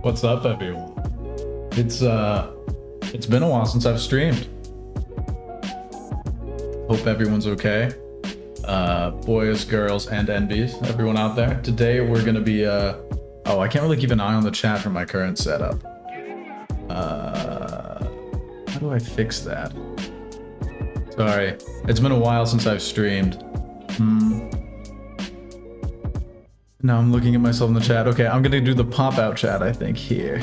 What's up, everyone? It's been a while since I've streamed. Hope everyone's okay. Boys, girls, and NBs, everyone out there. Today we're gonna be oh, I can't really keep an eye on the chat from my current setup. How do I fix that? Sorry, it's been a while since I've streamed. Now I'm looking at myself in the chat. Okay, I'm gonna do the pop-out chat, I think, here.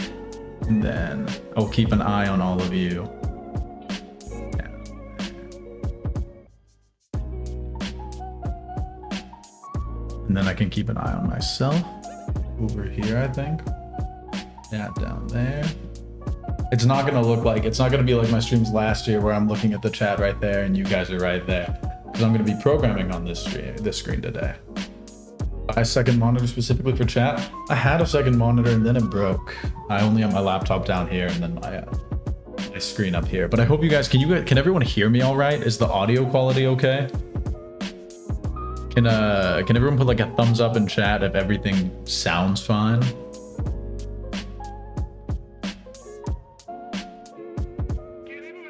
And then I'll keep an eye on all of you. And then I can keep an eye on myself. Over here, I think. Yeah, down there. It's not gonna look like, it's not gonna be like my streams last year where I'm looking at the chat right there and you guys are right there. Because I'm gonna be programming on this screen today. A second monitor specifically for chat. I had a second monitor and then it broke. I only have my laptop down here and then my screen up here. But I hope you guys, can everyone hear me all right? Is the audio quality okay? Can everyone put like a thumbs up in chat if everything sounds fine?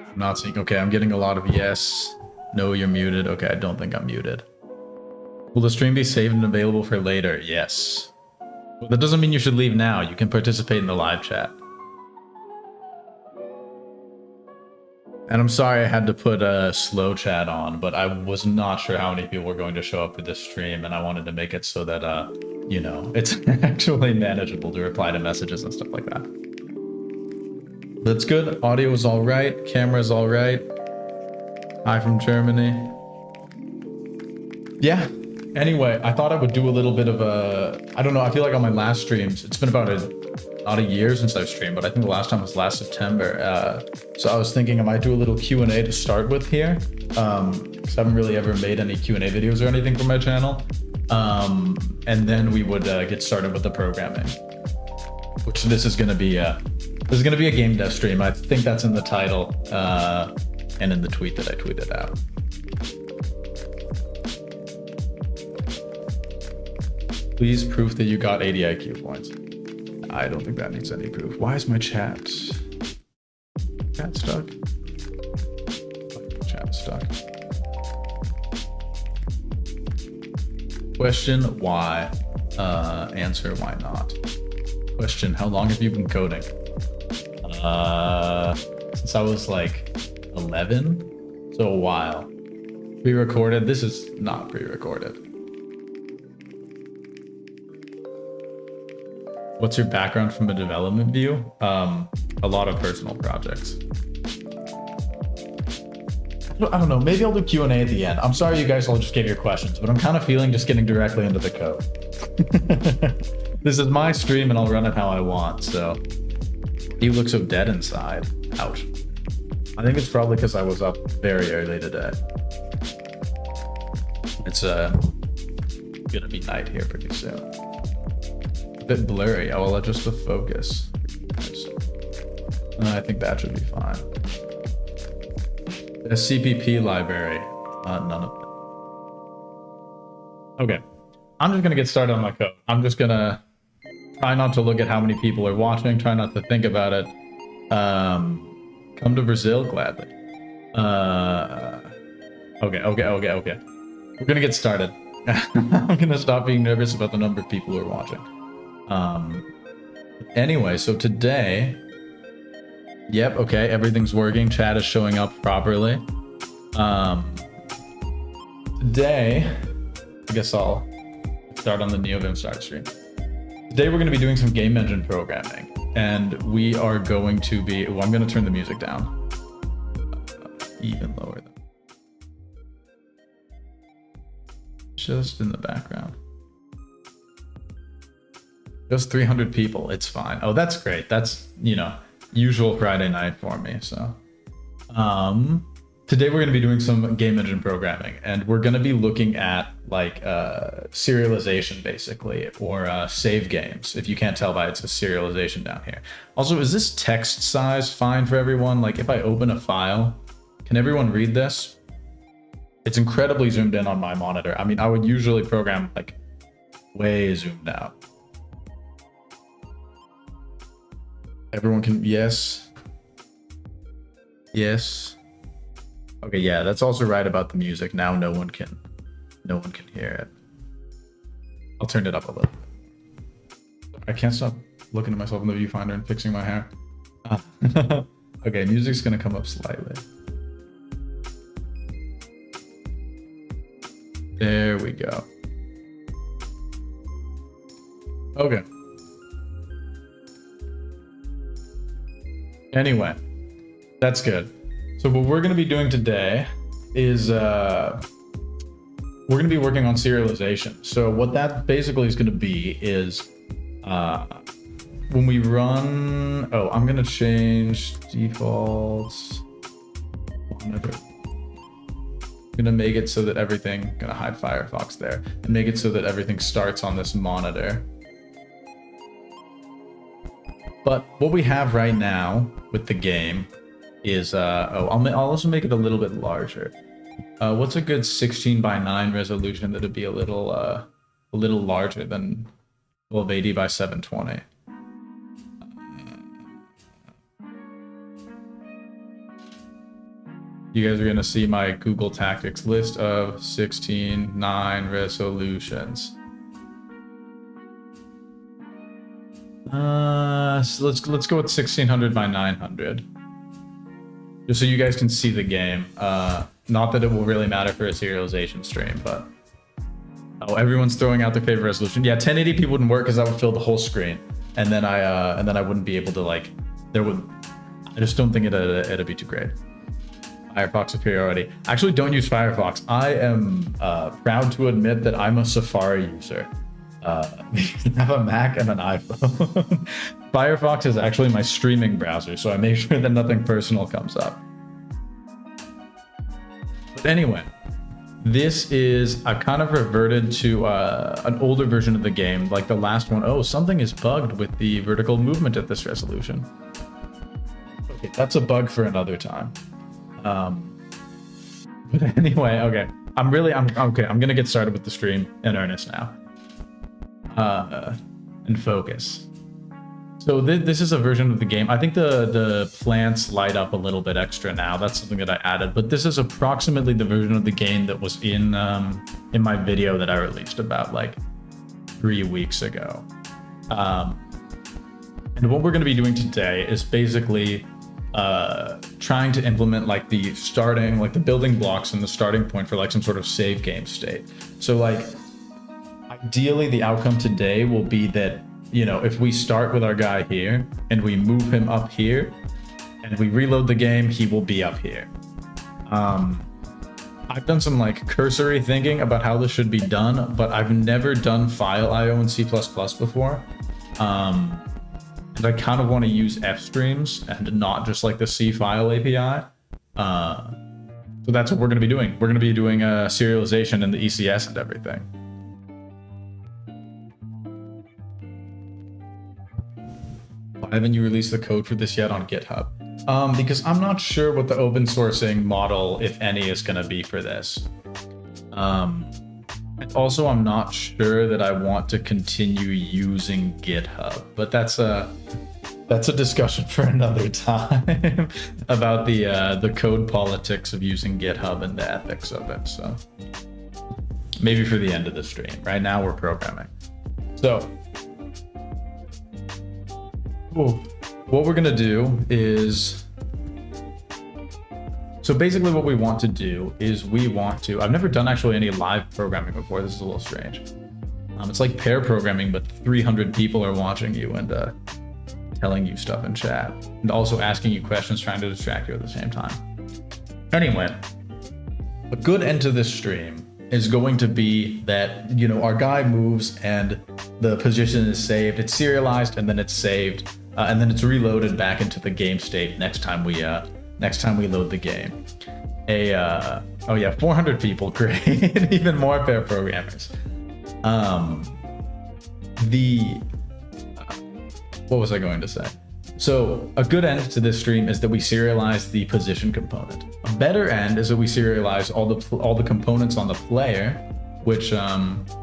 I'm not seeing, okay, I'm getting a lot of yes. No, you're muted. Okay, I don't think I'm muted. Will the stream be saved and available for later? Yes. Well, that doesn't mean you should leave now. You can participate in the live chat. And I'm sorry I had to put a slow chat on, but I was not sure how many people were going to show up for this stream, and I wanted to make it so that, you know, it's actually manageable to reply to messages and stuff like that. That's good. Audio is all right. Camera's all right. Hi from Germany. Yeah. Anyway, I thought I would do a little bit of a, I don't know, I feel like on my last streams, it's been about not a year since I've streamed, but I think the last time was last September. So I was thinking I might do a little Q&A to start with here. Because I haven't really ever made any Q&A videos or anything for my channel. And then we would get started with the programming. Which this is gonna be a game dev stream. I think that's in the title and in the tweet that I tweeted out. Please proof that you got 80 IQ points. I don't think that needs any proof. Why is my chat stuck? Chat stuck. Question, why? Answer, why not? Question, how long have you been coding? Since I was like 11, so a while. Pre-recorded. This is not pre-recorded. What's your background from a development view? A lot of personal projects. I don't know, maybe I'll do Q&A at the end. I'm sorry you guys all just gave your questions, but I'm kind of feeling just getting directly into the code. This is my stream and I'll run it how I want, so. You look so dead inside. Ouch. I think it's probably because I was up very early today. It's gonna be night here pretty soon. Bit blurry. I will adjust the focus. I think that should be fine. A CPP library. None of it. Okay. I'm just gonna get started on my code. I'm just gonna try not to look at how many people are watching. Try not to think about it. Come to Brazil gladly. Okay. We're gonna get started. I'm gonna stop being nervous about the number of people who are watching. Anyway, so today, yep, okay, everything's working. Chat is showing up properly. Today, I guess I'll start on the NeoVim start stream. Today we're going to be doing some game engine programming, and we are going to be, oh, I'm going to turn the music down. Even lower than. Just in the background. Just 300 people, it's fine. Oh, that's great. That's, you know, usual Friday night for me, so. Today we're gonna be doing some game engine programming, and we're gonna be looking at like serialization basically, or save games. If you can't tell by it's a serialization down here. Also, is this text size fine for everyone? Like if I open a file, can everyone read this? It's incredibly zoomed in on my monitor. I mean, I would usually program like way zoomed out. Everyone can, yes. Yes. Okay, yeah, that's also right about the music. Now no one can hear it. I'll turn it up a little. I can't stop looking at myself in the viewfinder and fixing my hair. Okay, music's gonna come up slightly. There we go. Okay. Anyway, that's good. So what we're going to be doing today is we're going to be working on serialization. So what that basically is going to be is when we run, I'm going to change defaults. I'm going to make it so that everything, going to hide Firefox there and make it so that everything starts on this monitor. But what we have right now with the game is, I'll also make it a little bit larger. What's a good 16:9 resolution that'd be a little larger than 1280 by 720? You guys are gonna see my Google Tactics list of 16:9 resolutions. So let's go with 1600 by 900, just so you guys can see the game. Not that it will really matter for a serialization stream, but everyone's throwing out their favorite resolution. Yeah, 1080p wouldn't work because that would fill the whole screen, and then I wouldn't be able to I just don't think it'd be too great. Firefox superiority. Actually, don't use Firefox. I am proud to admit that I'm a Safari user. I have a Mac and an iPhone. Firefox is actually my streaming browser, so I make sure that nothing personal comes up. But anyway, this is I kind of reverted to an older version of the game, like the last one. Oh, something is bugged with the vertical movement at this resolution. Okay, that's a bug for another time. But anyway, okay. I'm gonna get started with the stream in earnest now. And focus. So this is a version of the game. I think the plants light up a little bit extra now. That's something that I added. But this is approximately the version of the game that was in my video that I released about like 3 weeks ago. And what we're going to be doing today is basically trying to implement like the building blocks and the starting point for like some sort of save game state. So like ideally the outcome today will be that, you know, if we start with our guy here and we move him up here and we reload the game, he will be up here. I've done some like cursory thinking about how this should be done, but I've never done file IO in C++ before. And I kind of want to use F-streams and not just like the C file API. So that's what we're going to be doing. We're going to be doing a serialization in the ECS and everything. Why haven't you released the code for this yet on GitHub? Because I'm not sure what the open sourcing model, if any, is going to be for this. And also, I'm not sure that I want to continue using GitHub, but that's a discussion for another time about the code politics of using GitHub and the ethics of it. So maybe for the end of the stream. Right now, we're programming. So what we're gonna do is, so basically what we want to do is I've never done actually any live programming before. This is a little strange. It's like pair programming, but 300 people are watching you and telling you stuff in chat and also asking you questions, trying to distract you at the same time. Anyway, a good end to this stream is going to be that, you know, our guy moves and the position is saved, it's serialized, and then it's saved, and then it's reloaded back into the game state next time we load the game. 400 people, great. Even more pair programmers. What was I going to say? So a good end to this stream is that we serialize the position component. A better end is that we serialize all the components on the player, which those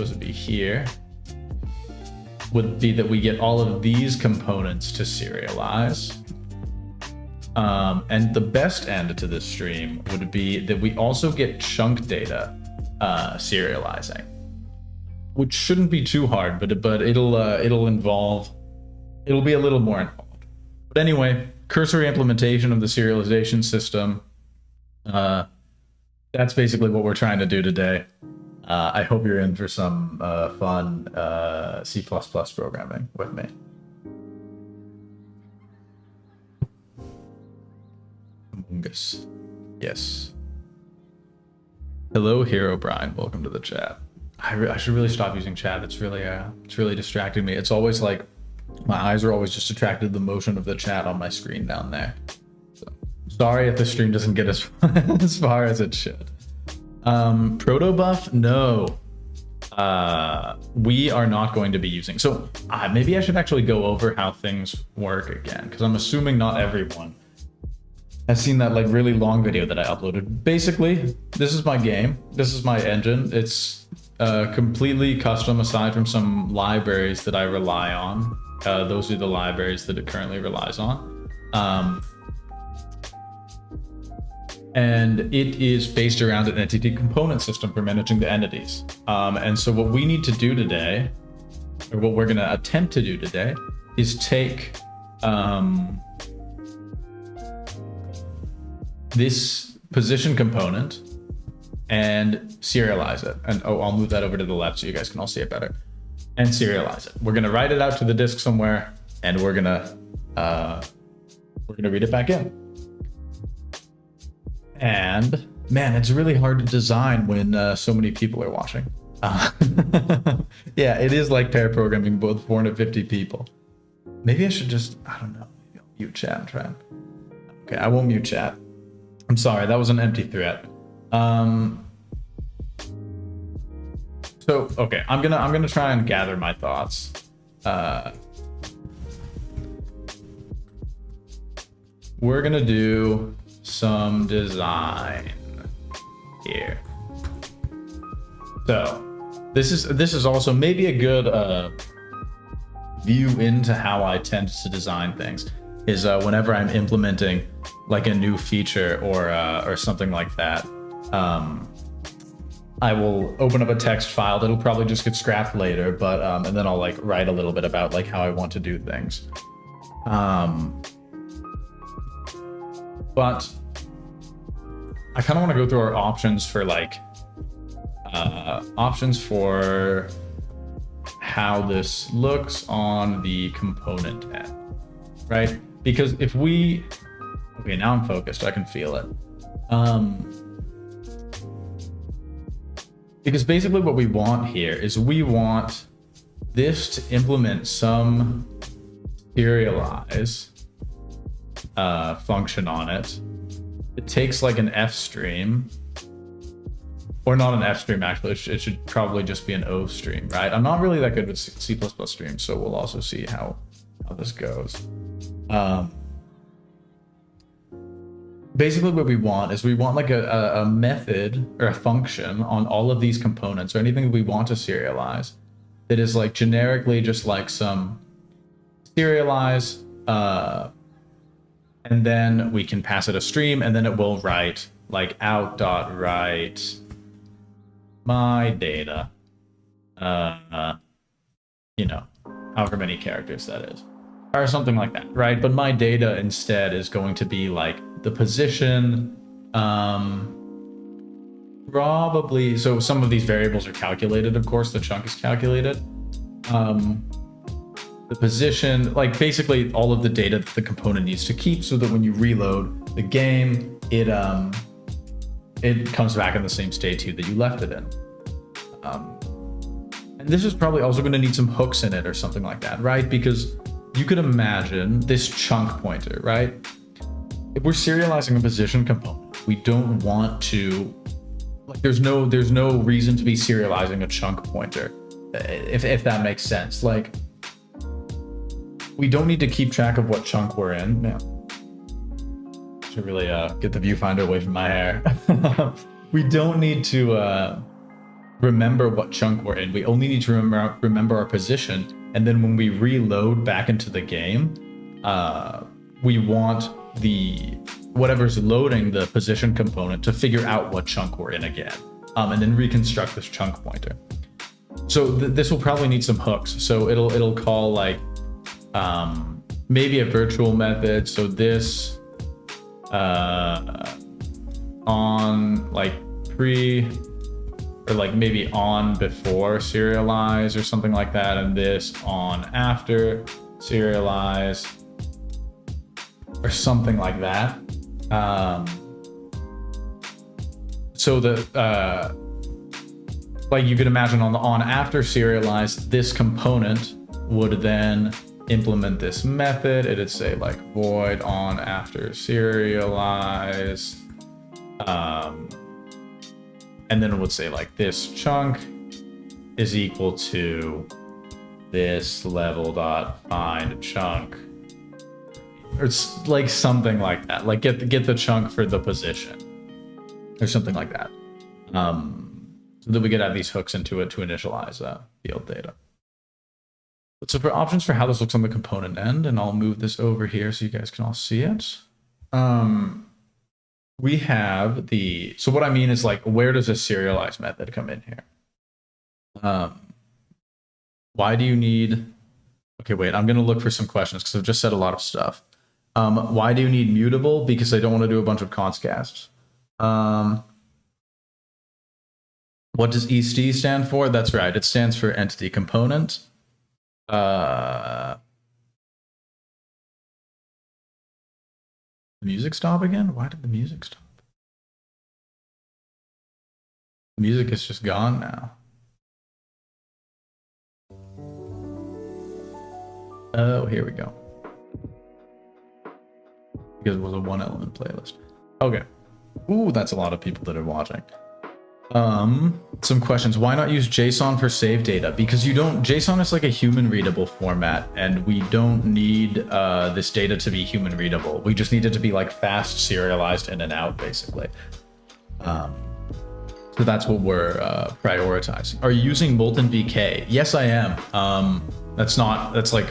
would be here. would be that we get all of these components to serialize. And the best end to this stream would be that we also get chunk data serializing, which shouldn't be too hard, but it'll be a little more involved. But anyway, cursory implementation of the serialization system. That's basically what we're trying to do today. I hope you're in for some fun C++ programming with me. Yes. Hello, Hero Brian. Welcome to the chat. I should really stop using chat. It's really distracting me. It's always like my eyes are always just attracted to the motion of the chat on my screen down there. So, sorry if the stream doesn't get as as far as it should. Proto buff? No. We are not going to be using. So maybe I should actually go over how things work again, because I'm assuming not everyone has seen that like really long video that I uploaded. Basically, this is my game. This is my engine. It's completely custom aside from some libraries that I rely on. Those are the libraries that it currently relies on. And it is based around an entity component system for managing the entities. And so what we need to do today, or what we're going to attempt to do today, is take this position component and serialize it. And I'll move that over to the left so you guys can all see it better. And serialize it. We're going to write it out to the disk somewhere, and we're going to read it back in. And man, it's really hard to design when so many people are watching. Yeah, it is like pair programming both 450 people. Maybe I should just, I don't know, mute chat and try. Okay, I won't mute chat. I'm sorry, that was an empty threat. So okay, I'm gonna try and gather my thoughts. We're gonna do some design here. So this is also maybe a good view into how I tend to design things. Is whenever I'm implementing like a new feature or something like that, I will open up a text file that'll probably just get scrapped later, but and then I'll like write a little bit about like how I want to do things. But I kind of want to go through our options for like options for how this looks on the component end, right? Because if we, okay, now I'm focused, I can feel it. Because basically what we want here is we want this to implement some serialize function on it. It takes like an F stream, or not an F stream actually, it should probably just be an O stream, right? I'm not really that good with C++ streams, so we'll also see how this goes. Basically what we want is we want like a method or a function on all of these components or anything that we want to serialize that is like generically just like some serialize, and then we can pass it a stream, and then it will write like out.write my data, you know, however many characters that is, or something like that, right? But my data instead is going to be like the position, probably, so some of these variables are calculated, of course, the chunk is calculated. The position, like basically all of the data that the component needs to keep so that when you reload the game, it comes back in the same state too that you left it in. And this is probably also going to need some hooks in it or something like that, right? Because you could imagine this chunk pointer, right? If we're serializing a position component, we don't want to, like, there's no reason to be serializing a chunk pointer, if that makes sense. Like, we don't need to keep track of what chunk we're in. Man, should really get the viewfinder away from my hair. We don't need to remember what chunk we're in. We only need to remember our position And then when we reload back into the game, we want whatever's loading the position component to figure out what chunk we're in again, and then reconstruct this chunk pointer. So this will probably need some hooks. So it'll call like maybe a virtual method. So this on like pre, or like maybe on before serialize or something like that, and this on after serialize or something like that. So the like you could imagine on the on after serialize, this component would then implement this method. It'd say like void on after serialize, and then it would say like this chunk is equal to this level dot find chunk, or it's like something like that, like get the chunk for the position or something like that, so that we could add these hooks into it to initialize field data. So for options for how this looks on the component end, and I'll move this over here so you guys can all see it. We have so what I mean is like, where does this serialize method come in here? Why do you need, okay, wait, I'm gonna look for some questions because I've just said a lot of stuff. Why do you need mutable? Because I don't want to do a bunch of const casts. What does EST stand for? That's right, it stands for entity component. The music stop again? Why did the music stop? The music is just gone now. Oh, here we go. Because it was a one element playlist. Okay. Ooh, that's a lot of people that are watching. Some questions. Why not use JSON for save data? Because JSON is like a human readable format, and we don't need this data to be human readable. We just need it to be like fast serialized in and out, basically. So that's what we're prioritizing. Are you using Molten VK? Yes, I am. That's like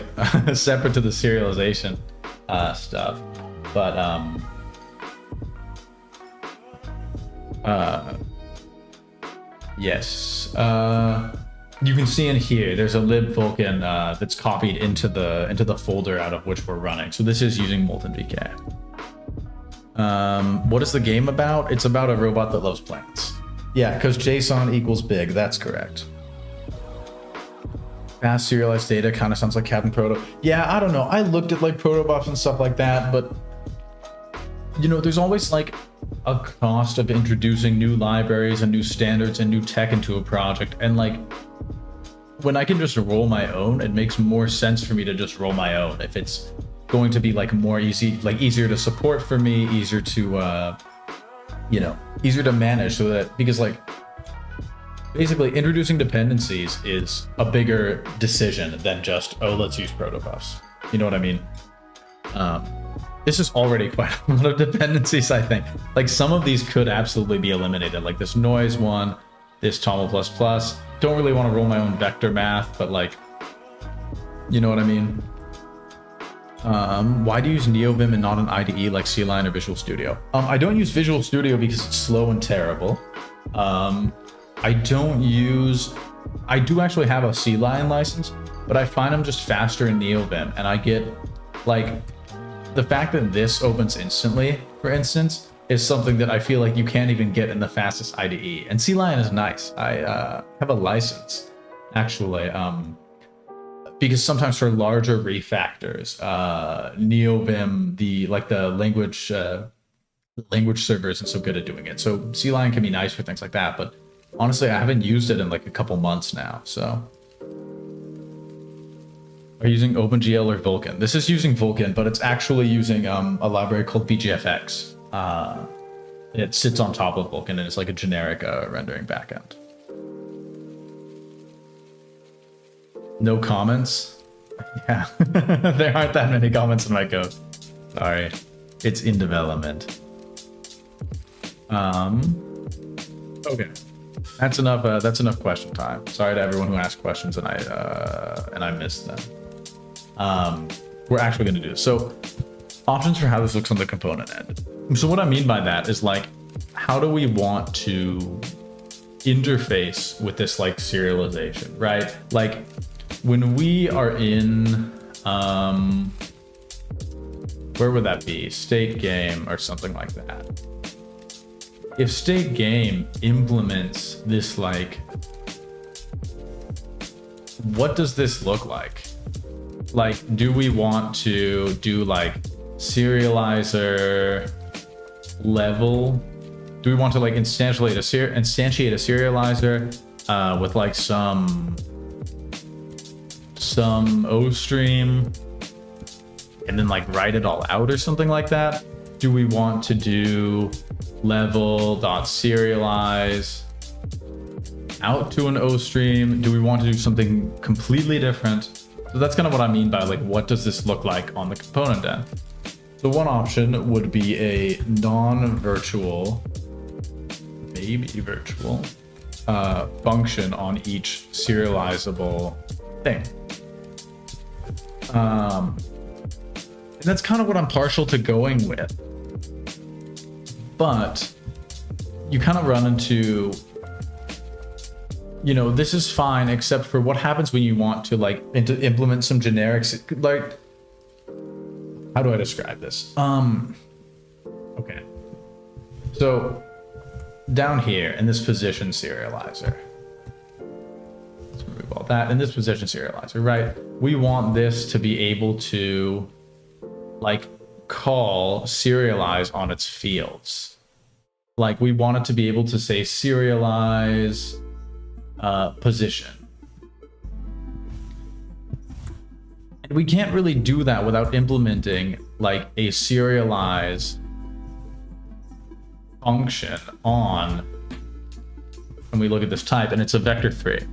separate to the serialization stuff, but yes, you can see in here there's a libvulkan that's copied into the folder out of which we're running. So this is using Molten VK. What is the game about? It's about a robot that loves plants. Yeah, because JSON equals big. That's correct. Fast serialized data kind of sounds like Captain Proto. Yeah, I don't know. I looked at like protobufs and stuff like that, but you know, there's always like a cost of introducing new libraries and new standards and new tech into a project. And like, when I can just roll my own, it makes more sense for me to just roll my own. If it's going to be like more easier to support for me, easier to, easier to manage, so that, because like, basically introducing dependencies is a bigger decision than just, oh, let's use protobufs. You know what I mean? This is already quite a lot of dependencies, I think. Like some of these could absolutely be eliminated, like this noise one, this TOML++. Don't really want to roll my own vector math, but like, you know what I mean? Why do you use NeoVim and not an IDE like CLine or Visual Studio? I don't use Visual Studio because it's slow and terrible. I do actually have a CLine license, but I find them just faster in NeoVim, and I get like, the fact that this opens instantly, for instance, is something that I feel like you can't even get in the fastest IDE. And CLine is nice. I have a license, actually, because sometimes for larger refactors, NeoVim, the language server isn't so good at doing it. So CLine can be nice for things like that, but honestly, I haven't used it in like a couple months now, so. Are you using OpenGL or Vulkan? This is using Vulkan, but it's actually using a library called BGFX. It sits on top of Vulkan, and it's like a generic rendering backend. No comments? Yeah, there aren't that many comments in my code. Sorry, it's in development. Okay. That's enough. That's enough question time. Sorry to everyone who asked questions and I missed them. We're actually going to do this. So options for how this looks on the component end. So what I mean by that is like, how do we want to interface with this like serialization, right? Like when we are in, where would that be? State game or something like that. If state game implements this, like, what does this look like? Like, do we want to do like serializer level? Do we want to like instantiate a serializer with like some O stream and then like write it all out or something like that? Do we want to do level.serialize out to an O stream? Do we want to do something completely different? So that's kind of what I mean by like, what does this look like on the component end? So one option would be a non-virtual, maybe virtual, function on each serializable thing. And that's kind of what I'm partial to going with. But you kind of run into, you know, this is fine, except for what happens when you want to like implement some generics. Like, how do I describe this? Okay. So down here in this position serializer, let's remove all that. In this position serializer, right? We want this to be able to like call serialize on its fields. Like we want it to be able to say serialize position. And we can't really do that without implementing like a serialize function on, when we look at this type, and it's a vector3.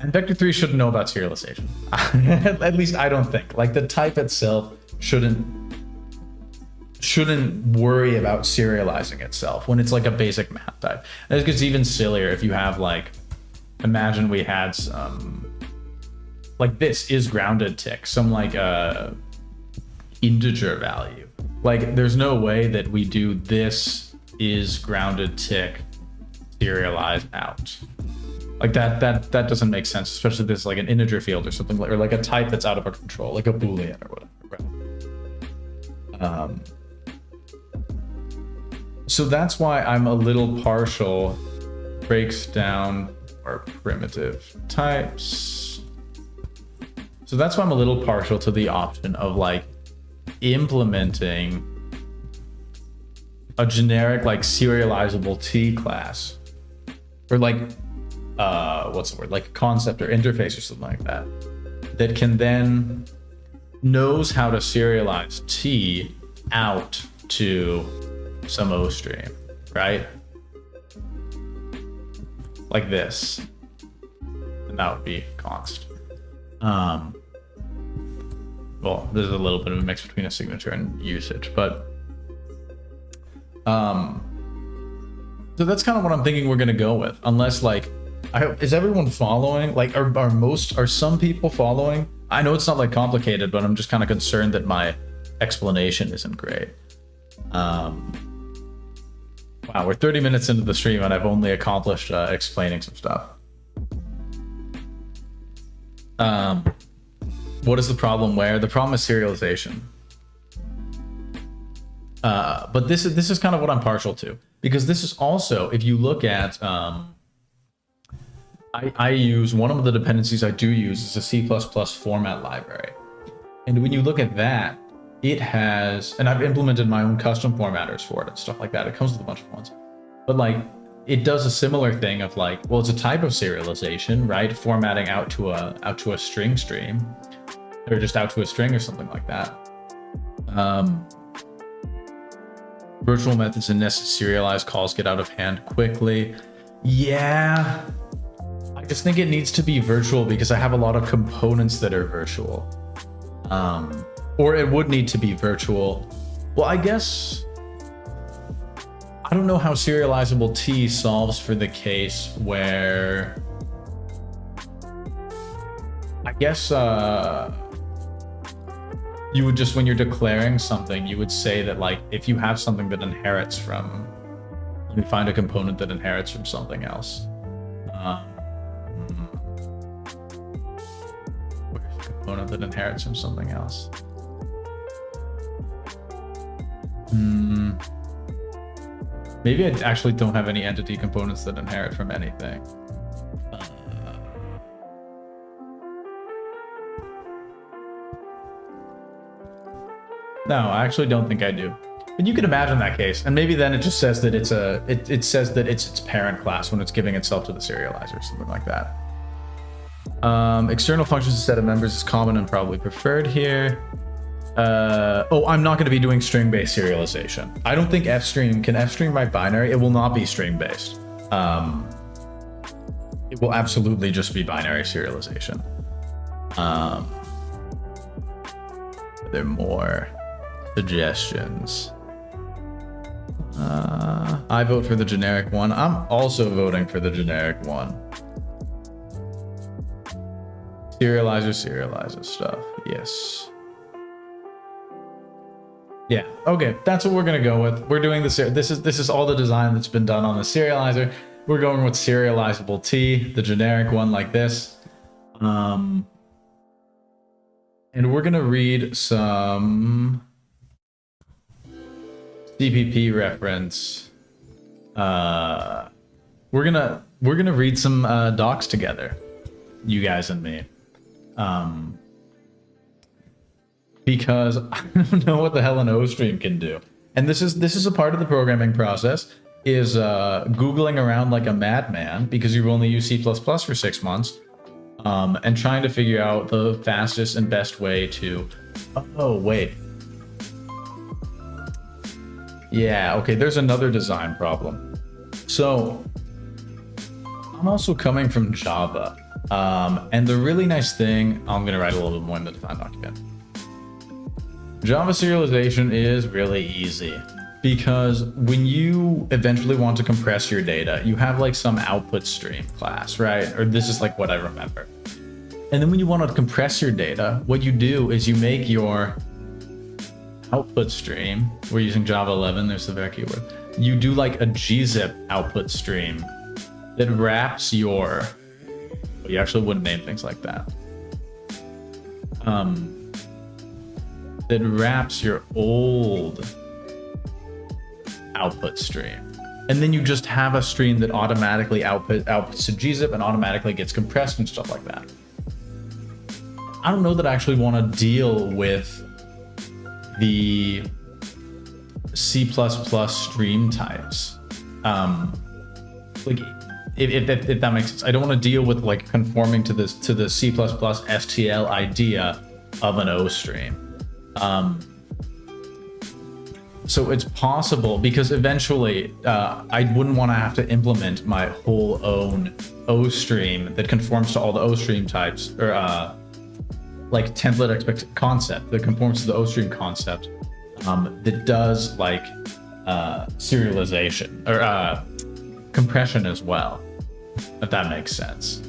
And vector3 shouldn't know about serialization. At least I don't think. Like the type itself shouldn't worry about serializing itself when it's like a basic math type. And it gets even sillier if you have like, imagine we had some, like this is grounded tick, some like integer value. Like there's no way that we do this is grounded tick serialize out. Like that doesn't make sense, especially this like an integer field or something, or like a type that's out of our control, like a Boolean or whatever. So that's why I'm a little partial. Breaks down our primitive types. So that's why I'm a little partial to the option of like implementing a generic like serializable T class, or like what's the word, like concept or interface or something like that, that can then knows how to serialize T out to some O stream, right? Like this, and that would be const. Well, there's a little bit of a mix between a signature and usage, but so that's kind of what I'm thinking we're gonna go with, unless like, I hope, is everyone following? Like, are some people following? I know it's not like complicated, but I'm just kind of concerned that my explanation isn't great. Wow, we're 30 minutes into the stream and I've only accomplished explaining some stuff. What is the problem where? The problem is serialization. But this is kind of what I'm partial to, because this is also, if you look at, I use, one of the dependencies I do use is a C++ format library. And when you look at that, it has, and I've implemented my own custom formatters for it and stuff like that. It comes with a bunch of ones, but like it does a similar thing of like, well, it's a type of serialization, right? Formatting out to a string stream, or just out to a string or something like that. Virtual methods and nested serialize calls get out of hand quickly. Yeah, I just think it needs to be virtual because I have a lot of components that are virtual. Or it would need to be virtual. Well, I guess I don't know how serializable T solves for the case where, I guess you would just, when you're declaring something, you would say that like if you have something that inherits from, you find a component that inherits from something else. Where's the component that inherits from something else? Maybe I actually don't have any entity components that inherit from anything. No, I actually don't think I do. But you can imagine that case, and maybe then it just says that it's it says that it's its parent class when it's giving itself to the serializer, something like that. External functions instead of members is common and probably preferred here. Oh, I'm not going to be doing string-based serialization. I don't think fstream can fstream write binary. It will not be string-based. It will absolutely just be binary serialization. Are there more suggestions? I vote for the generic one. I'm also voting for the generic one. Serializer stuff. Yes. Yeah. Okay. That's what we're gonna go with. We're doing this is all the design that's been done on the serializer. We're going with serializable T, the generic one like this. And we're gonna read some CPP reference. We're gonna read some docs together, you guys and me. Because I don't know what the hell an O stream can do. And this is a part of the programming process, is Googling around like a madman because you've only used C++ for 6 months, and trying to figure out the fastest and best way to... Oh, wait. Yeah, okay, there's another design problem. So, I'm also coming from Java. And the really nice thing, I'm going to write a little bit more in the design document. Java serialization is really easy because when you eventually want to compress your data, you have like some output stream class, right? Or this is like what I remember. And then when you want to compress your data, what you do is you make your output stream. We're using Java 11. There's the var keyword. You do like a gzip output stream that wraps your... You actually wouldn't name things like that. That wraps your old output stream. And then you just have a stream that automatically outputs to gzip and automatically gets compressed and stuff like that. I don't know that I actually want to deal with the C++ stream types. Like, if that makes sense. I don't want to deal with like conforming to the C++ STL idea of an O stream. So it's possible because eventually I wouldn't want to have to implement my whole own O stream that conforms to all the O stream types, or like template expected concept that conforms to the O stream concept, that does like serialization or compression as well, if that makes sense.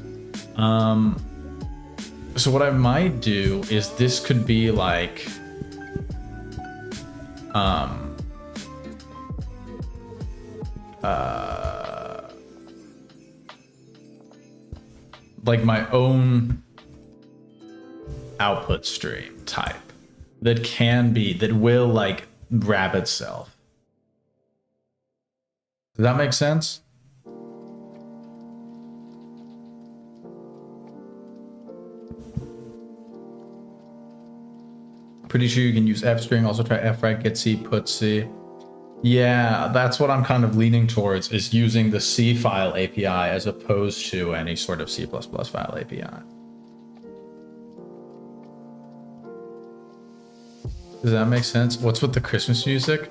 So what I might do is this could be like like my own output stream type that will like wrap itself. Does that make sense? Pretty sure you can use fstring, also try fwrite, get C, put C. Yeah, that's what I'm kind of leaning towards, is using the C file API as opposed to any sort of C++ file API. Does that make sense? What's with the Christmas music?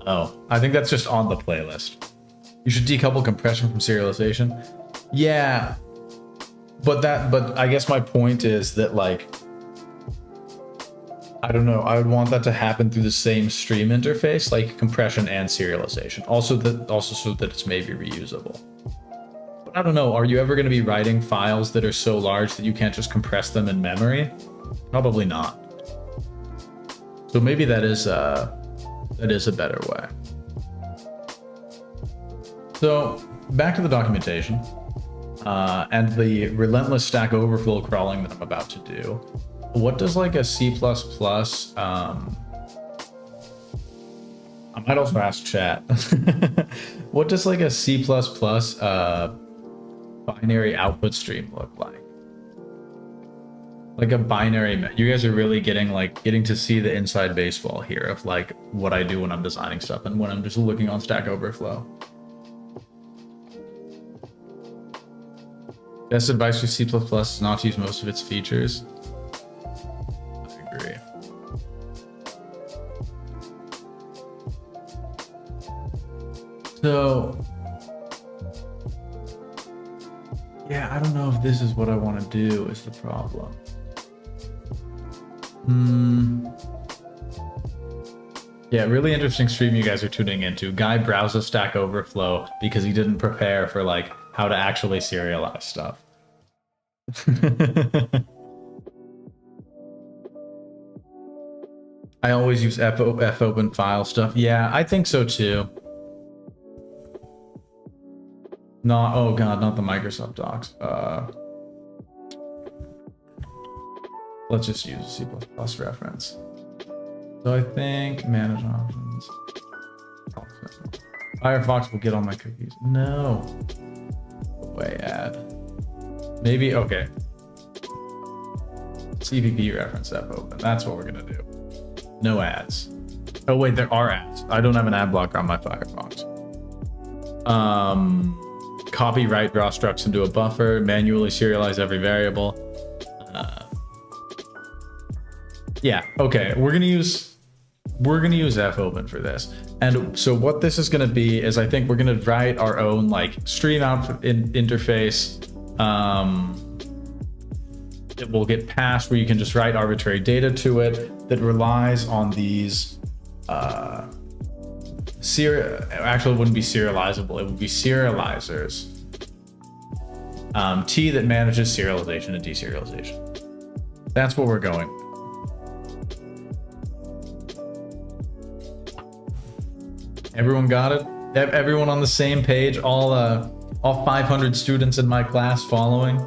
Oh, I think that's just on the playlist. You should decouple compression from serialization. Yeah, but I guess my point is that like, I don't know. I would want that to happen through the same stream interface, like compression and serialization. Also so that it's maybe reusable. But I don't know. Are you ever going to be writing files that are so large that you can't just compress them in memory? Probably not. So maybe that is a better way. So back to the documentation and the relentless Stack Overflow crawling that I'm about to do. What does like a C++, I might also ask chat, what does like a C++ binary output stream look like? Like a binary, you guys are really getting to see the inside baseball here of like what I do when I'm designing stuff and when I'm just looking on Stack Overflow. Best advice for C++ is not to use most of its features. I agree. So, yeah, I don't know if this is what I want to do is the problem. Yeah, really interesting stream you guys are tuning into. Guy browses Stack Overflow because he didn't prepare for like how to actually serialize stuff. I always use fopen file stuff. Yeah, I think so too. Not, oh god, not the Microsoft docs. Let's just use a C++ reference. So I think manage options. Firefox will get all my cookies. No. Way add. Maybe, okay. CVP reference fopen. That's what we're gonna do. No ads. Oh wait, there are ads. I don't have an ad blocker on my Firefox. Copy, write, draw structs into a buffer, manually serialize every variable. Yeah, okay, we're gonna use fopen for this. And so what this is gonna be is I think we're gonna write our own like stream output interface. It will get passed where you can just write arbitrary data to it that relies on these actually it wouldn't be serializable, it would be serializers. T that manages serialization and deserialization. That's what we're going with. Everyone got it? Everyone on the same page? All 500 students in my class following?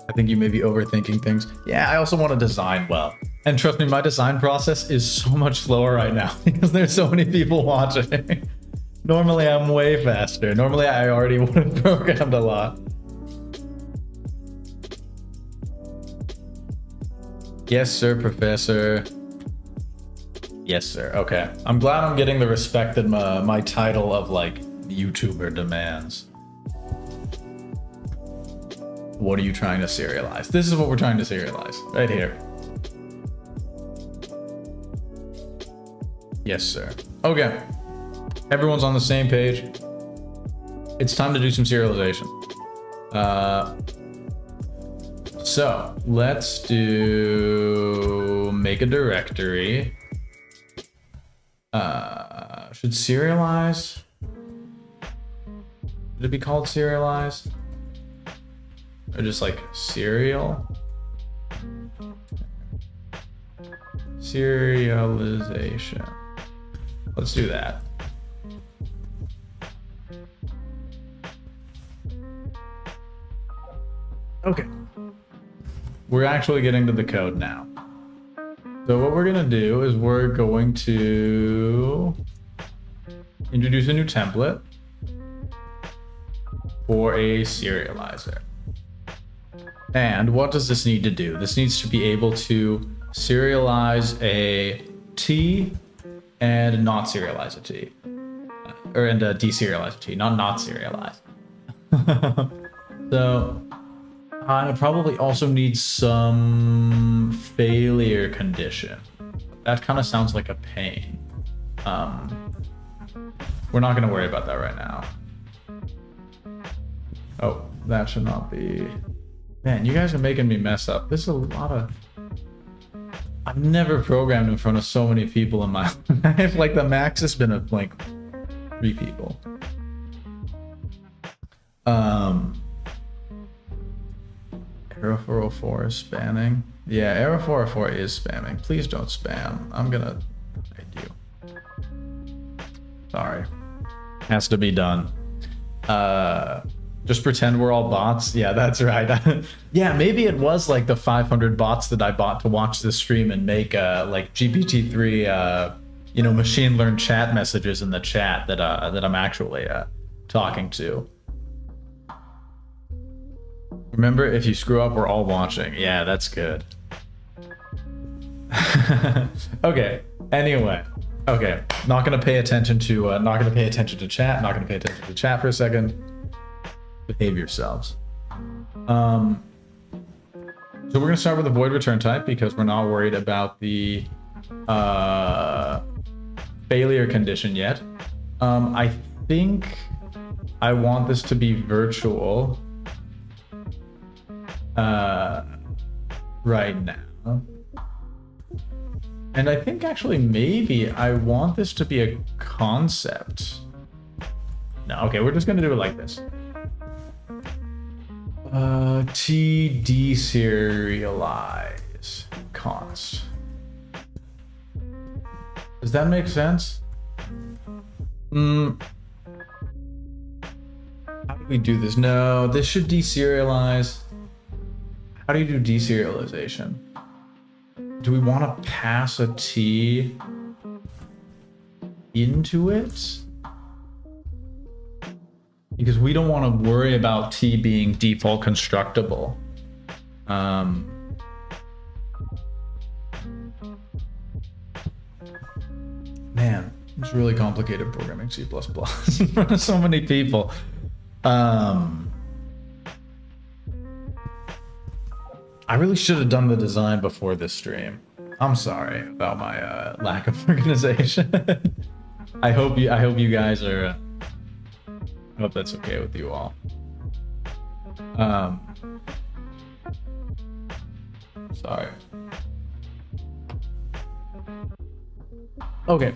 I think you may be overthinking things. Yeah, I also want to design well. And trust me, my design process is so much slower right now because there's so many people watching. Normally, I'm way faster. Normally, I already would have programmed a lot. Yes, sir, professor. Yes, sir. Okay. I'm glad I'm getting the respect that my title of like YouTuber demands. What are you trying to serialize? This is what we're trying to serialize right here. Yes, sir. Okay. Everyone's on the same page. It's time to do some serialization. So let's do make a directory. Should serialize? Should it be called serialized? Or just like serial? Serialization. Let's do that. Okay. We're actually getting to the code now. So what we're gonna do is we're going to introduce a new template for a serializer. And what does this need to do? This needs to be able to serialize a T and not serialize a T. And deserialize a T, not serialize. So it probably also needs some failure condition. That kind of sounds like a pain. We're not going to worry about that right now. Oh, that should not be... Man, you guys are making me mess up. This is a lot of... I've never programmed in front of so many people in my life. Like the max has been like 3 people. Arrow 404 is spamming. Yeah, Arrow 404 is spamming. Please don't spam. I'm gonna hide you. Sorry. Has to be done. Just pretend we're all bots. Yeah, that's right. Yeah, maybe it was like the 500 bots that I bought to watch this stream and make like GPT-3 you know, machine learned chat messages in the chat that that I'm actually talking to. Remember, if you screw up, we're all watching. Yeah, that's good. Okay. Anyway. Okay. Not gonna pay attention to chat. Not gonna pay attention to chat for a second. Behave yourselves. So we're gonna start with the void return type because we're not worried about the failure condition yet. I think I want this to be virtual right now. And I think actually maybe I want this to be a concept. No, okay, we're just gonna do it like this. T deserialize const. Does that make sense? How do we do this? No, this should deserialize. How do you do deserialization? Do we want to pass a T into it? Because we don't want to worry about T being default constructible. Man, it's really complicated programming C++ in front of so many people. I really should have done the design before this stream. I'm sorry about my lack of organization. I hope you guys are. I hope that's okay with you all. Sorry. Okay.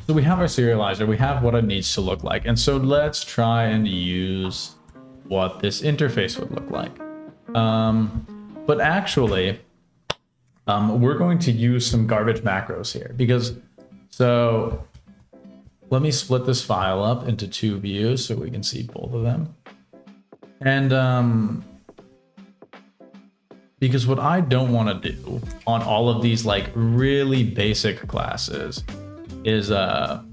So we have our serializer. We have what it needs to look like, and so let's try and use what this interface would look like. But actually, we're going to use some garbage macros here because, so let me split this file up into 2 views so we can see both of them. And because what I don't want to do on all of these like really basic classes is oh,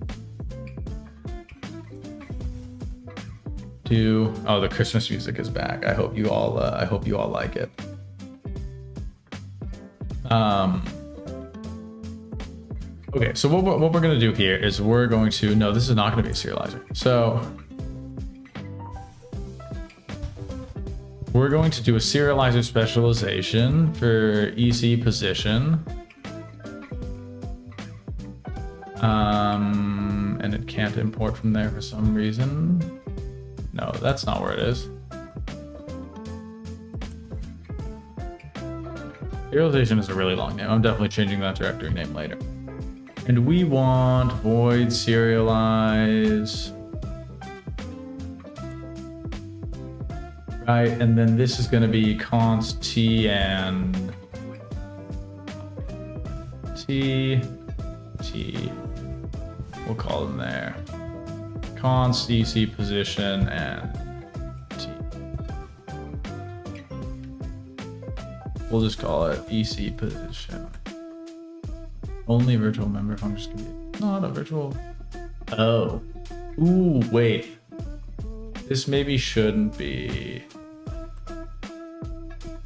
the Christmas music is back. I hope you all like it. Okay, so what we're gonna do here is we're going to, no, this is not gonna be a serializer. So we're going to do a serializer specialization for EC position. And it can't import from there for some reason. No, that's not where it is. Serialization is a really long name. I'm definitely changing that directory name later. And we want void serialize. Right, and then this is going to be const T and T. We'll call them there. Const EC position and T. We'll just call it EC position. Only virtual member functions can be not a virtual. Oh. Ooh, wait. This maybe shouldn't be.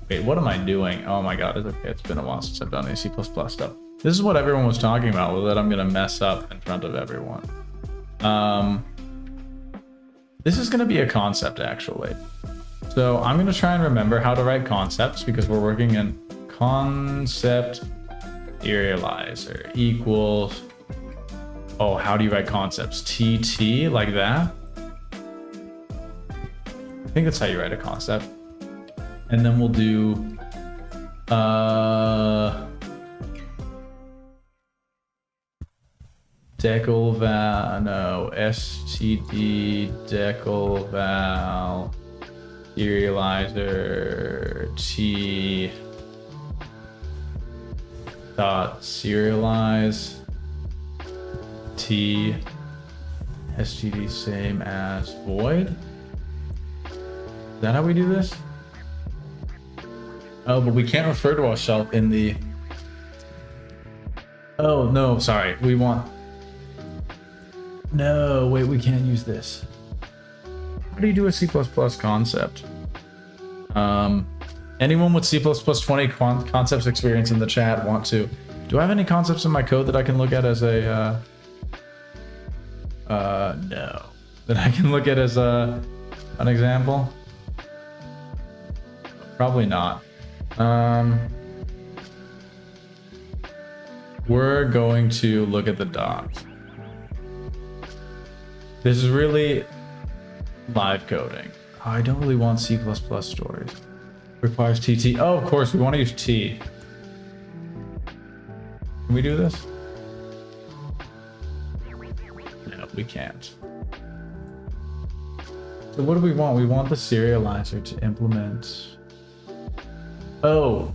Wait, what am I doing? Oh my god, it's okay. It's been a while since I've done any C++ stuff. This is what everyone was talking about, was that I'm gonna mess up in front of everyone. This is gonna be a concept actually. So I'm gonna try and remember how to write concepts because we're working in concept serializer equals. Oh, how do you write concepts? TT like that? I think that's how you write a concept. And then we'll do decal val, no, std decal val serializer t dot serialize t std same as void. Is that how we do this? Oh, but we can't refer to ourselves in the... Oh, no, sorry. We want... No, wait, we can't use this. How do you do a C++ concept? Anyone with C++ 20 concepts experience in the chat want to... Do I have any concepts in my code that I can look at as a... no. That I can look at as an example? Probably not. We're going to look at the docs. This is really live coding. Oh, I don't really want C++ stories. Requires TT. Oh, of course, we want to use T. Can we do this? No, we can't. So what do we want? We want the serializer to implement... Oh,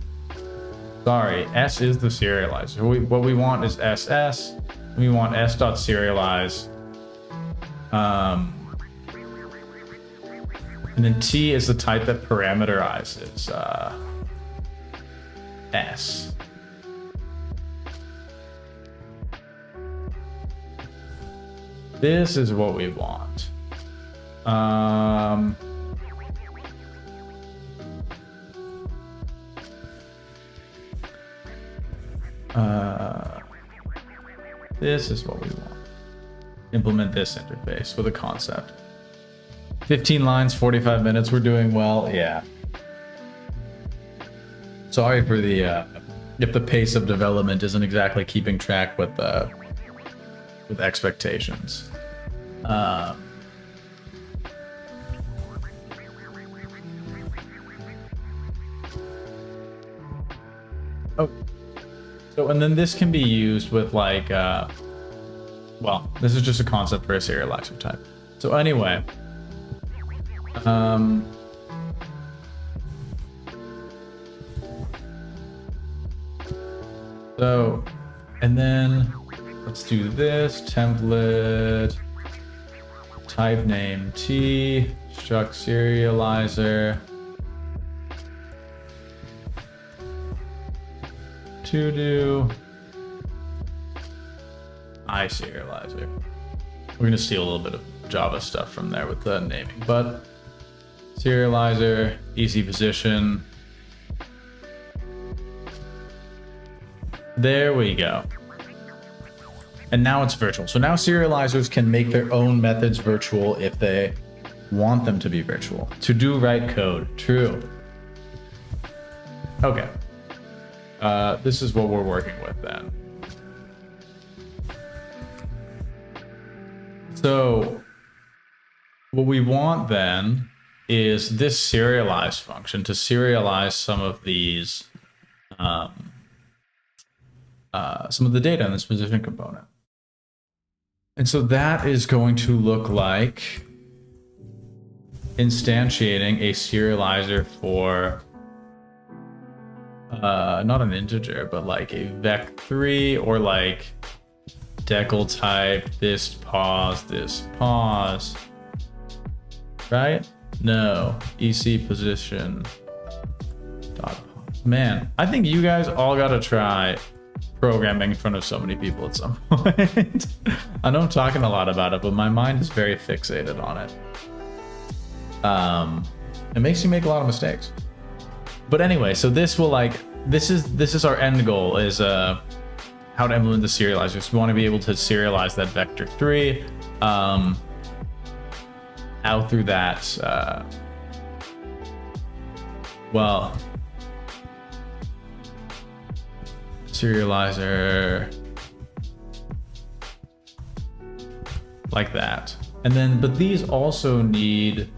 sorry. S is the serializer. What we want is SS. We want s.serialize. And then T is the type that parameterizes S. This is what we want. This is what we want. Implement this interface with a concept. 15 lines, 45 minutes. We're doing well. Yeah. Sorry for the if the pace of development isn't exactly keeping track with expectations. Oh. So, and then this can be used with like, well, this is just a concept for a serializer type. So anyway, so, and then let's do this template, type name T, struct serializer. To do iSerializer. We're gonna steal a little bit of Java stuff from there with the naming, but serializer, easy position. There we go. And now it's virtual. So now serializers can make their own methods virtual if they want them to be virtual. To do write code, true. Okay. This is what we're working with then. So what we want then is this serialize function to serialize some of these, some of the data in this position component. And so that is going to look like instantiating a serializer for not an integer, but like a vec3 or like decal type, this pause, right? No, EC position dot pause. Man, I think you guys all gotta try programming in front of so many people at some point. I know I'm talking a lot about it, but my mind is very fixated on it. It makes you make a lot of mistakes. But anyway, so this will like, this is our end goal, is how to implement the serializers. We want to be able to serialize that vector3 out through that, well, serializer like that. And then, but these also need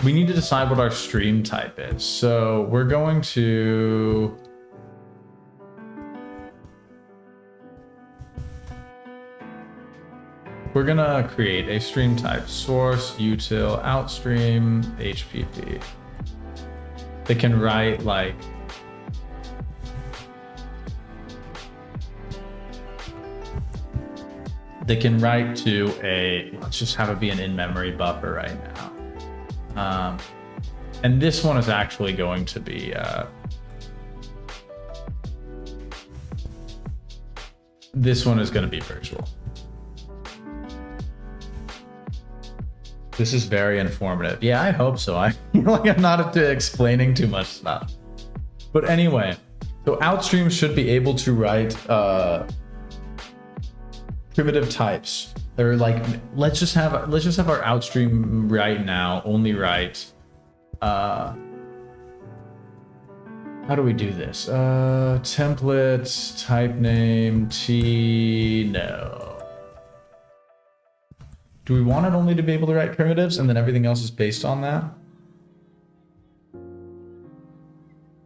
we need to decide what our stream type is. So we're going to... We're gonna create a stream type, source, util, outstream, HPP. They can write like... They can write to a, let's just have it be an in-memory buffer right now. And this one is actually going to be, this one is going to be virtual. This is very informative. Yeah, I hope so. I feel like I'm not explaining too much stuff. But anyway, so outstream should be able to write primitive types. They're like, let's just have our outstream right now only write. How do we do this? Template, type name, T, no. Do we want it only to be able to write primitives and then everything else is based on that?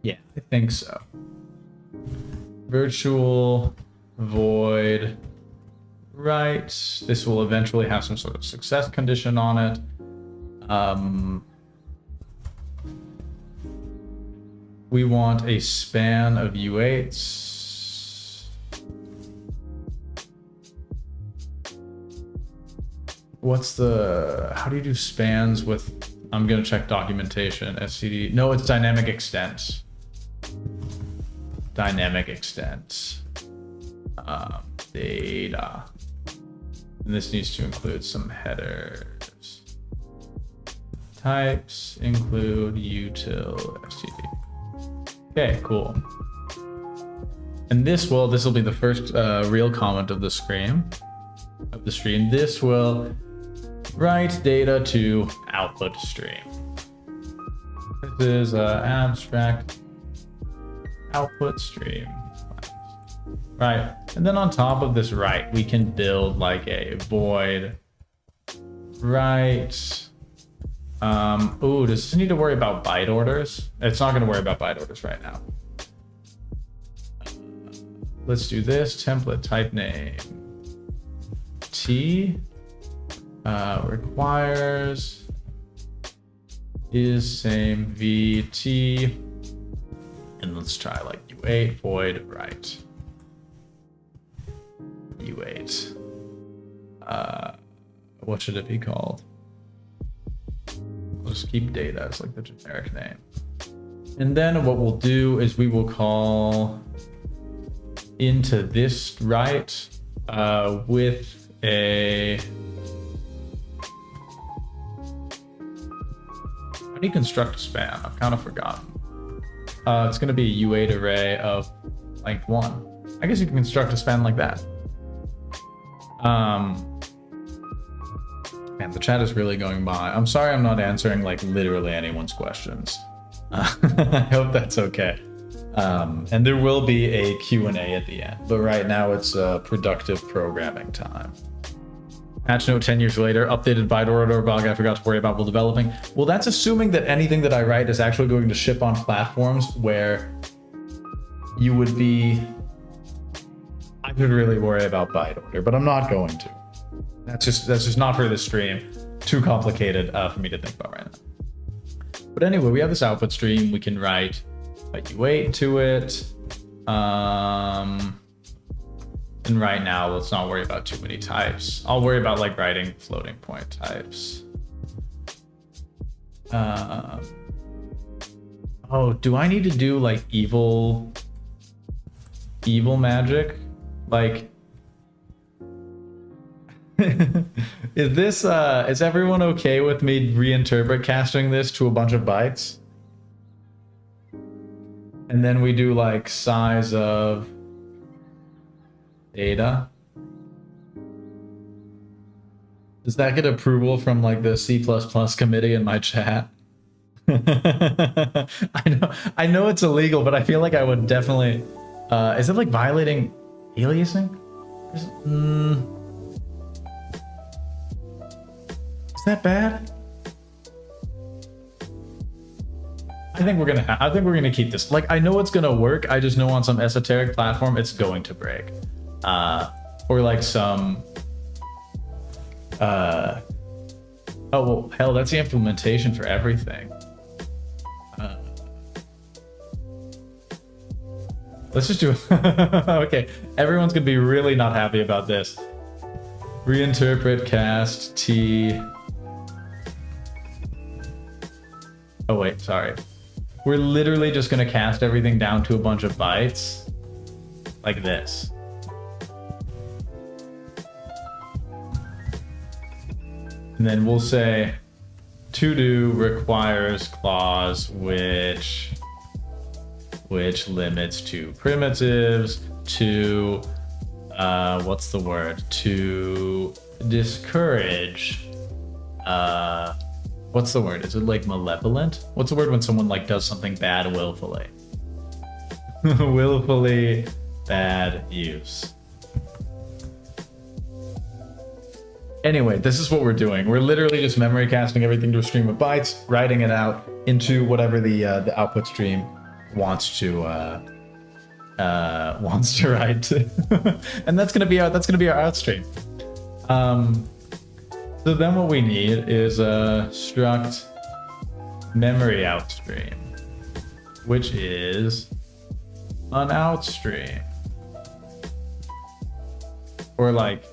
Yeah, I think so. Virtual void write. This will eventually have some sort of success condition on it. We want a span of U8s. What's the, how do you do spans with, I'm gonna check documentation, SCD. No, it's dynamic extent. Dynamic extent. Data. And this needs to include some headers. Types include util std. Okay, cool. And this will be the first real comment of the stream. This will write data to output stream. This is abstract output stream. Right, and then on top of this write, we can build like a void write. Ooh, does this need to worry about byte orders? It's not going to worry about byte orders right now. Let's do this. Template type name T requires is same VT, and let's try like U8 void write. U8. What should it be called? We'll just keep data as like the generic name. And then what we'll do is we will call into this write with a, how do you construct a span? I've kind of forgotten. It's going to be a U8 array of length 1. I guess you can construct a span like that. And the chat is really going by. I'm sorry I'm not answering like literally anyone's questions. I hope that's okay. And there will be a Q&A at the end, but right now it's productive programming time. Patch note 10 years later, updated byte order bug I forgot to worry about while developing. Well, that's assuming that anything that I write is actually going to ship on platforms where you would be, I should really worry about byte order, but I'm not going to. That's just not for this stream. Too complicated for me to think about right now. But anyway, we have this output stream. We can write a U8 to it. And right now, let's not worry about too many types. I'll worry about like writing floating point types. Oh, do I need to do like evil magic? Like, is everyone okay with me reinterpret casting this to a bunch of bytes? And then we do like size of data. Does that get approval from like the C++ committee in my chat? I know it's illegal, but I feel like I would definitely, is it like violating aliasing? Is that bad? I think we're gonna keep this. Like, I know it's gonna work. I just know on some esoteric platform it's going to break, or like some. Oh well, hell, that's the implementation for everything. Let's just do it. Okay, everyone's gonna be really not happy about this. Reinterpret cast t. Oh wait, sorry. We're literally just gonna cast everything down to a bunch of bytes, like this. And then we'll say to do requires clause which limits to primitives to what's the word, to discourage what's the word, is it like malevolent? What's the word when someone like does something bad willfully? Willfully bad use. Anyway, this is what we're doing. We're literally just memory casting everything to a stream of bytes, writing it out into whatever the output stream wants to write to. And that's gonna be our out stream. So then what we need is a struct memory outstream, which is an outstream, or like,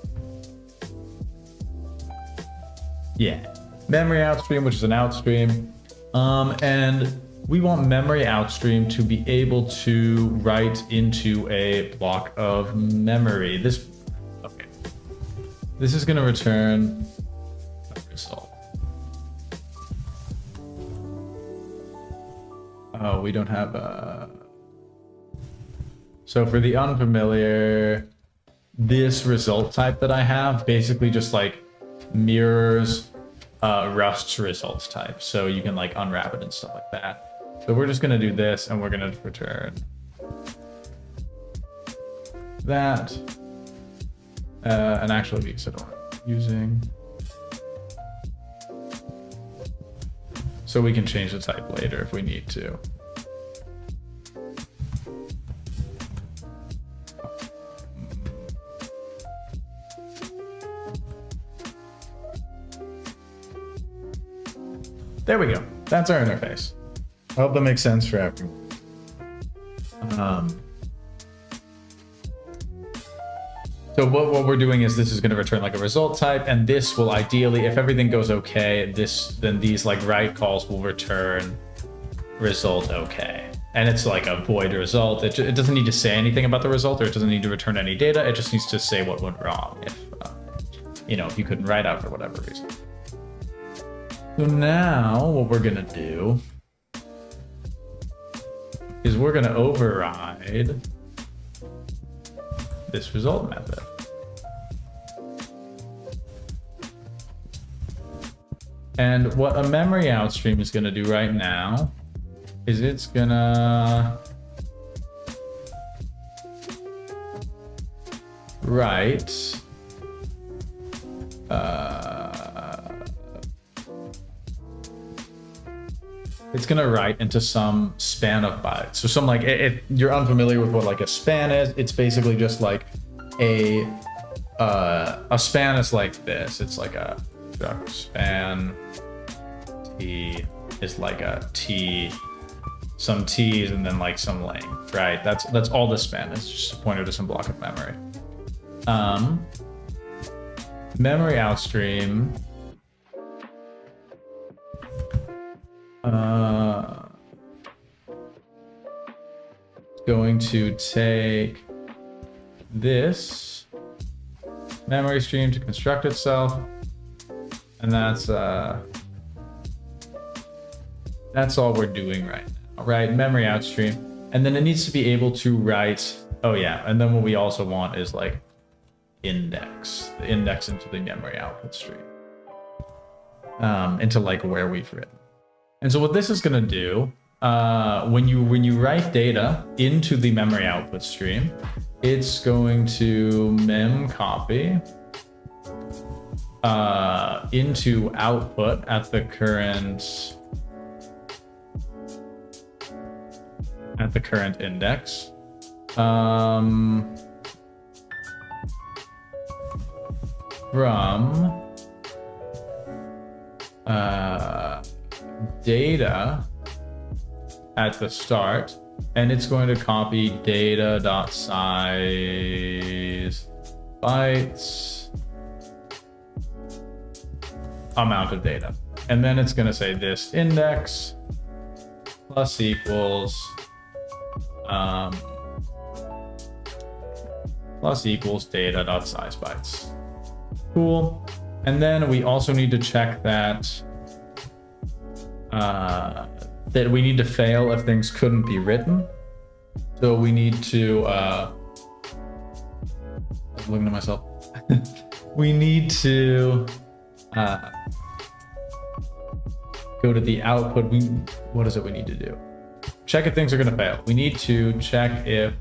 yeah, memory outstream, which is an outstream. And we want memory outstream to be able to write into a block of memory. This is going to return a result. Oh, we don't have a. So for the unfamiliar, this result type that I have basically just like mirrors Rust's results type, so you can like unwrap it and stuff like that. So we're just going to do this, and we're going to return that. And actually, we said using, so we can change the type later if we need to. There we go. That's our interface. I hope that makes sense for everyone. So what we're doing is this is going to return like a result type, and this will ideally, if everything goes okay, then these like write calls will return result okay. And it's like a void result. It doesn't need to say anything about the result, or it doesn't need to return any data. It just needs to say what went wrong if if you couldn't write out for whatever reason. So now what we're going to do is we're going to override this result method. And what a memory outstream is going to do right now is it's going to write it's going to write into some span of bytes. So some like, if you're unfamiliar with what like a span is, it's basically just like a span is like this. It's like a span t is like a t, some t's and then like some length, right? That's all the span is, just a pointer to some block of memory. Memory outstream going to take this memory stream to construct itself, and that's all we're doing right now, right? Memory outstream, and then it needs to be able to write. Oh yeah, and then what we also want is like the index into the memory output stream, into like where we've written. And so what this is going to do, when you write data into the memory output stream, it's going to mem copy into output at the current at the current index. From data at the start, and it's going to copy data.size bytes amount of data, and then it's going to say this index plus equals data.size bytes. Cool. And then we also need to check that that we need to fail if things couldn't be written. So we need to I'm looking at myself. We need to go to the output. What is it we need to do? Check if things are going to fail. We need to check if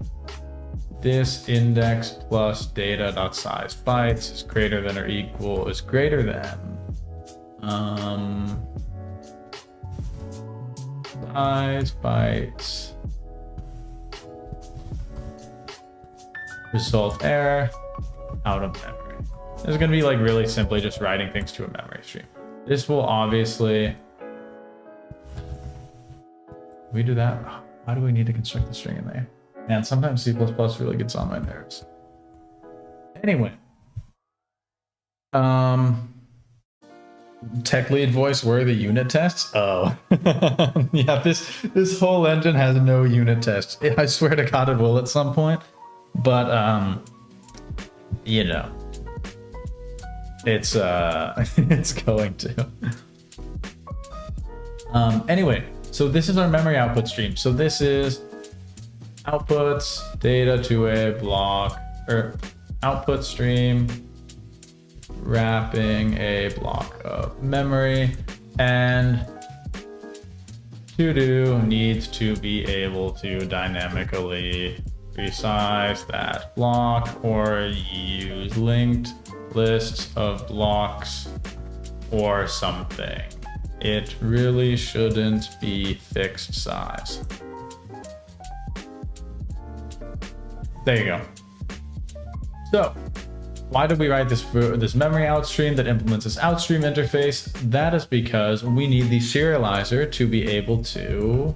this index plus data.size bytes is greater than or equal is greater than size bytes result error out of memory. This is going to be like really simply just writing things to a memory stream. This will obviously, we do that. Why do we need to construct the string in there? Man, sometimes C++ really gets on my nerves. Anyway, tech lead voice, where are the unit tests? Oh, yeah, this whole engine has no unit tests. I swear to God it will at some point, but you know, it's it's going to. Anyway, so this is our memory output stream. So this is outputs data to a block, or output stream wrapping a block of memory, and to-do needs to be able to dynamically resize that block or use linked lists of blocks or something. It really shouldn't be fixed size. There you go. So why did we write this memory outstream that implements this outstream interface? That is because we need the serializer to be able to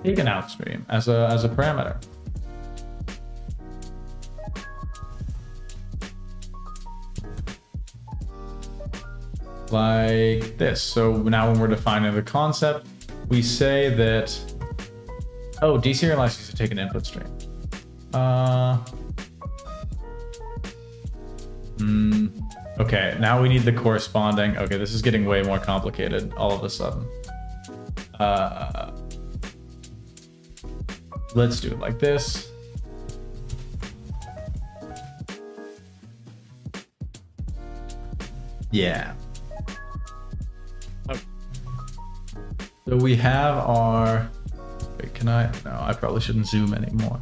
take an outstream as a parameter. Like this. So now when we're defining the concept, we say that, oh, deserializers to take an input stream. Okay, now we need the corresponding. Okay, this is getting way more complicated all of a sudden. Let's do it like this. Yeah. Okay. So we have our, wait, can I? No, I probably shouldn't zoom anymore.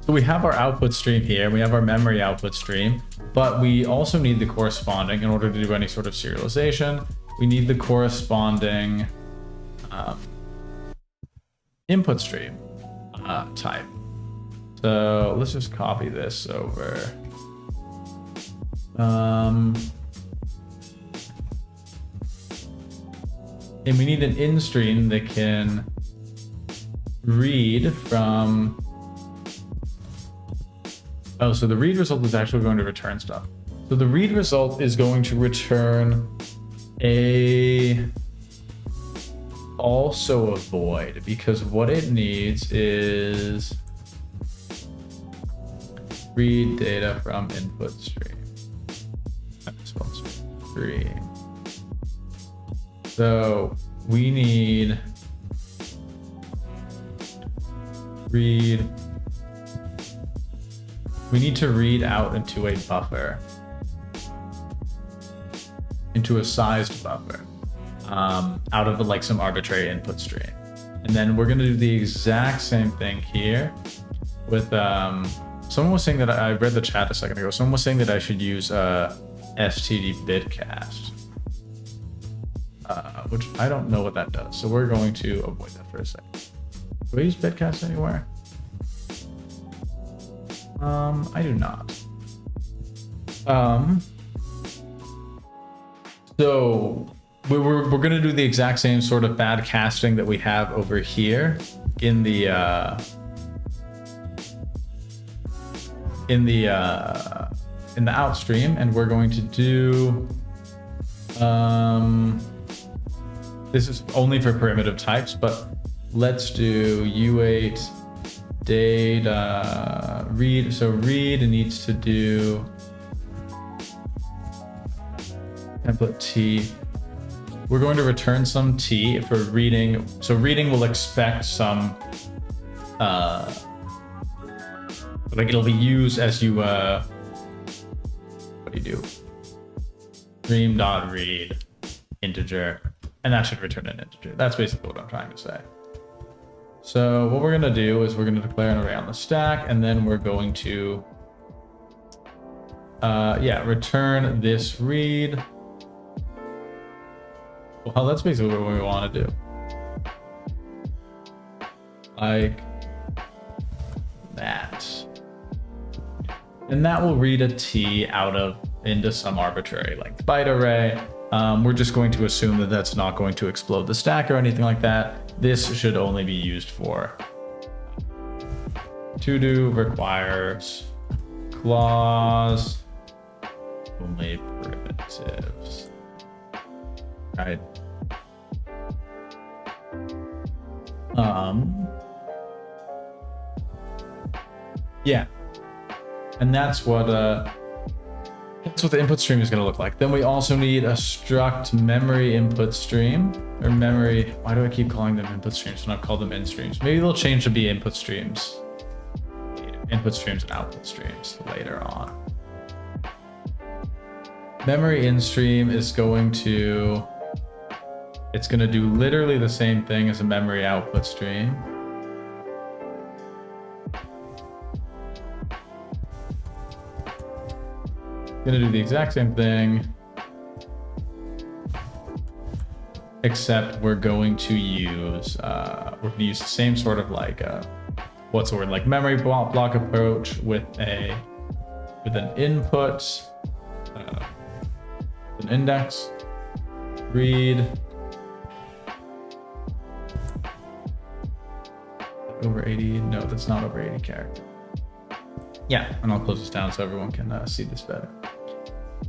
So we have our output stream here, we have our memory output stream, but we also need the corresponding, in order to do any sort of serialization, we need the corresponding input stream type. So let's just copy this over. And we need an in stream that can read from, oh, so the read result is actually going to return stuff. So the read result is going to return also a void, because what it needs is read data from input stream. So we need read. We need to read out into a buffer, into a sized buffer, out of like some arbitrary input stream. And then we're gonna do the exact same thing here with, someone was saying that, I read the chat a second ago, someone was saying that I should use std bitcast. which I don't know what that does. So we're going to avoid that for a second. Do I use Bitcast anywhere? I do not. So we're going to do the exact same sort of bad casting that we have over here in the outstream, and we're going to do this is only for primitive types, but let's do U8 data read. So read needs to do template T. We're going to return some T for reading. So reading will expect some like it'll be used as you what do you do? Stream.read integer, and that should return an integer. That's basically what I'm trying to say. So what we're going to do is we're going to declare an array on the stack, and then we're going to return this read. Well, that's basically what we want to do. Like that. And that will read a T out of into some arbitrary length byte array. We're just going to assume that that's not going to explode the stack or anything like that. This should only be used for to do requires clause only primitives. Right. Yeah. And that's what the input stream is going to look like. Then we also need a struct memory input stream, or memory. Why do I keep calling them input streams when I've called them in streams? Maybe they'll change to be input streams. Input streams and output streams later on. Memory in stream is going to, it's going to do literally the same thing as a memory output stream. Going to do the exact same thing, except we're going to use the same sort of like what's the word, like memory block approach with an input, an index, read over 80. No, that's not over 80 characters. Yeah, and I'll close this down so everyone can see this better.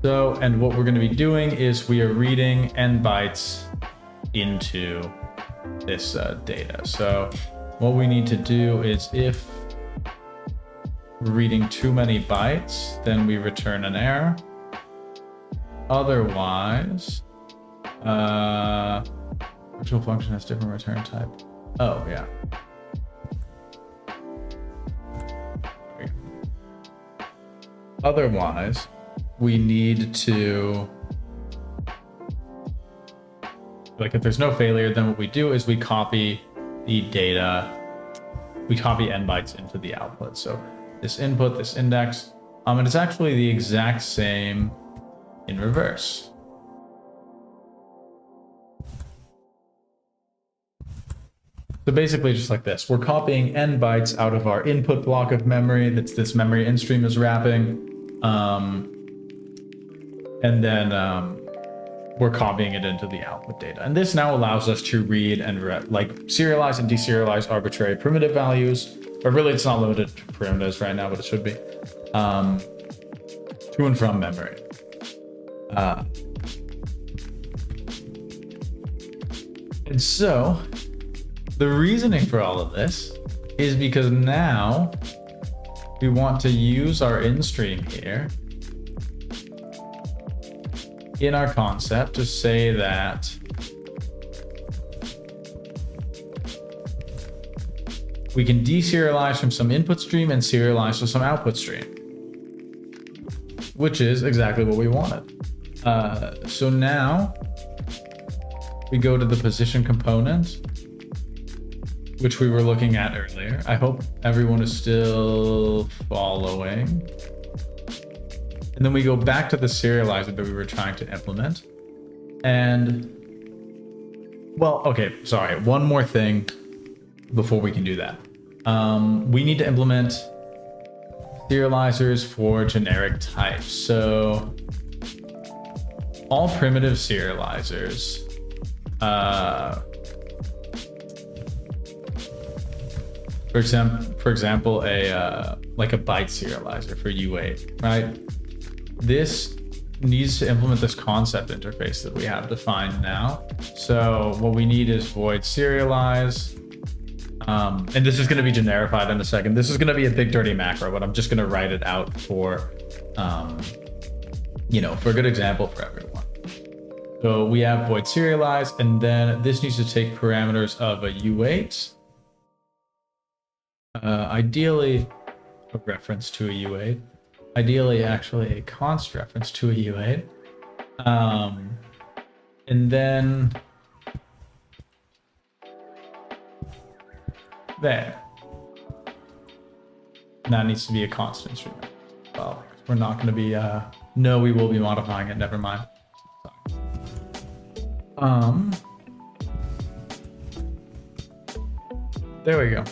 So, and what we're going to be doing is we are reading n bytes into this data. So what we need to do is if we're reading too many bytes, then we return an error. Otherwise, virtual function has different return type. Oh, yeah. Otherwise, we need to, like if there's no failure, then what we do is we copy the data, we copy n bytes into the output. So this input, this index, and it's actually the exact same in reverse. So basically just like this, we're copying n bytes out of our input block of memory that's this memory in stream is wrapping. And then we're copying it into the output data. And this now allows us to read and like serialize and deserialize arbitrary primitive values, or really it's not limited to primitives right now, but it should be, to and from memory. And so the reasoning for all of this is because now we want to use our in-stream here in our concept to say that we can deserialize from some input stream and serialize from some output stream, which is exactly what we wanted. So now we go to the position component, which we were looking at earlier. I hope everyone is still following. And then we go back to the serializer that we were trying to implement. And Well, okay, sorry. One more thing before we can do that. We need to implement serializers for generic types. So all primitive serializers, for example, a like a byte serializer for U8, right? This needs to implement this concept interface that we have defined now. So what we need is void serialize. And this is going to be generified in a second. This is going to be a big dirty macro, but I'm just going to write it out for, you know, for a good example for everyone. So we have void serialize, and then this needs to take parameters of a U8. Ideally, a reference to a U8. Ideally, actually, a const reference to a U8. And then there. And that needs to be a constant string. Well, we're not going to be, no, we will be modifying it. Never mind. Sorry. There we go.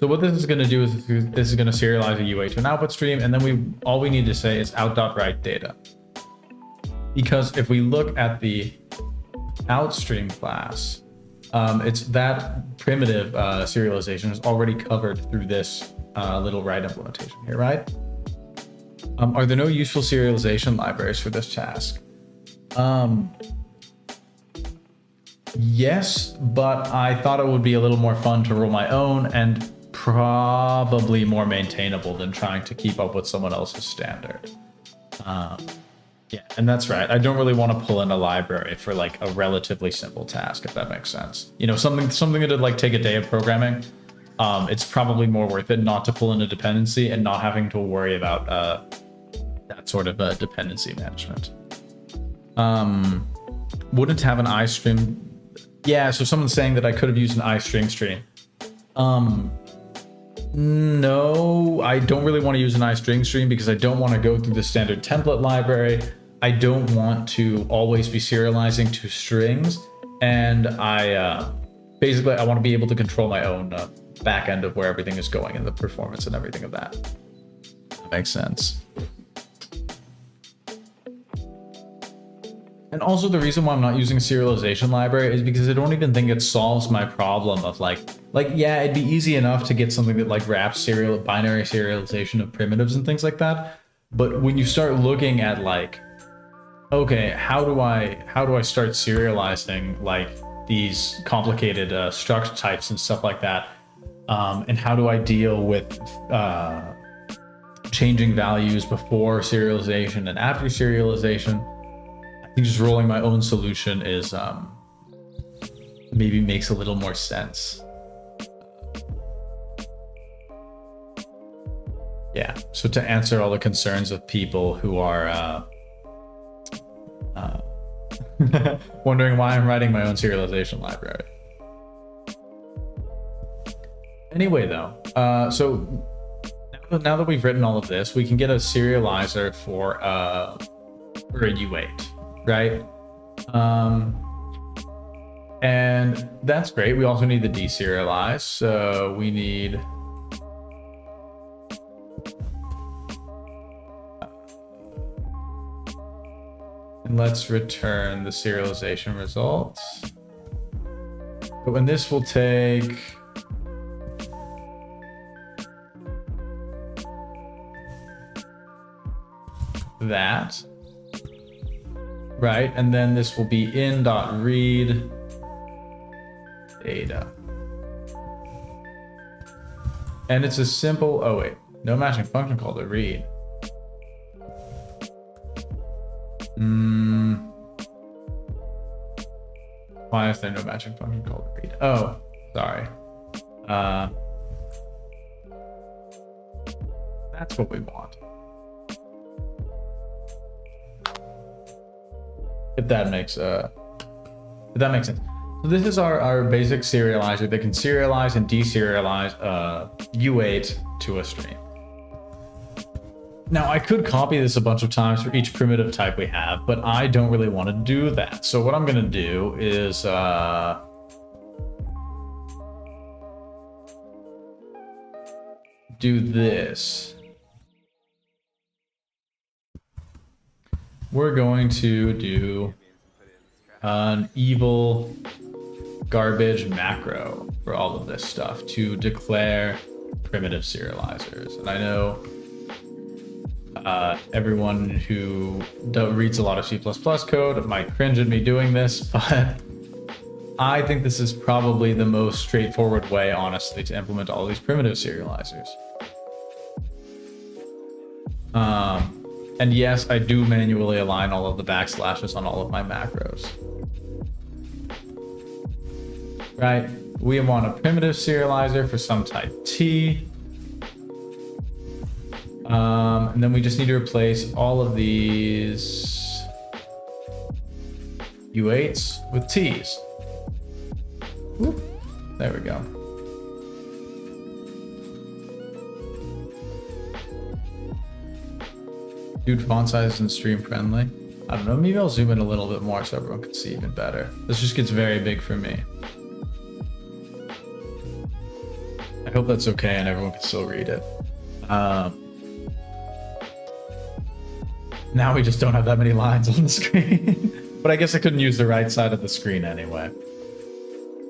So what this is going to do is this is going to serialize a UA to an output stream, and then all we need to say is out.write data. Because if we look at the outstream class, it's that primitive serialization is already covered through this little write implementation here, right? Are there no useful serialization libraries for this task? Yes, but I thought it would be a little more fun to roll my own and probably more maintainable than trying to keep up with someone else's standard. Yeah, and that's right. I don't really want to pull in a library for like a relatively simple task, if that makes sense. You know, something that'd like take a day of programming. It's probably more worth it not to pull in a dependency and not having to worry about that sort of dependency management. Wouldn't have an iStream. Yeah, so someone's saying that I could have used an iString stream. No, I don't really want to use an iString stream because I don't want to go through the standard template library. I don't want to always be serializing to strings, and basically I want to be able to control my own back end of where everything is going and the performance and everything of that. That makes sense. And also the reason why I'm not using a serialization library is because I don't even think it solves my problem of like yeah, it'd be easy enough to get something that like wraps binary serialization of primitives and things like that. But when you start looking at like, okay, how do I start serializing like these complicated struct types and stuff like that? And how do I deal with changing values before serialization and after serialization? I think just rolling my own solution is maybe makes a little more sense. Yeah, so to answer all the concerns of people who are wondering why I'm writing my own serialization library. Anyway, though, so now that we've written all of this, we can get a serializer for a U8. Right? And that's great. We also need the deserialize. So we need and let's return the serialization results. So, and this will take that. Right, and then this will be in.read data. And it's a simple, oh wait, no matching function called a read. Why is there no matching function called a read? Oh, sorry. That's what we want. If that makes sense. So this is our basic serializer that can serialize and deserialize U8 to a stream. Now I could copy this a bunch of times for each primitive type we have, but I don't really want to do that. So what I'm going to do is do this. We're going to do an evil garbage macro for all of this stuff to declare primitive serializers. And I know everyone who reads a lot of C++ code might cringe at me doing this, but I think this is probably the most straightforward way, honestly, to implement all these primitive serializers. And yes, I do manually align all of the backslashes on all of my macros. Right, we want a primitive serializer for some type T. And then we just need to replace all of these U8s with T's. Whoop. There we go. Dude, font size and stream friendly. I don't know, maybe I'll zoom in a little bit more so everyone can see even better. This just gets very big for me. I hope that's okay and everyone can still read it. Now we just don't have that many lines on the screen. But I guess I couldn't use the right side of the screen anyway.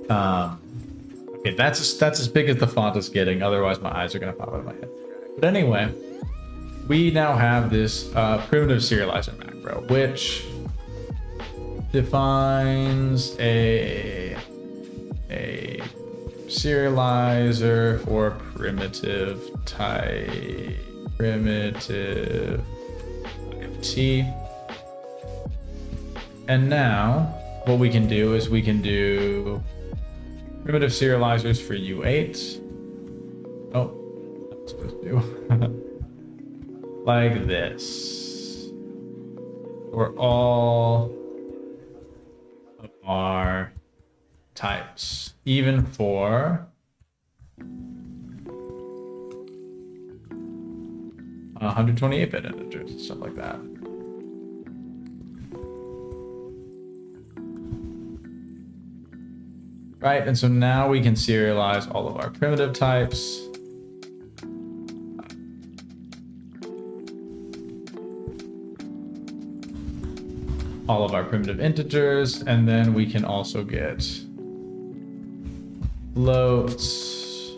Okay, that's as big as the font is getting. Otherwise, my eyes are gonna pop out of my head. But anyway, we now have this primitive serializer macro, which defines a serializer for primitive type T. And now what we can do is we can do primitive serializers for U8. Oh, I'm supposed to do like this for all of our types, even for 128-bit integers and stuff like that. Right, and so now we can serialize all of our primitive types. All of our primitive integers, and then we can also get floats.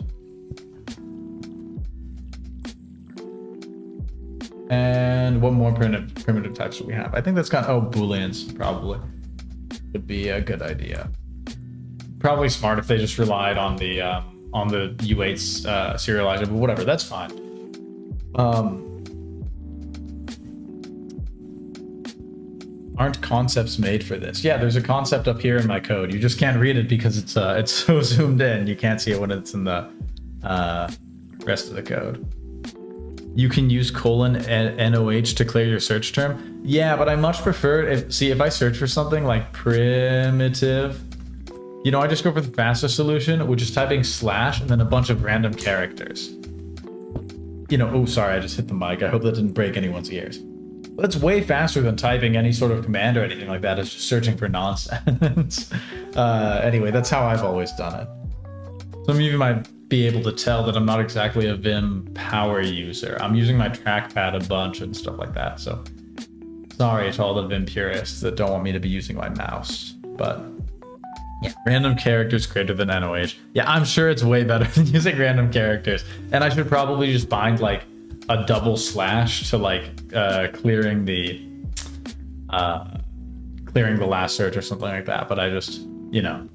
And what more primitive types do we have? I think that's kind of, oh, Booleans probably would be a good idea. Probably smart if they just relied on the U8's serializer, but whatever, that's fine. Aren't concepts made for this? Yeah, there's a concept up here in my code. You just can't read it because it's so zoomed in. You can't see it when it's in the rest of the code. You can use :NOH to clear your search term. Yeah, but I much prefer if I search for something like primitive, you know, I just go for the faster solution, which is typing / and then a bunch of random characters. You know, oh, sorry, I just hit the mic. I hope that didn't break anyone's ears. That's way faster than typing any sort of command or anything like that. It's just searching for nonsense. Anyway, that's how I've always done it. Some of you might be able to tell that I'm not exactly a Vim power user. I'm using my trackpad a bunch and stuff like that. So sorry to all the Vim purists that don't want me to be using my mouse. But yeah, random characters greater than NOH. Yeah, I'm sure it's way better than using random characters. And I should probably just bind like a / to like clearing the last search or something like that. But I just, you know,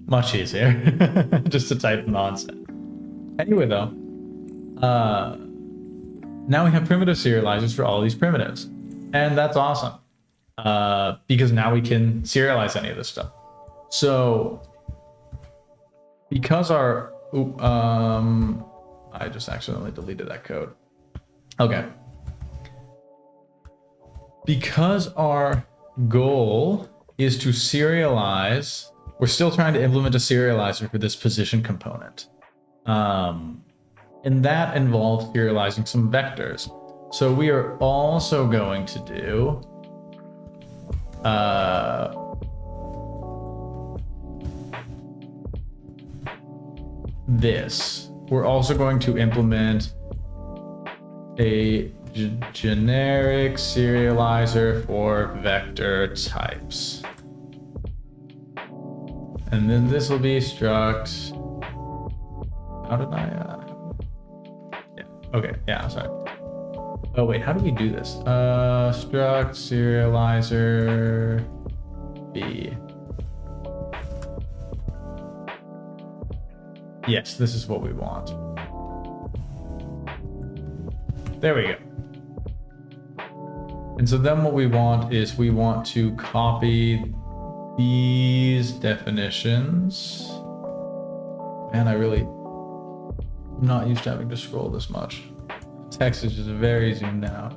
much easier just to type nonsense. Anyway, though, now we have primitive serializers for all these primitives, and that's awesome because now we can serialize any of this stuff. So because our I just accidentally deleted that code. Okay. Because our goal is to serialize, we're still trying to implement a serializer for this position component. And that involves serializing some vectors. So we are also going to do this. we're also going to implement a generic serializer for vector types. And then this will be struct. How did I? Yeah. Okay. Yeah. Sorry. Oh wait. How do we do this? Struct serializer B. Yes, this is what we want. There we go. And so then what we want is we want to copy these definitions. Man, I'm not used to having to scroll this much. Text is just very zoomed out.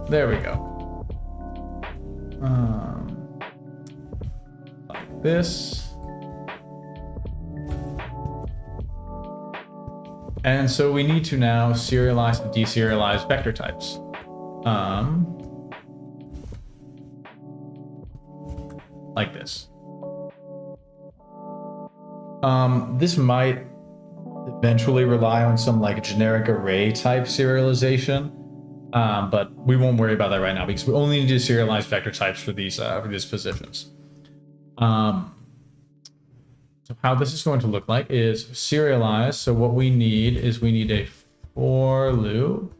There we go. Like this. And so we need to now serialize and deserialize vector types. Like this. This might eventually rely on some like generic array type serialization, but we won't worry about that right now because we only need to serialize vector types for these positions. So how this is going to look like is serialize. So what we need is a for loop.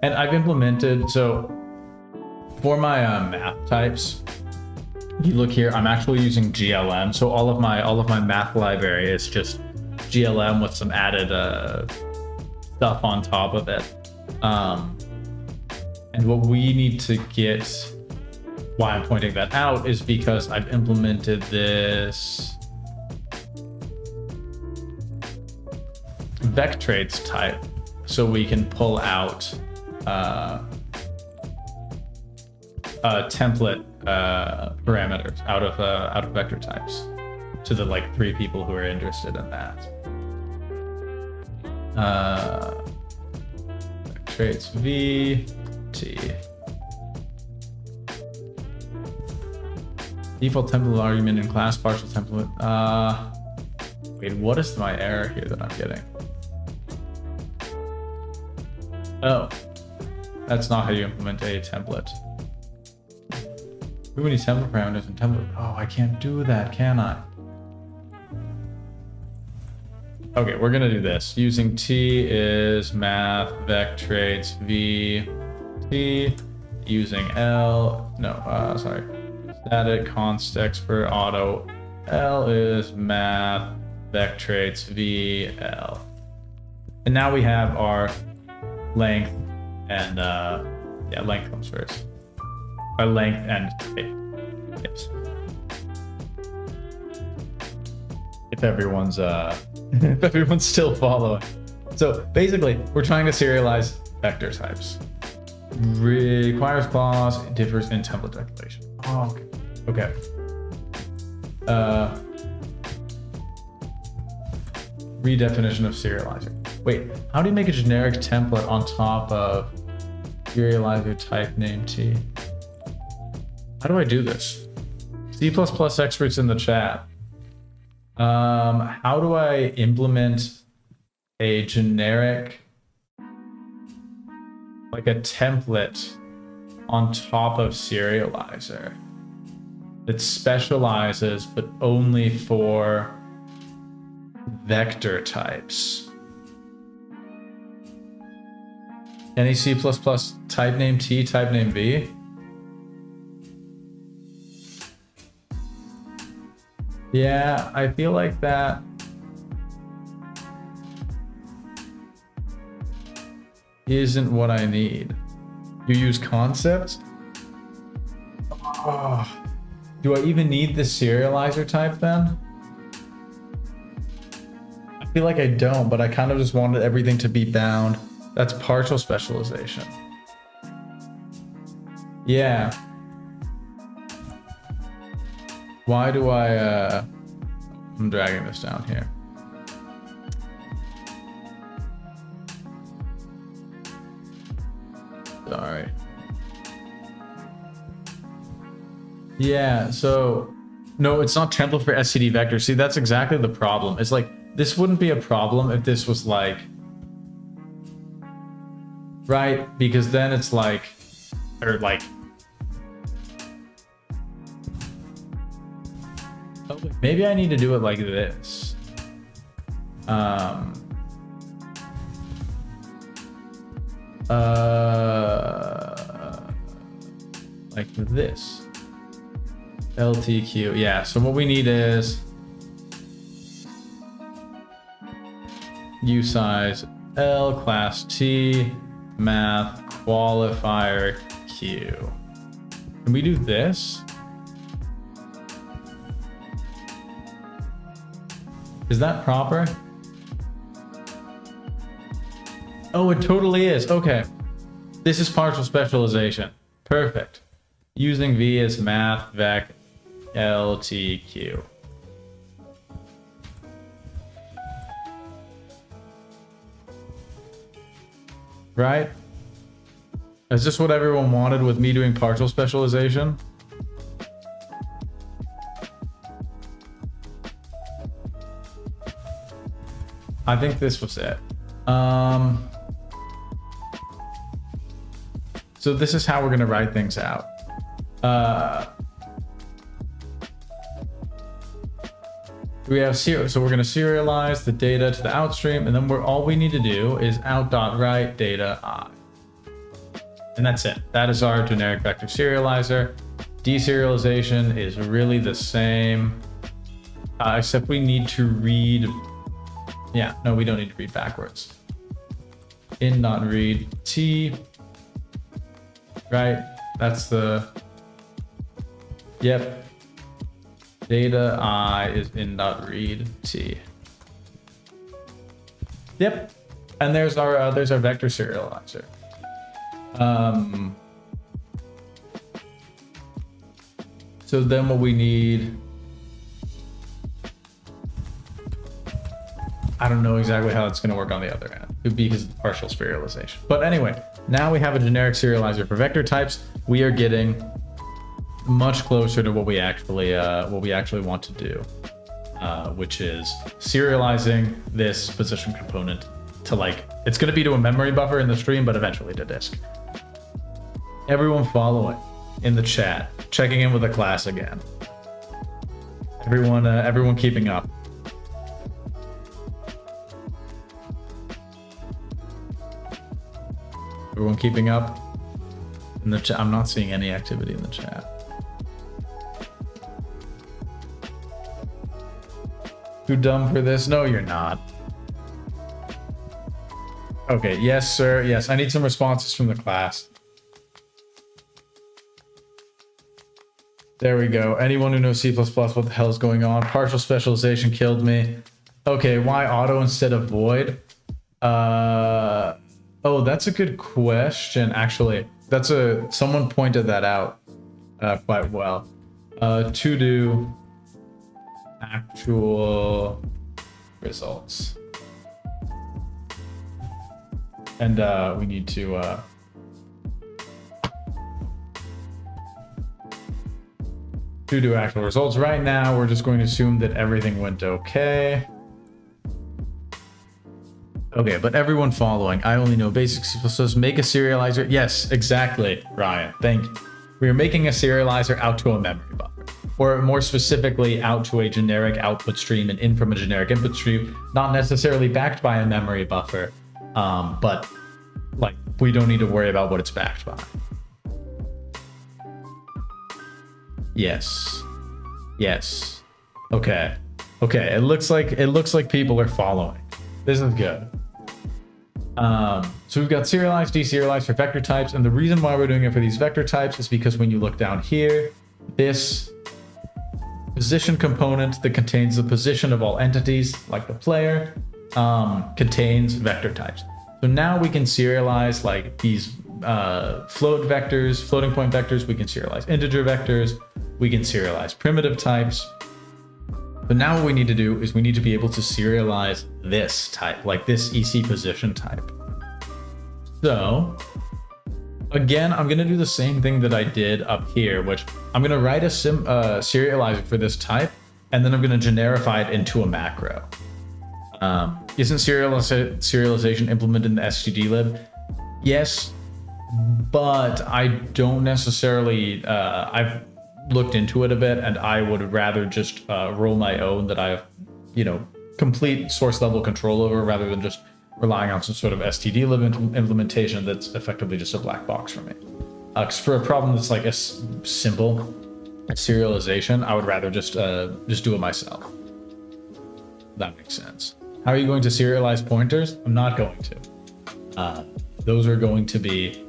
And I've implemented, so for my math types, if you look here, I'm actually using GLM. So all of my math library is just GLM with some added stuff on top of it. And what we need to get, why I'm pointing that out, is because I've implemented this vectrates type, so we can pull out template parameters out of vector types to the like 3 people who are interested in that. Vectrates VT. Default template argument in class partial template. Wait, what is my error here that I'm getting? Oh, that's not how you implement a template. Too many template parameters and template. Oh, I can't do that, can I? Okay, we're gonna do this. Using T is math vectrates V T. Using L, sorry. Static const expert auto L is math vectrates VL. And now we have our length and length comes first. Our length and type. Yes. If everyone's if everyone's still following. So basically we're trying to serialize vector types. Requires clause, differs in template declaration. Oh, okay. Redefinition of serializer. Wait, how do you make a generic template on top of serializer type name T? How do I do this? C++ experts in the chat. How do I implement a generic, like a template on top of Serializer that specializes but only for vector types? Any C++ type name T, type name V? Yeah, I feel like that isn't what I need. You use concepts? Oh, do I even need the serializer type then? I feel like I don't, but I kind of just wanted everything to be bound. That's partial specialization. Yeah. Why do I'm dragging this down here. Sorry. Yeah, so No, it's not template for STD vector. See, that's exactly the problem. It's like, this wouldn't be a problem if this was like, right? Because then it's like, or like, oh, maybe I need to do it like this. Like this. LTQ. Yeah, so what we need is usize L class T math qualifier Q. Can we do this? Is that proper? Oh, it totally is. Okay. This is partial specialization. Perfect. Using V as math vec LTQ. Right? Is this what everyone wanted with me doing partial specialization? I think this was it. So this is how we're going to write things out. We have so we're going to serialize the data to the outstream, and then all we need to do is out.write data I. And that's it. That is our generic vector serializer. Deserialization is really the same, except we need to read. Yeah, no, we don't need to read backwards. In.read T. Right? That's the. Yep. Data I is in.read T. Yep. And there's our vector serializer. So then what we need, I don't know exactly how it's going to work on the other end. It would be because of the partial serialization. But anyway, now we have a generic serializer for vector types. We are getting much closer to what we actually want to do, which is serializing this position component to, like, it's going to be to a memory buffer in the stream, but eventually to disk. Everyone following in the chat, checking in with the class again. Everyone keeping up. Everyone keeping up in the chat. I'm not seeing any activity in the chat. Too dumb for this? No, you're not. Okay, yes, sir. Yes, I need some responses from the class. There we go. Anyone who knows C++, what the hell is going on? Partial specialization killed me. Okay, why auto instead of void? Oh, that's a good question. Actually, someone pointed that out quite well. To do actual results. And we need to do actual results. Right now, we're just going to assume that everything went okay. Okay, but everyone following, I only know basic C++. Make a serializer. Yes, exactly, Ryan. Thank you. We are making a serializer out to a memory buffer, or more specifically, out to a generic output stream and in from a generic input stream, not necessarily backed by a memory buffer, but like we don't need to worry about what it's backed by. Yes. Yes. Okay. Okay. It looks like people are following. This is good. So we've got serialized, deserialized for vector types, and the reason why we're doing it for these vector types is because when you look down here, this position component that contains the position of all entities, like the player, contains vector types. So now we can serialize like these floating point vectors. We can serialize integer vectors. We can serialize primitive types. But now what we need to do is we need to be able to serialize this type, like this EC position type. So Again, I'm going to do the same thing that I did up here, which I'm going to write a serializer for this type, and then I'm going to generify it into a macro. Isn't serialization implemented in the stdlib? Yes, but I don't necessarily, I've looked into it a bit, and I would rather just roll my own that I have, complete source level control over, rather than just relying on some sort of stdlib implementation that's effectively just a black box for me. For a problem that's like as simple as serialization, I would rather just do it myself. That makes sense. How are you going to serialize pointers? I'm not going to. Those are going to be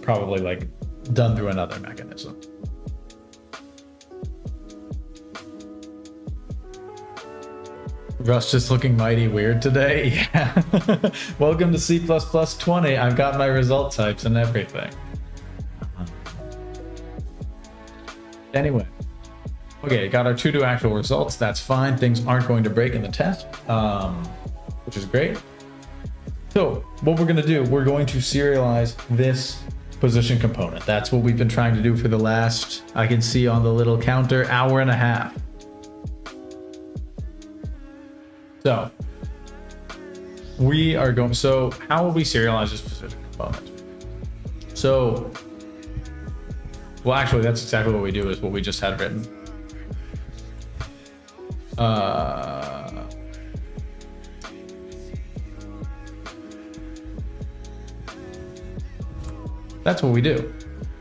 probably like done through another mechanism. Rust is looking mighty weird today. Yeah. Welcome to C++ 20. I've got my result types and everything. Anyway. Okay, got our to-do actual results. That's fine. Things aren't going to break in the test, which is great. So what we're going to do, we're going to serialize this position component. That's what we've been trying to do for the last, I can see on the little counter, hour and a half. So we are going, so how will we serialize this position component? So, well, actually, that's exactly what we do, is what we just had written. That's what we do.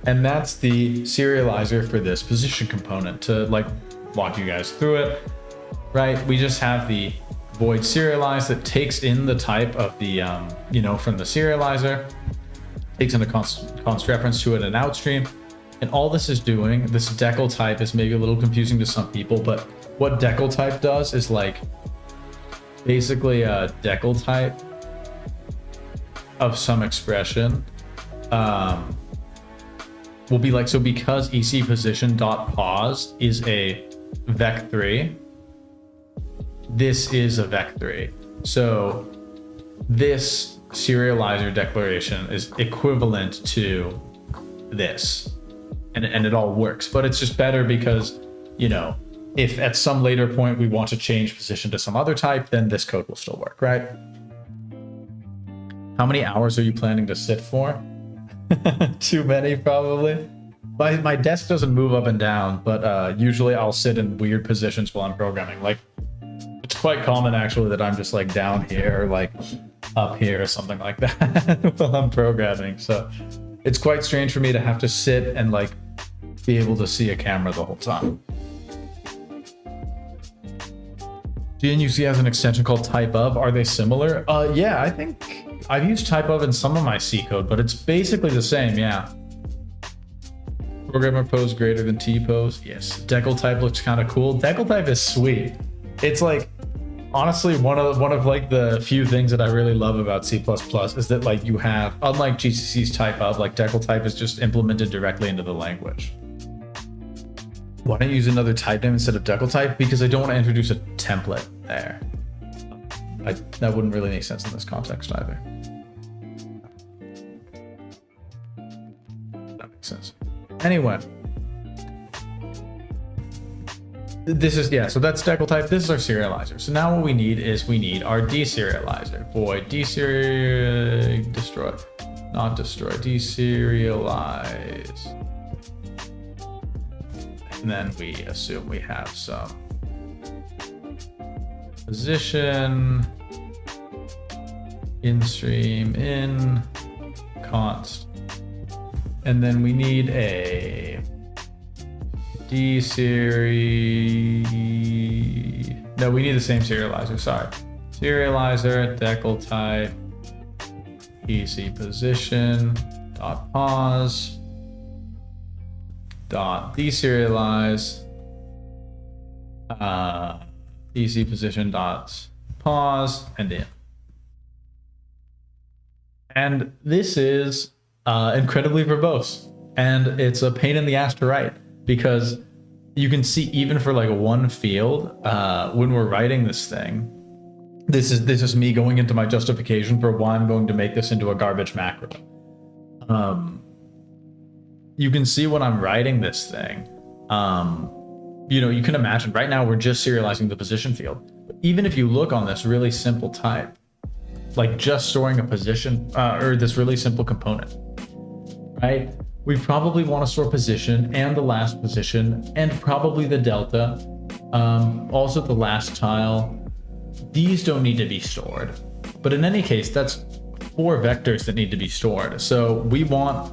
And that's the serializer for this position component. To like walk you guys through it, right? We just have the void serialize that takes in the type of the, from the serializer, takes in a const reference to it and outstream. And all this is doing, this decal type is maybe a little confusing to some people, but what decal type does is like basically a decal type of some expression will be like, so because EC position dot pause is a vec3, this is a vec3. So this serializer declaration is equivalent to this, and it all works. But it's just better because, if at some later point we want to change position to some other type, then this code will still work, right? How many hours are you planning to sit for? Too many, probably. My desk doesn't move up and down, but usually I'll sit in weird positions while I'm programming. Like, it's quite common actually that I'm just like down here or like up here or something like that while I'm programming. So it's quite strange for me to have to sit and like be able to see a camera the whole time. GNUC has an extension called type of. Are they similar? Yeah, I think I've used type of in some of my C code, but it's basically the same, yeah. Programmer pose greater than T pose. Yes. Decal type looks kind of cool. Decal type is sweet. It's like, honestly, one of like the few things that I really love about C++ is that like you have, unlike GCC's type of, like decal type is just implemented directly into the language. Why don't you use another type name instead of decal type? Because I don't want to introduce a template there. That wouldn't really make sense in this context either. That makes sense. Anyway. This is, yeah, so that's decal type. This is our serializer. So now what we need is our deserializer. Void destroy, not destroy, deserialize. And then we assume we have some position, in stream, in, const. And then we need a no, we need the same serializer, sorry. Serializer, decal type, EC position, dot pause, dot deserialize, EC position dot pause, and in. And this is incredibly verbose, and it's a pain in the ass to write, because you can see even for like one field, when we're writing this thing, this is me going into my justification for why I'm going to make this into a garbage macro. you can see when I'm writing this thing, you know, you can imagine right now we're just serializing the position field. But even if you look on this really simple type, like just storing a position or this really simple component, right? We probably want to store position and the last position and probably the delta, also the last tile. These don't need to be stored, but in any case, that's 4 vectors that need to be stored. So we want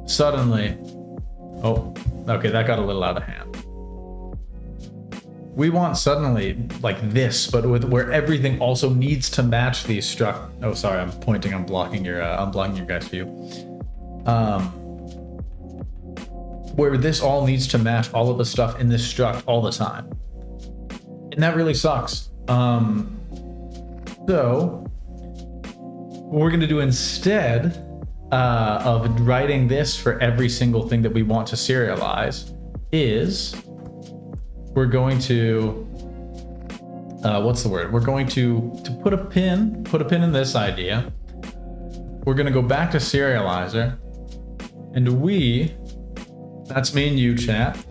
suddenly, oh, okay, that got a little out of hand. We want suddenly like this, but with where everything also needs to match these struct. Oh, sorry, I'm pointing. I'm blocking your guys' view. Where this all needs to match all of the stuff in this struct all the time, and that really sucks. So what we're going to do instead of writing this for every single thing that we want to serialize is we're going to what's the word? We're going to put a pin in this idea. We're going to go back to Serializer, and that's me and you, chat.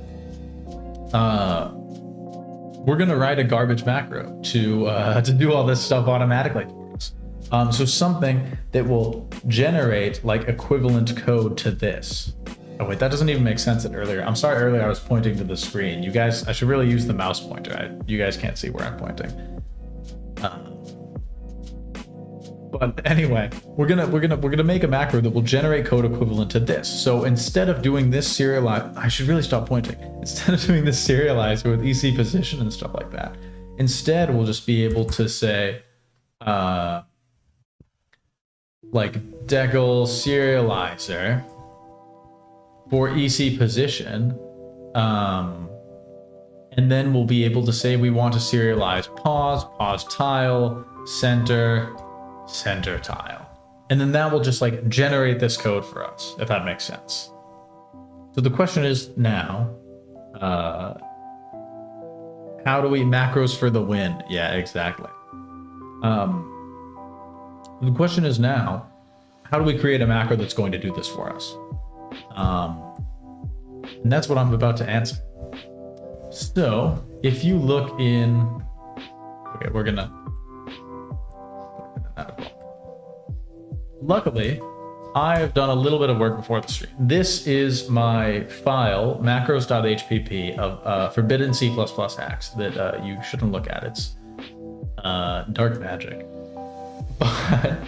We're going to write a garbage macro to do all this stuff automatically for us. So something that will generate like equivalent code to this. Oh wait, that doesn't even make sense earlier. I'm sorry, earlier I was pointing to the screen. You guys, I should really use the mouse pointer. You guys can't see where I'm pointing. But anyway, we're gonna make a macro that will generate code equivalent to this. So instead of doing this serialize, I should really stop pointing. Instead of doing this serializer with EC position and stuff like that, instead we'll just be able to say, like decal serializer for EC position, and then we'll be able to say we want to serialize pause tile, center tile. And then that will just like generate this code for us, if that makes sense. So the question is now, how do we macros for the win? Yeah, exactly. The question is now, how do we create a macro that's going to do this for us? And that's what I'm about to answer. So if you look in, okay, we're gonna, luckily, I've done a little bit of work before the stream. This is my file, macros.hpp of forbidden C++ hacks that you shouldn't look at. It's dark magic. But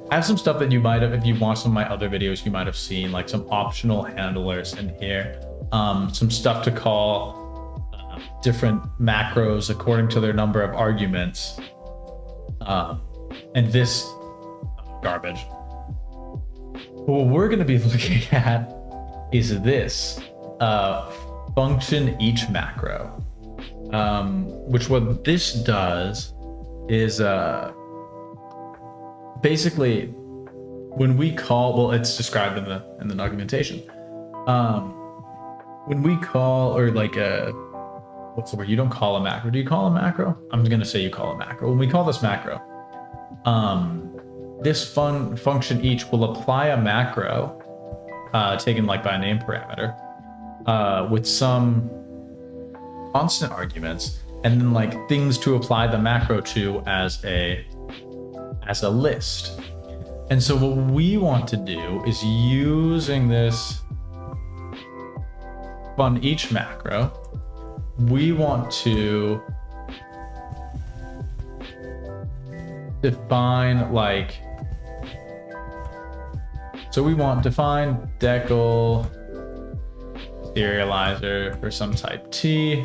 I have some stuff that you might have, if you watched some of my other videos, you might have seen, like some optional handlers in here, some stuff to call different macros according to their number of arguments, and this garbage. What we're going to be looking at is this function each macro, which what this does is basically when we call, well, it's described in the documentation. When we call, or like what's the word? You don't call a macro. Do you call a macro? I'm going to say you call a macro. When we call this macro, this function each will apply a macro taken like by a name parameter with some constant arguments, and then like things to apply the macro to as a list. And so what we want to do is, using this fun each macro, we want to define like, so we want define decal serializer for some type T.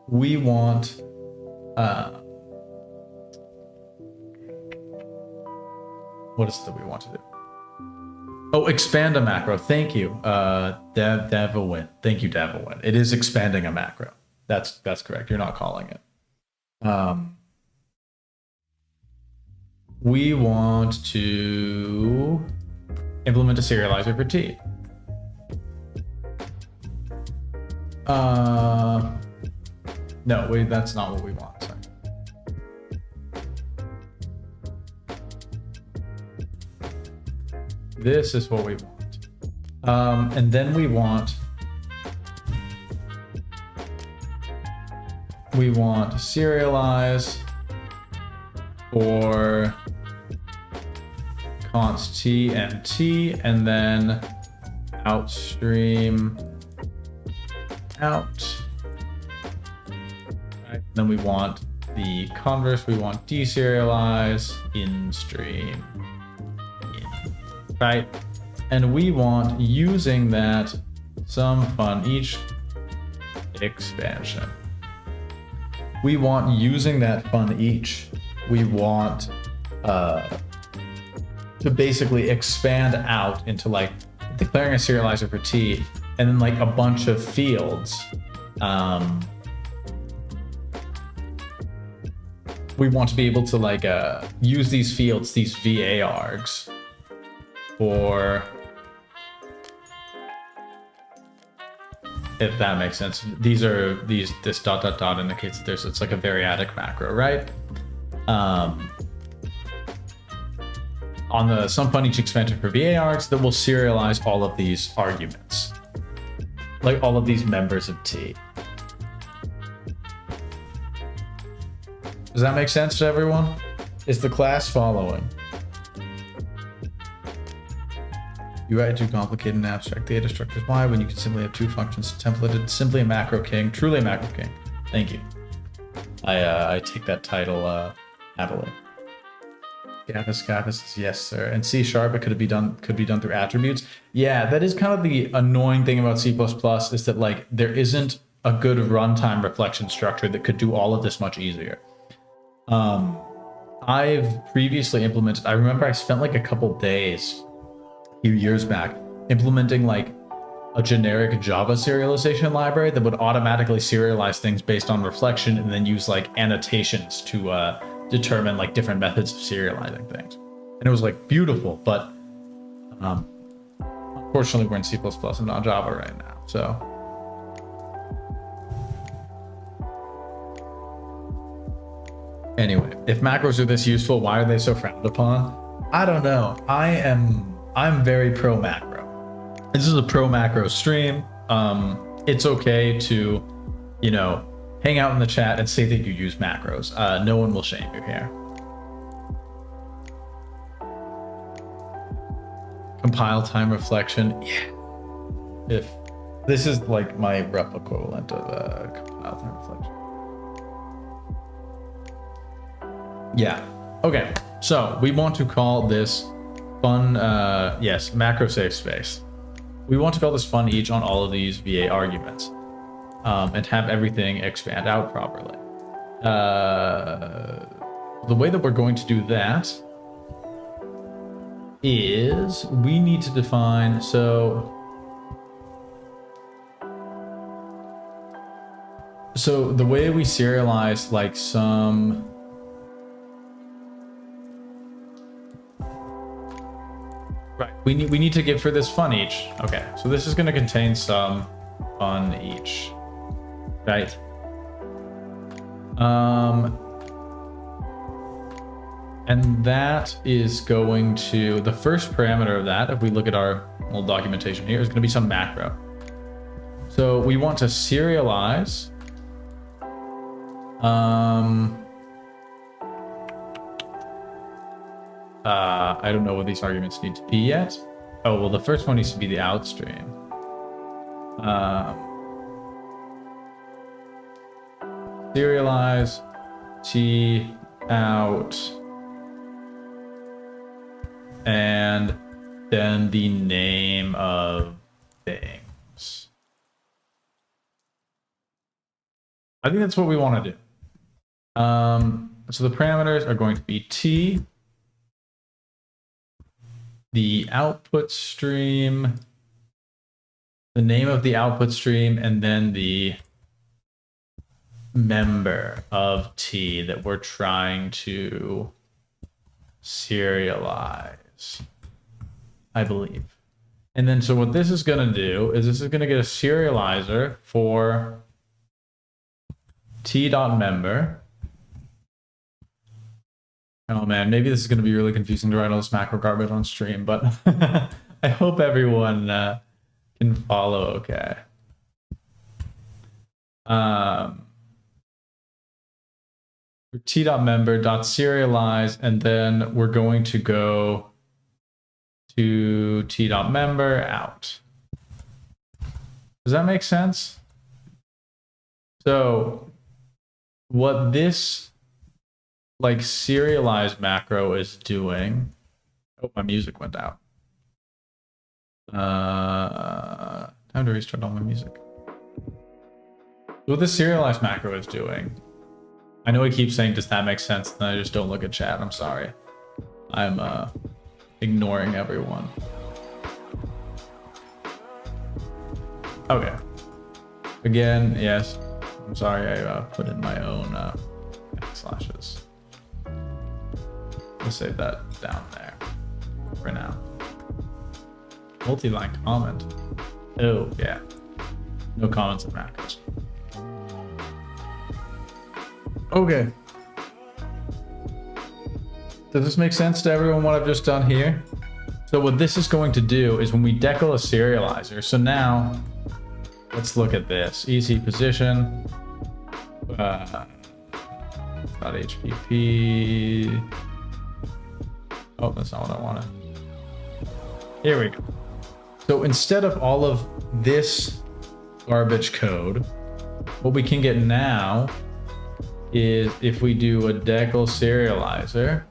We want what is it that we want to do? Oh, expand a macro. Thank you, Davawin. Thank you, Davawin. It is expanding a macro. That's correct. You're not calling it. We want to implement a serializer for T. No, wait, that's not what we want. Sorry. this is what we want. And then we want serialize for const t and t, and then outstream out. Right. Then we want the converse, we want deserialize in stream in, right? And we want using that some fun each expansion. We want using that fun each. We want to basically expand out into like declaring a serializer for t, and then like a bunch of fields. We want to be able to like use these fields, these VA args, for, if that makes sense. This dot dot dot indicates that it's like a variadic macro, right? On the some fun each expansion for VA args that will serialize all of these arguments, like all of these members of T. Does that make sense to everyone? Is the class following? You write too complicated and abstract data structures. Why? When you can simply have two functions templated, simply a macro king, truly a macro king. Thank you. I take that title happily. Gathis, yes, sir. And C# it could be done through attributes. Yeah, that is kind of the annoying thing about C++ is that like there isn't a good runtime reflection structure that could do all of this much easier. I've previously implemented, I remember I spent like a couple days a few years back implementing like a generic Java serialization library that would automatically serialize things based on reflection and then use like annotations to determine like different methods of serializing things. And it was like beautiful, but unfortunately we're in C++ and not Java right now. So anyway, if macros are this useful, why are they so frowned upon? I don't know. I'm very pro macro. This is a pro macro stream. It's okay to, you know, hang out in the chat and say that you use macros. No one will shame you here. Compile time reflection. Yeah. If this is like my rep equivalent of compile time reflection. Yeah. Okay. So we want to call this fun, yes, macro safe space. We want to call this fun each on all of these VA arguments, and have everything expand out properly. The way that we're going to do that is we need to define, so the way we serialize like some, right, we need to give for this fun each. Okay, so this is going to contain some fun each, right? And that is going to, the first parameter of that, if we look at our little documentation here, is going to be some macro. So we want to serialize I don't know what these arguments need to be yet. Oh, well, the first one needs to be the outstream. Serialize T out, and then the name of things. I think that's what we want to do. So the parameters are going to be T, the output stream, the name of the output stream, and then the member of T that we're trying to serialize, I believe. And then so what this is going to do is this is going to get a serializer for T.member Oh man, maybe this is going to be really confusing to write all this macro garbage on stream, but I hope everyone can follow okay. T.member.serialize, and then we're going to go to T.member out. Does that make sense? So what this like serialize macro is doing, oh, my music went out. Time to restart all my music. What this serialize macro is doing, I know I keep saying, does that make sense? And I just don't look at chat. I'm sorry. I'm ignoring everyone. Okay. Again, yes. I'm sorry I put in my own backslashes. We'll save that down there for now. Multi-line comment. Oh, yeah. No comments and macros. Okay. Does this make sense to everyone what I've just done here? So what this is going to do is when we decal a serializer, so now let's look at this. EC position. .hpp. Oh, that's not what I wanted. Here we go. So instead of all of this garbage code, what we can get now is if we do a decal serializer,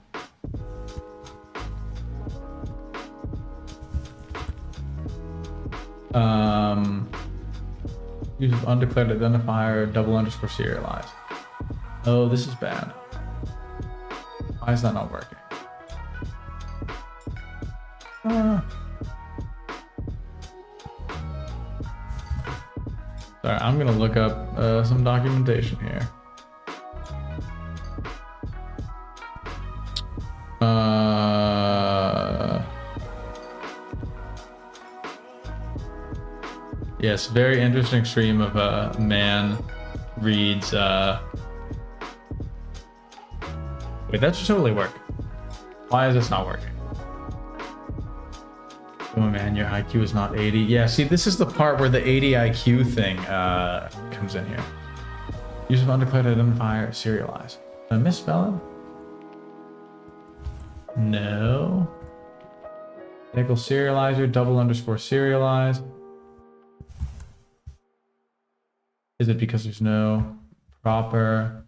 use undeclared identifier __ serialize. Oh, this is bad. Why is that not working? Sorry, I'm gonna look up some documentation here. Yes, very interesting stream of a man reads. Wait, that should totally work. Why is this not working? Oh man, your IQ is not 80. Yeah, see, this is the part where the 80 IQ thing comes in here. Use of undeclared identifier, serialize. Did I misspell it? No. Decal serializer, __ serialize. Is it because there's no proper?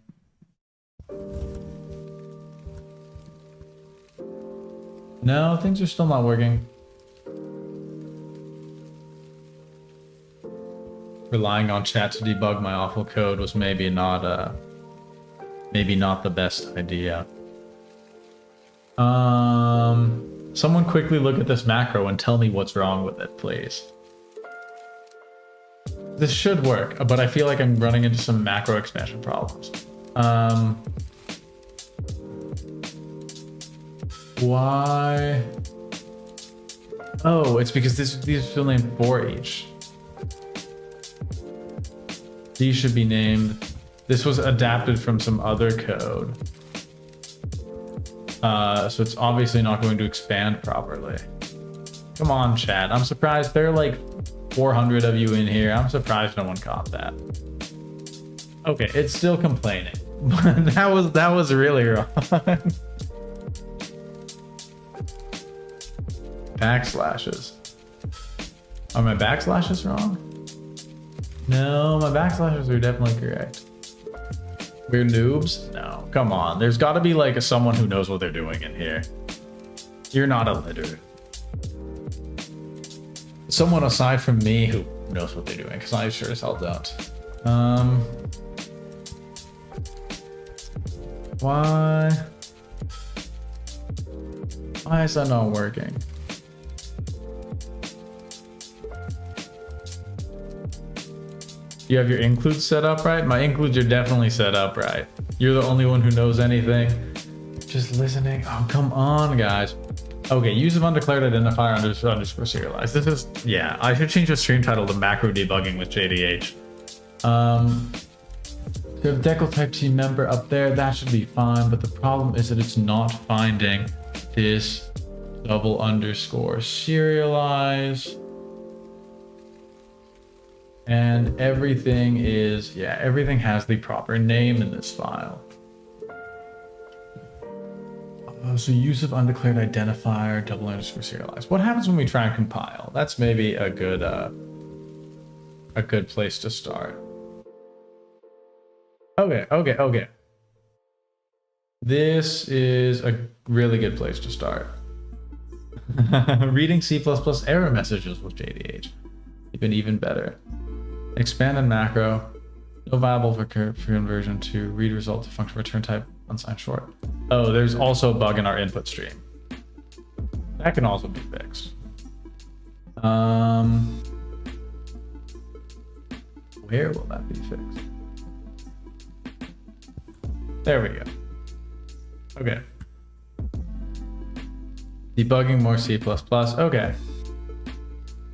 No, things are still not working. Relying on chat to debug my awful code was maybe not the best idea. Someone quickly look at this macro and tell me what's wrong with it, please. This should work, but I feel like I'm running into some macro expansion problems. Why? Oh, it's because these are still named for each. These should be named. This was adapted from some other code. So it's obviously not going to expand properly. Come on, chat. I'm surprised there are like 400 of you in here. I'm surprised no one caught that. Okay, it's still complaining. that was really wrong. Backslashes. Are my backslashes wrong? No, my backslashes are definitely correct. We're noobs? No, come on. There's got to be like someone who knows what they're doing in here. You're not illiterate. Someone aside from me who knows what they're doing, because I sure as hell don't. Why is that not working? You have your includes set up right? My includes are definitely set up right. You're the only one who knows anything. Just listening. Oh, come on, guys. Okay, use of undeclared identifier __ serialize. This is, yeah, I should change the stream title to macro debugging with JDH. So if decal type team member up there, that should be fine. But the problem is that it's not finding this double underscore serialize. And everything is, yeah, everything has the proper name in this file. So use of undeclared identifier, double underscore serialize. What happens when we try and compile? That's maybe a good place to start. Okay. This is a really good place to start. Reading C++ error messages with JDH. Even better. Expand and macro. No viable for conversion to read result to function return type unsigned short. Oh, there's also a bug in our input stream. That can also be fixed. Where will that be fixed? There we go. Okay. Debugging more C++. Okay.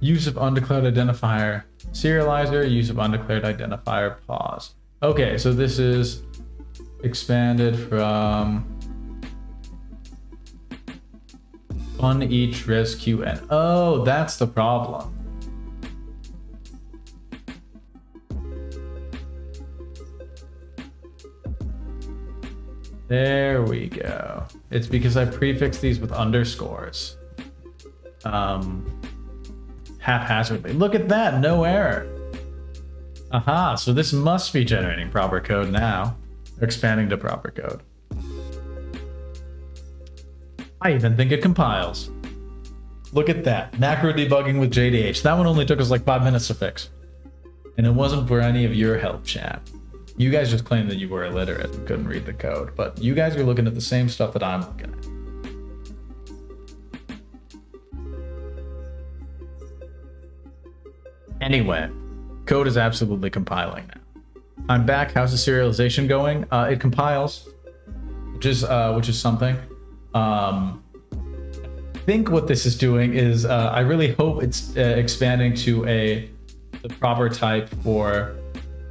Use of undeclared identifier serializer, use of undeclared identifier pause. Okay, so this is expanded from on each res qn. Oh, that's the problem. There we go. It's because I prefixed these with underscores. Haphazardly. Look at that, no error. Aha, so this must be generating proper code now. Expanding to proper code. I even think it compiles. Look at that, macro debugging with JDH. That one only took us like 5 minutes to fix. And it wasn't for any of your help, chat. You guys just claimed that you were illiterate and couldn't read the code, but you guys are looking at the same stuff that I'm looking at. Anyway, code is absolutely compiling now. I'm back. How's the serialization going? It compiles, which is something. I think what this is doing is I really hope it's expanding to the proper type for.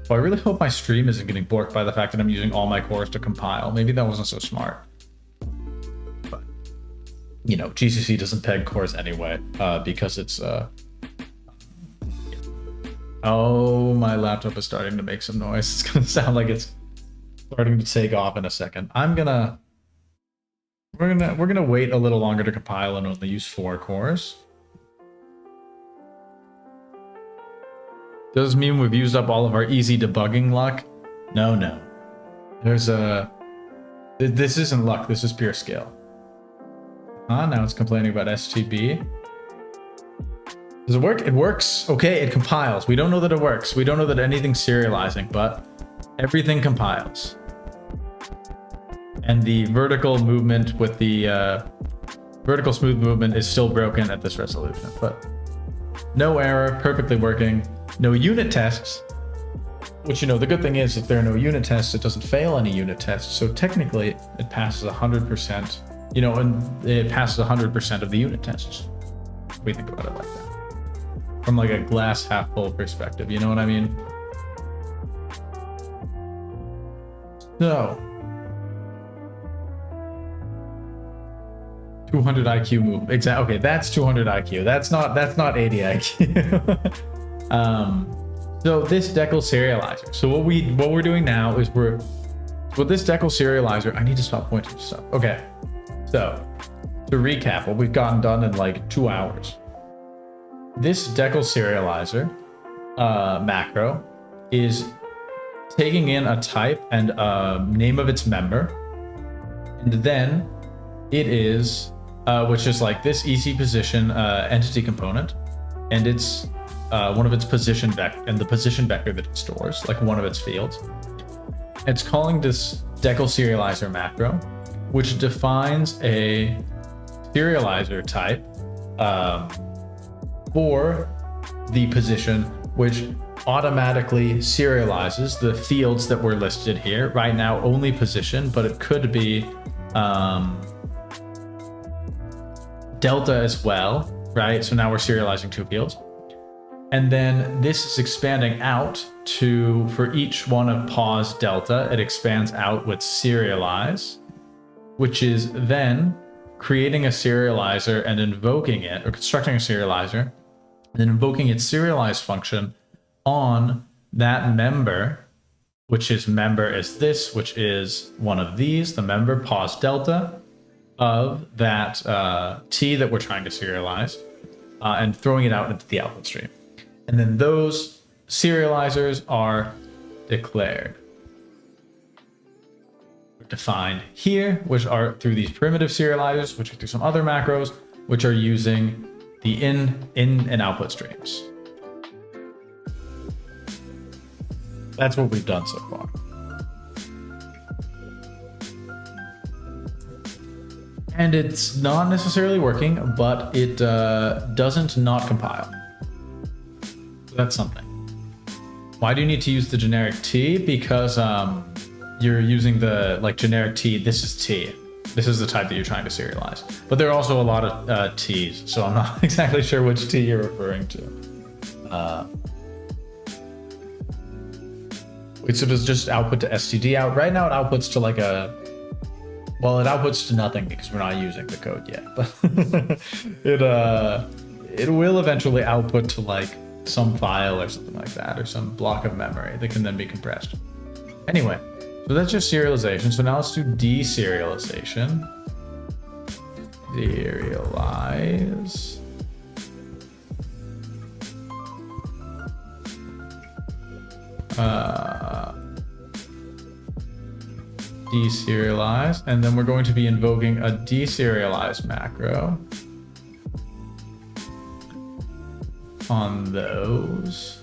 Well, I really hope my stream isn't getting borked by the fact that I'm using all my cores to compile. Maybe that wasn't so smart. But, you know, GCC doesn't peg cores anyway, because it's... Oh, my laptop is starting to make some noise. It's going to sound like it's starting to take off in a second. We're gonna wait a little longer to compile and only use 4 cores. Does mean we've used up all of our easy debugging luck? No. There's this isn't luck, this is pure skill. Now it's complaining about STB. Does it work? It works. Okay, it compiles. We don't know that it works. We don't know that anything's serializing, but everything compiles. And the vertical movement with the vertical smooth movement is still broken at this resolution, but no error, perfectly working. No unit tests, which, you know, the good thing is if there are no unit tests, it doesn't fail any unit tests. So technically it passes 100%, you know, and it passes 100% of the unit tests. We think about it like that. From like a glass half full perspective, you know what I mean? So 200 IQ move. Exactly. Okay, that's 200 IQ. That's not 80 IQ. So this decal serializer. So what we're doing now is with this decal serializer, I need to stop pointing to stuff. Okay. So to recap what we've gotten done in like 2 hours. This decal serializer macro is taking in a type and a name of its member, and then it is which is like this EC position entity component, and it's one of its position vector and the position vector that it stores, like one of its fields. It's calling this decal serializer macro, which defines a serializer type for the position, which automatically serializes the fields that were listed here. Right now, only position, but it could be delta as well, right? So now we're serializing 2 fields. And then this is expanding out to, for each one of pause delta, it expands out with serialize, which is then creating a serializer and invoking it, or constructing a serializer, and then invoking its serialize function on that member, which is member is this, which is one of these, the member pause delta of that T that we're trying to serialize, and throwing it out into the output stream. And then those serializers are declared, defined here, which are through these primitive serializers, which are through some other macros, which are using the in and output streams. That's what we've done so far. And it's not necessarily working, but it doesn't not compile. That's something. Why do you need to use the generic T? Because you're using the generic T. This is T. This is the type that you're trying to serialize. But there are also a lot of T's, so I'm not exactly sure which T you're referring to. Wait, so does just output to std out? Right now it outputs to like a... Well, it outputs to nothing because we're not using the code yet. But it will eventually output to like some file or something like that, or some block of memory that can then be compressed. Anyway, so that's just serialization. So now let's do deserialization. Serialize. Deserialize, and then we're going to be invoking a deserialize macro on those.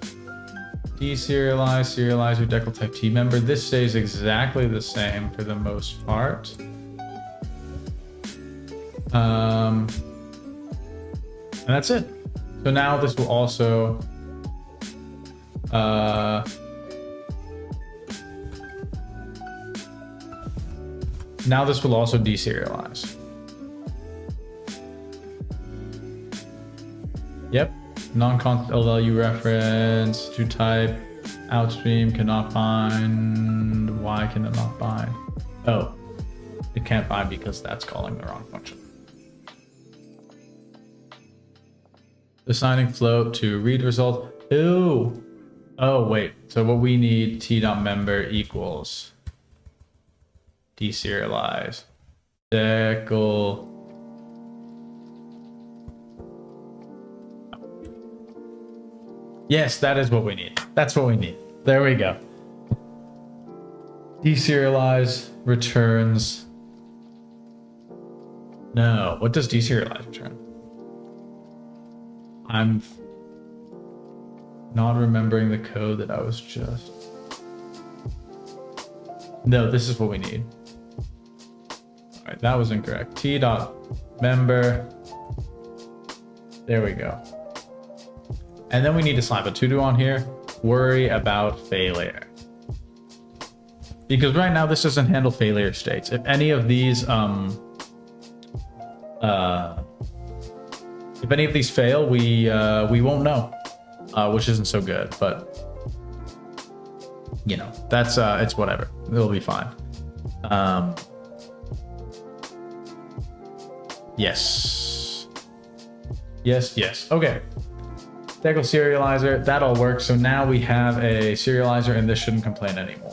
Deserialize, serializer, decal type T member. This stays exactly the same for the most part. And that's it. So now this will also now this will also deserialize. Yep. Non-constant value reference to type outstream cannot bind. Why can it not bind? Oh, it can't bind because that's calling the wrong function. Assigning float to read result. Ooh. Oh, wait. So what we need t.member equals deserialize decal. Yes, that is what we need. That's what we need. There we go. Deserialize returns. No, what does deserialize return? I'm not remembering the code that I was just... No, this is what we need. All right, that was incorrect. T.member. There we go. And then we need to slap a to-do on here. Worry about failure. Because right now this doesn't handle failure states. If any of these fail, we won't know, which isn't so good. But you know, that's it's whatever. It'll be fine. Yes. Yes. Yes. Okay. Decal serializer, that all works. So now we have a serializer and this shouldn't complain anymore.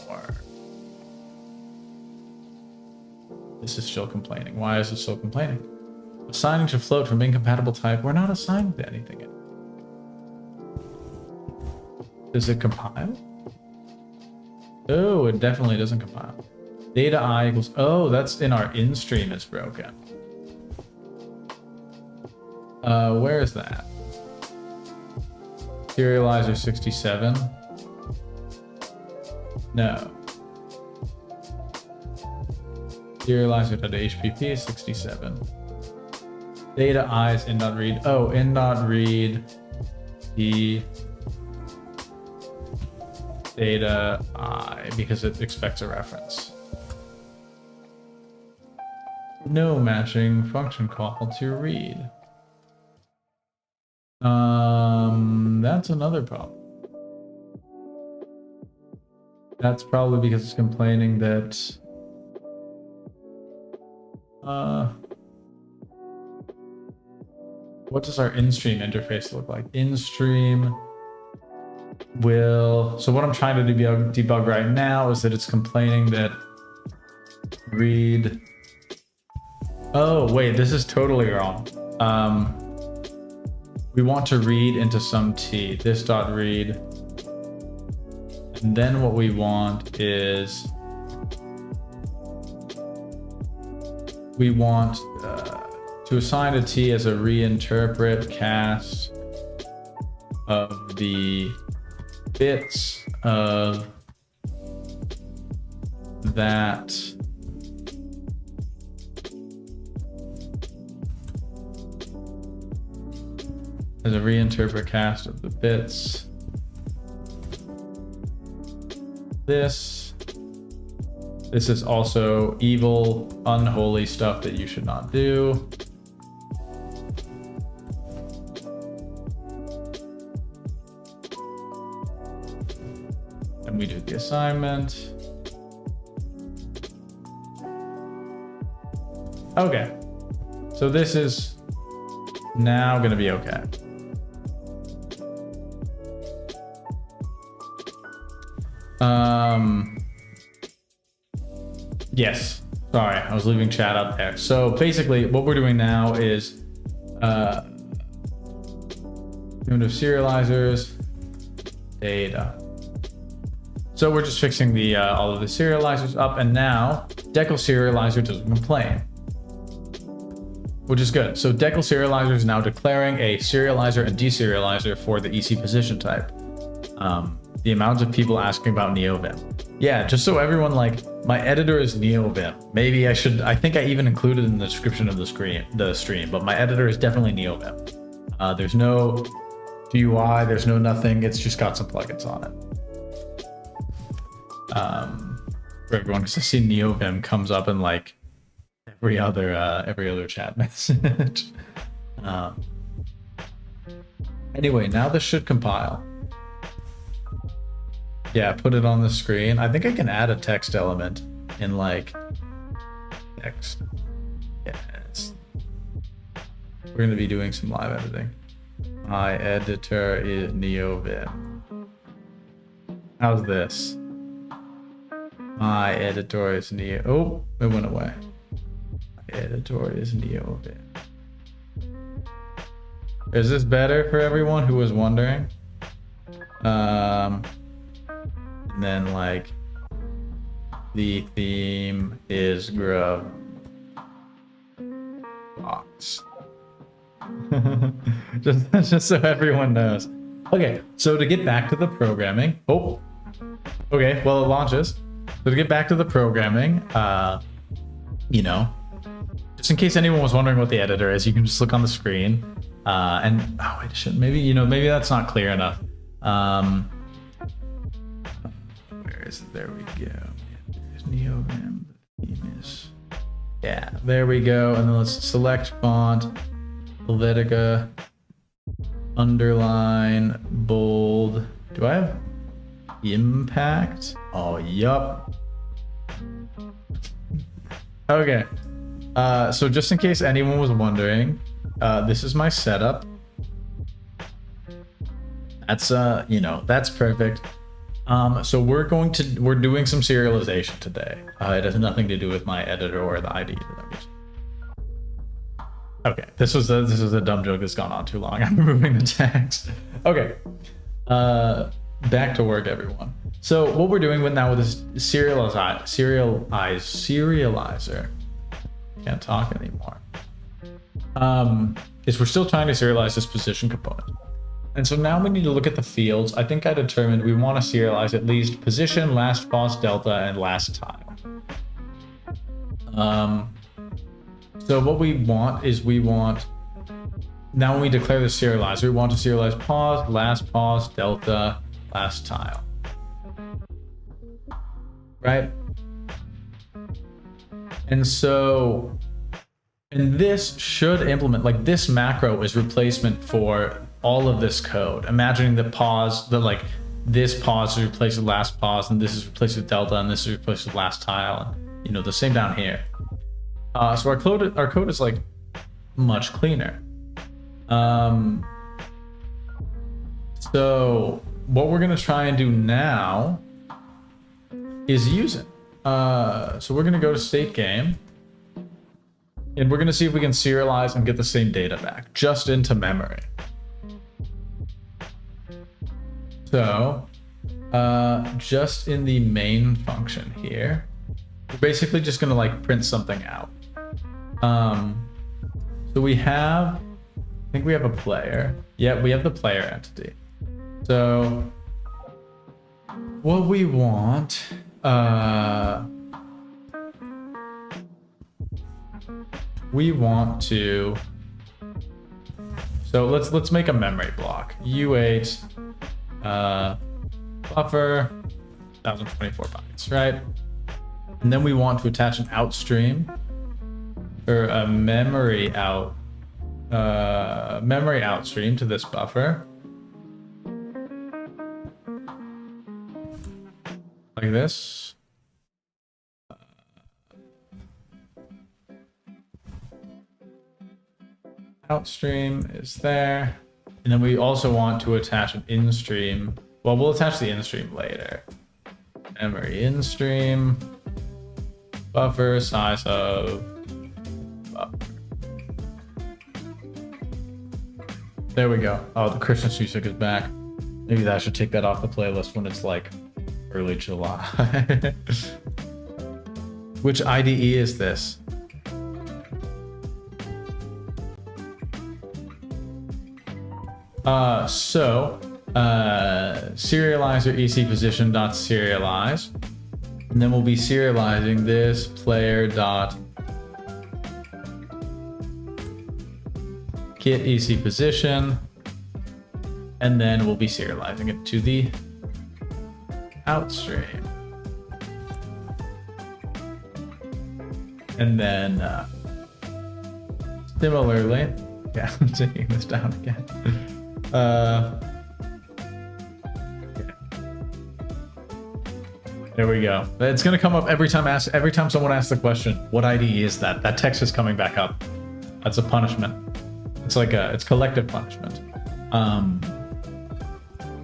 This is still complaining. Why is it still complaining? Assigning to float from incompatible type. We're not assigning to anything yet. Does it compile? Oh, it definitely doesn't compile. Data I equals, oh, that's in our in stream is broken. Where is that? Serializer 67. No. Serializer.hpp 67. Data I is in.read. Oh, in.read the data I because it expects a reference. No matching function call to read. that's another problem. That's probably because it's complaining that what does our in-stream interface look like? In-stream will, so what I'm trying to debug right now is that it's complaining that read, oh wait, this is totally wrong. We want to read into some t, this dot read. And then what we want is, we want to assign a t as a reinterpret cast of the bits of that as a reinterpret cast of the bits. This is also evil, unholy stuff that you should not do. And we do the assignment. Okay, so this is now going to be okay. Yes, sorry, I was leaving chat up there. So basically what we're doing now is GAMEDEV serializers data. So we're just fixing the all of the serializers up, and now decal serializer doesn't complain, which is good. So decal serializer is now declaring a serializer and deserializer for the EC position type. The amount of people asking about NeoVim. Yeah, just so everyone, like, my editor is NeoVim. Maybe I should, I think I even included in the description of the stream, but my editor is definitely NeoVim. There's no GUI, there's no nothing, it's just got some plugins on it. For everyone, because I see NeoVim comes up in like every other chat message. Anyway, now this should compile. Yeah, put it on the screen. I think I can add a text element in like text. Yes. We're going to be doing some live editing. My editor is NeoVim. How's this? My editor is Neo. Oh, it went away. My editor is NeoVim. Is this better for everyone who was wondering? And then like the theme is gruvbox. just so everyone knows. Okay, so to get back to the programming. Oh, okay, well it launches. So to get back to the programming, you know, just in case anyone was wondering what the editor is, you can just look on the screen. And oh wait, maybe, you know, maybe that's not clear enough. There we go. There's NeoVim. The theme is, yeah, there we go. And then let's select font, Helvetica, underline, bold. Do I have impact? Oh, yup. Okay. So just in case anyone was wondering, this is my setup. That's you know, that's perfect. So we're doing some serialization today. It has nothing to do with my editor or the IDE that I'm using. Okay, this was a dumb joke that's gone on too long. I'm removing the text. Okay, back to work, everyone. So what we're doing now with this serializer, can't talk anymore, is we're still trying to serialize this position component. And so now we need to look at the fields. I think I determined we want to serialize at least position, last pause, delta, and last tile. So what we want is now when we declare the serializer, we want to serialize pause, delta, last tile. Right? And so, and this should implement, like this macro is replacement for all of this code, imagining the pause, that like this pause is replaced with last pause, and this is replaced with delta, and this is replaced with last tile, and you know, the same down here. So our code is like much cleaner. So what we're gonna try and do now is use it. So we're gonna go to state game, and we're gonna see if we can serialize and get the same data back just into memory. So just in the main function here, we're basically just gonna like print something out. So we have, I think we have a player. Yeah, we have the player entity. So what we want, we want to, so let's make a memory block. U8 buffer 1024 bytes, right? And then we want to attach an outstream or a memory outstream to this buffer, like this. Outstream is there, and then we also want to attach an in-stream. Well, we'll attach the in-stream later. Memory in-stream buffer size of buffer. There we go. Oh, the Christmas music is back. Maybe I should take that off the playlist when it's like early July. Which IDE is this? Serializer EC position dot serialize, and then we'll be serializing this player dot get EC position, and then we'll be serializing it to the outstream. And then similarly, yeah, I'm taking this down again. There we go. It's gonna come up every time someone asks the question, what IDE is that? That text is coming back up. That's a punishment. It's like it's collective punishment.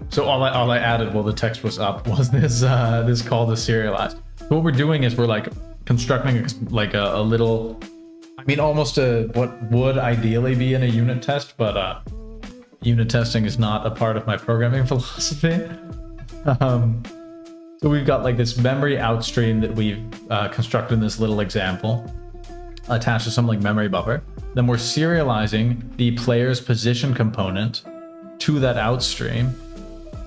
So all I added while the text was up was this this call to serialize. So what we're doing is we're like constructing a little, I mean, almost what would ideally be in a unit test, but unit testing is not a part of my programming philosophy. So we've got like this memory outstream that we've constructed in this little example, attached to some like memory buffer. Then we're serializing the player's position component to that outstream.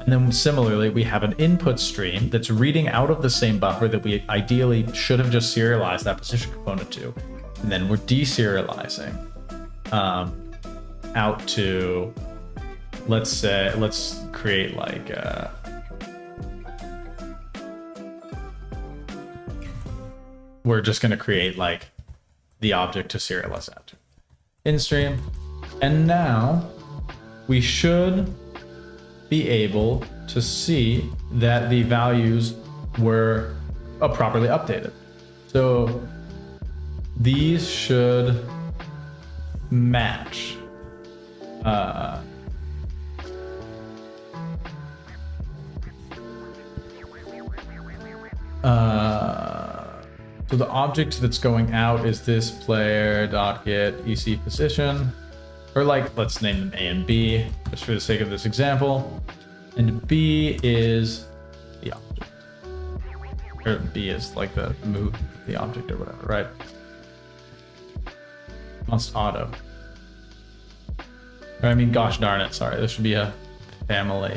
And then similarly, we have an input stream that's reading out of the same buffer that we ideally should have just serialized that position component to. And then we're deserializing out to, let's create like we're just going to create like the object to serialize out to in stream. And now we should be able to see that the values were properly updated. So these should match. So the object that's going out is this player.get EC position, or like, let's name them A and B, just for the sake of this example. And B is the object, or B is like the move the object or whatever, right? Must auto. Or I mean, gosh darn it, sorry. This should be a family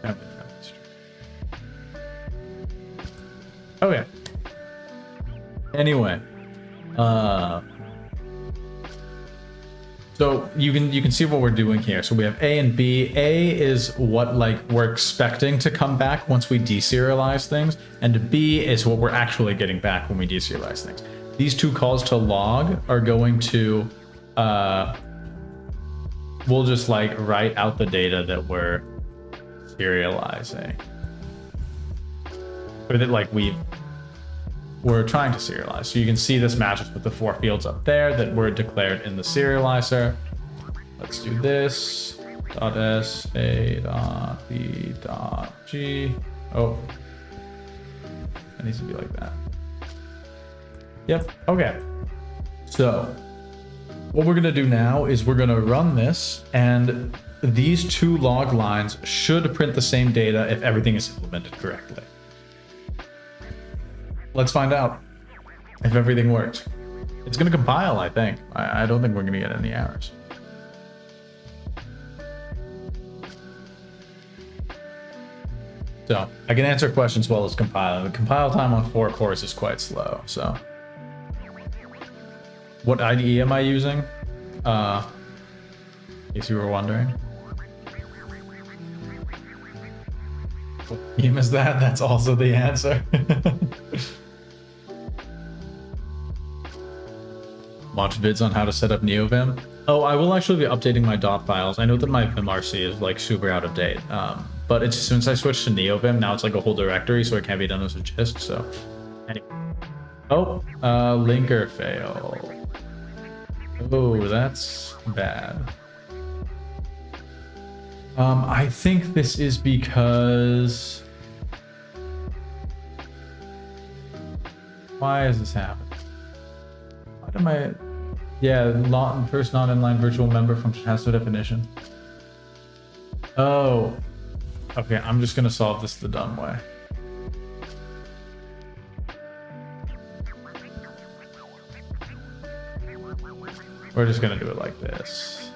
friendly stream. Okay. Anyway, so you can see what we're doing here. So we have A and B. A is what like we're expecting to come back once we deserialize things, and B is what we're actually getting back when we deserialize things. These two calls to log are going to we'll just like write out the data that we're serializing, or that like we're trying to serialize. So you can see this matches with the 4 fields up there that were declared in the serializer. Let's do this. .s a .b .g. Oh, it needs to be like that. Yep. Okay. So what we're gonna do now is we're gonna run this, and these 2 log lines should print the same data if everything is implemented correctly. Let's find out if everything works. It's gonna compile, I think. I don't think we're gonna get any errors. So I can answer questions while it's compiling. The compile time on 4 cores is quite slow, so. What IDE am I using? In case you were wondering. What theme is that? That's also the answer. Watch vids on how to set up NeoVim. Oh, I will actually be updating my dot files. I know that my vimrc is like super out of date. But it's since I switched to NeoVim, now it's like a whole directory, so it can't be done as a gist. So, anyway. Oh, linker fail. Oh, that's bad. I think this is because. Why is this happening? Why am I? Yeah, first non-inline virtual member function has no definition. Oh. Okay, I'm just gonna solve this the dumb way. We're just gonna do it like this.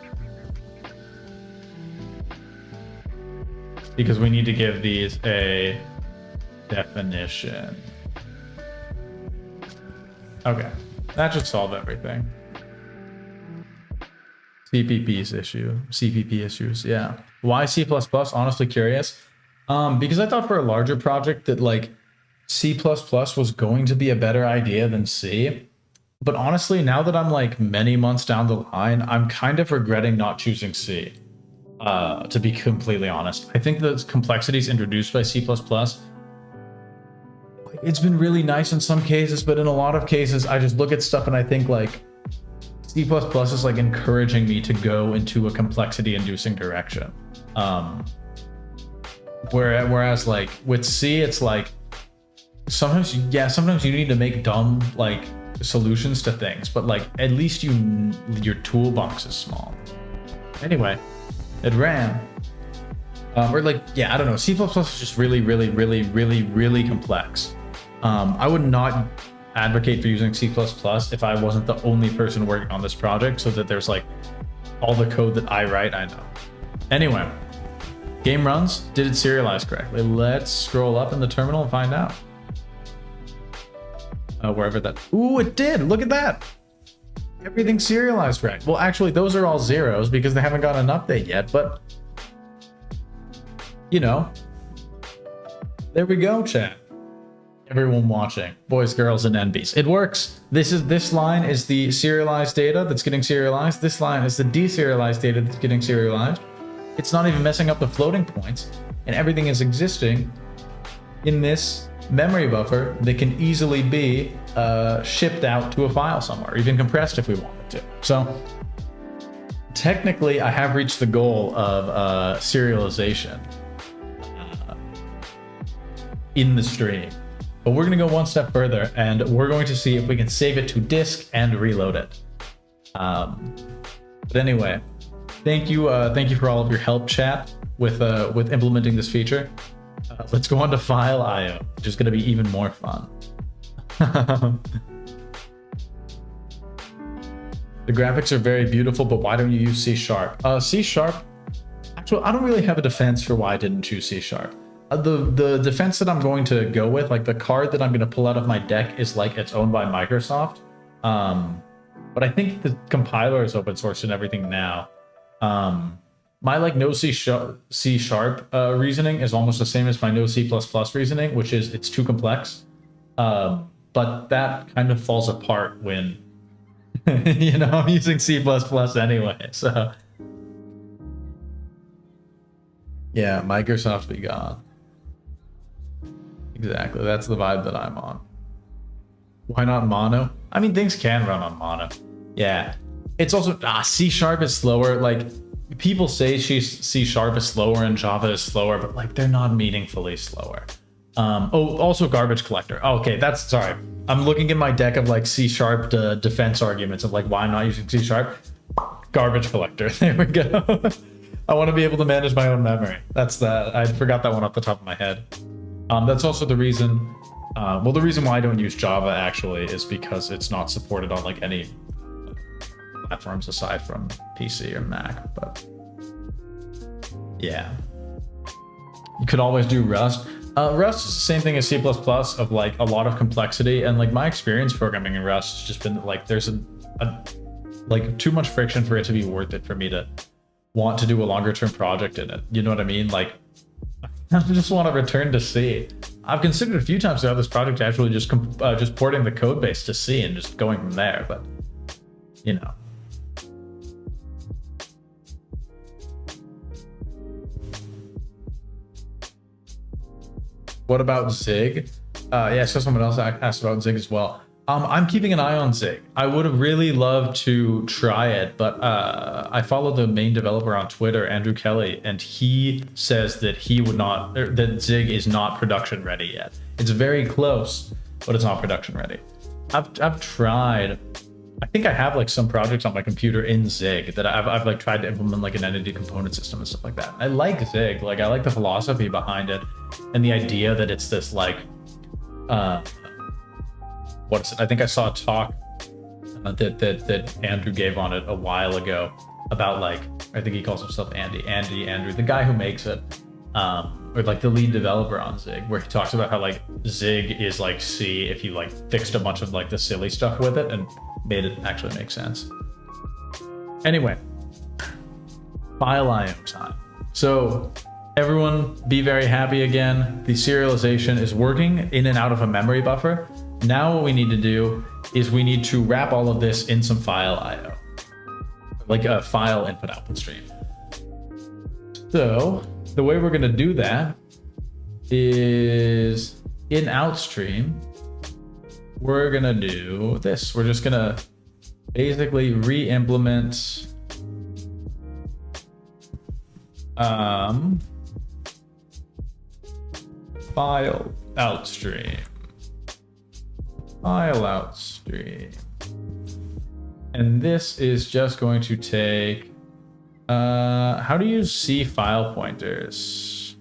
Because we need to give these a definition. Okay, that should solve everything. CPP issues, yeah. Why C++? Honestly curious. Because I thought for a larger project that like C++ was going to be a better idea than C. But honestly, now that I'm like many months down the line, I'm kind of regretting not choosing C. To be completely honest. I think the complexities introduced by C++, it's been really nice in some cases, but in a lot of cases, I just look at stuff and I think like, C++ is like encouraging me to go into a complexity-inducing direction. Whereas like with C, it's like sometimes you need to make dumb like solutions to things, but like at least your toolbox is small. Anyway, it ran. Or like, yeah, I don't know. C++ is just really complex. I would not advocate for using C++ if I wasn't the only person working on this project, so that there's like all the code that I write, I know. Anyway, game runs, did it serialize correctly? Let's scroll up in the terminal and find out. Wherever that, ooh, it did, look at that. Everything's serialized right. Well, actually, those are all zeros because they haven't got an update yet, but you know, there we go, chat. Everyone watching, boys, girls, and NBs. It works. This line is the serialized data that's getting serialized. This line is the deserialized data that's getting serialized. It's not even messing up the floating points, and everything is existing in this memory buffer that can easily be shipped out to a file somewhere, even compressed if we wanted to. So technically, I have reached the goal of serialization in the stream. But we're going to go one step further, and we're going to see if we can save it to disk and reload it. But anyway, thank you for all of your help, chat, with implementing this feature. Let's go on to file IO, which is going to be even more fun. The graphics are very beautiful, but why don't you use C#? C#, actually, I don't really have a defense for why I didn't choose C#. The defense that I'm going to go with, like the card that I'm going to pull out of my deck is like it's owned by Microsoft. But I think the compiler is open source and everything now. My like no C# reasoning is almost the same as my no C++ reasoning, which is it's too complex. But that kind of falls apart when, you know, I'm using C++ anyway. So Yeah, Microsoft be gone. Exactly. That's the vibe that I'm on. Why not mono? I mean, things can run on mono. Yeah. It's also C# is slower. Like people say C# is slower and Java is slower, but like they're not meaningfully slower. Also garbage collector. Oh, okay, that's sorry. I'm looking at my deck of like C# defense arguments of like why I'm not using C#. Garbage collector. There we go. I want to be able to manage my own memory. That's that. I forgot that one off the top of my head. That's also the reason. Well, the reason why I don't use Java actually is because it's not supported on like any platforms aside from PC or Mac. But yeah, you could always do Rust. Rust is the same thing as C++ of like a lot of complexity, and like my experience programming in Rust has just been like there's a like too much friction for it to be worth it for me to want to do a longer term project in it. You know what I mean? Like I just want to return to C. I've considered a few times throughout this project actually just porting the code base to C and just going from there, but you know. What about Zig? Yeah, so someone else asked about Zig as well. I'm keeping an eye on Zig. I would have really loved to try it, but I follow the main developer on Twitter, Andrew Kelly, and he says that he would not, that Zig is not production ready yet. It's very close, but it's not production ready. I've tried. I think I have like some projects on my computer in Zig that I've like tried to implement like an entity component system and stuff like that. I like Zig. Like I like the philosophy behind it and the idea that it's this like what is it? I think I saw a talk that Andrew gave on it a while ago about like, I think he calls himself Andrew, the guy who makes it, or like the lead developer on Zig, where he talks about how like Zig is like C if you like fixed a bunch of like the silly stuff with it and made it actually make sense. Anyway, file IO time. So everyone be very happy again. The serialization is working in and out of a memory buffer. Now what we need to do is we need to wrap all of this in some file IO, like a file input output stream. So the way we're going to do that is in outstream, we're going to do this. We're just going to basically re-implement file outstream. File outstream. And this is just going to take how do you see file pointers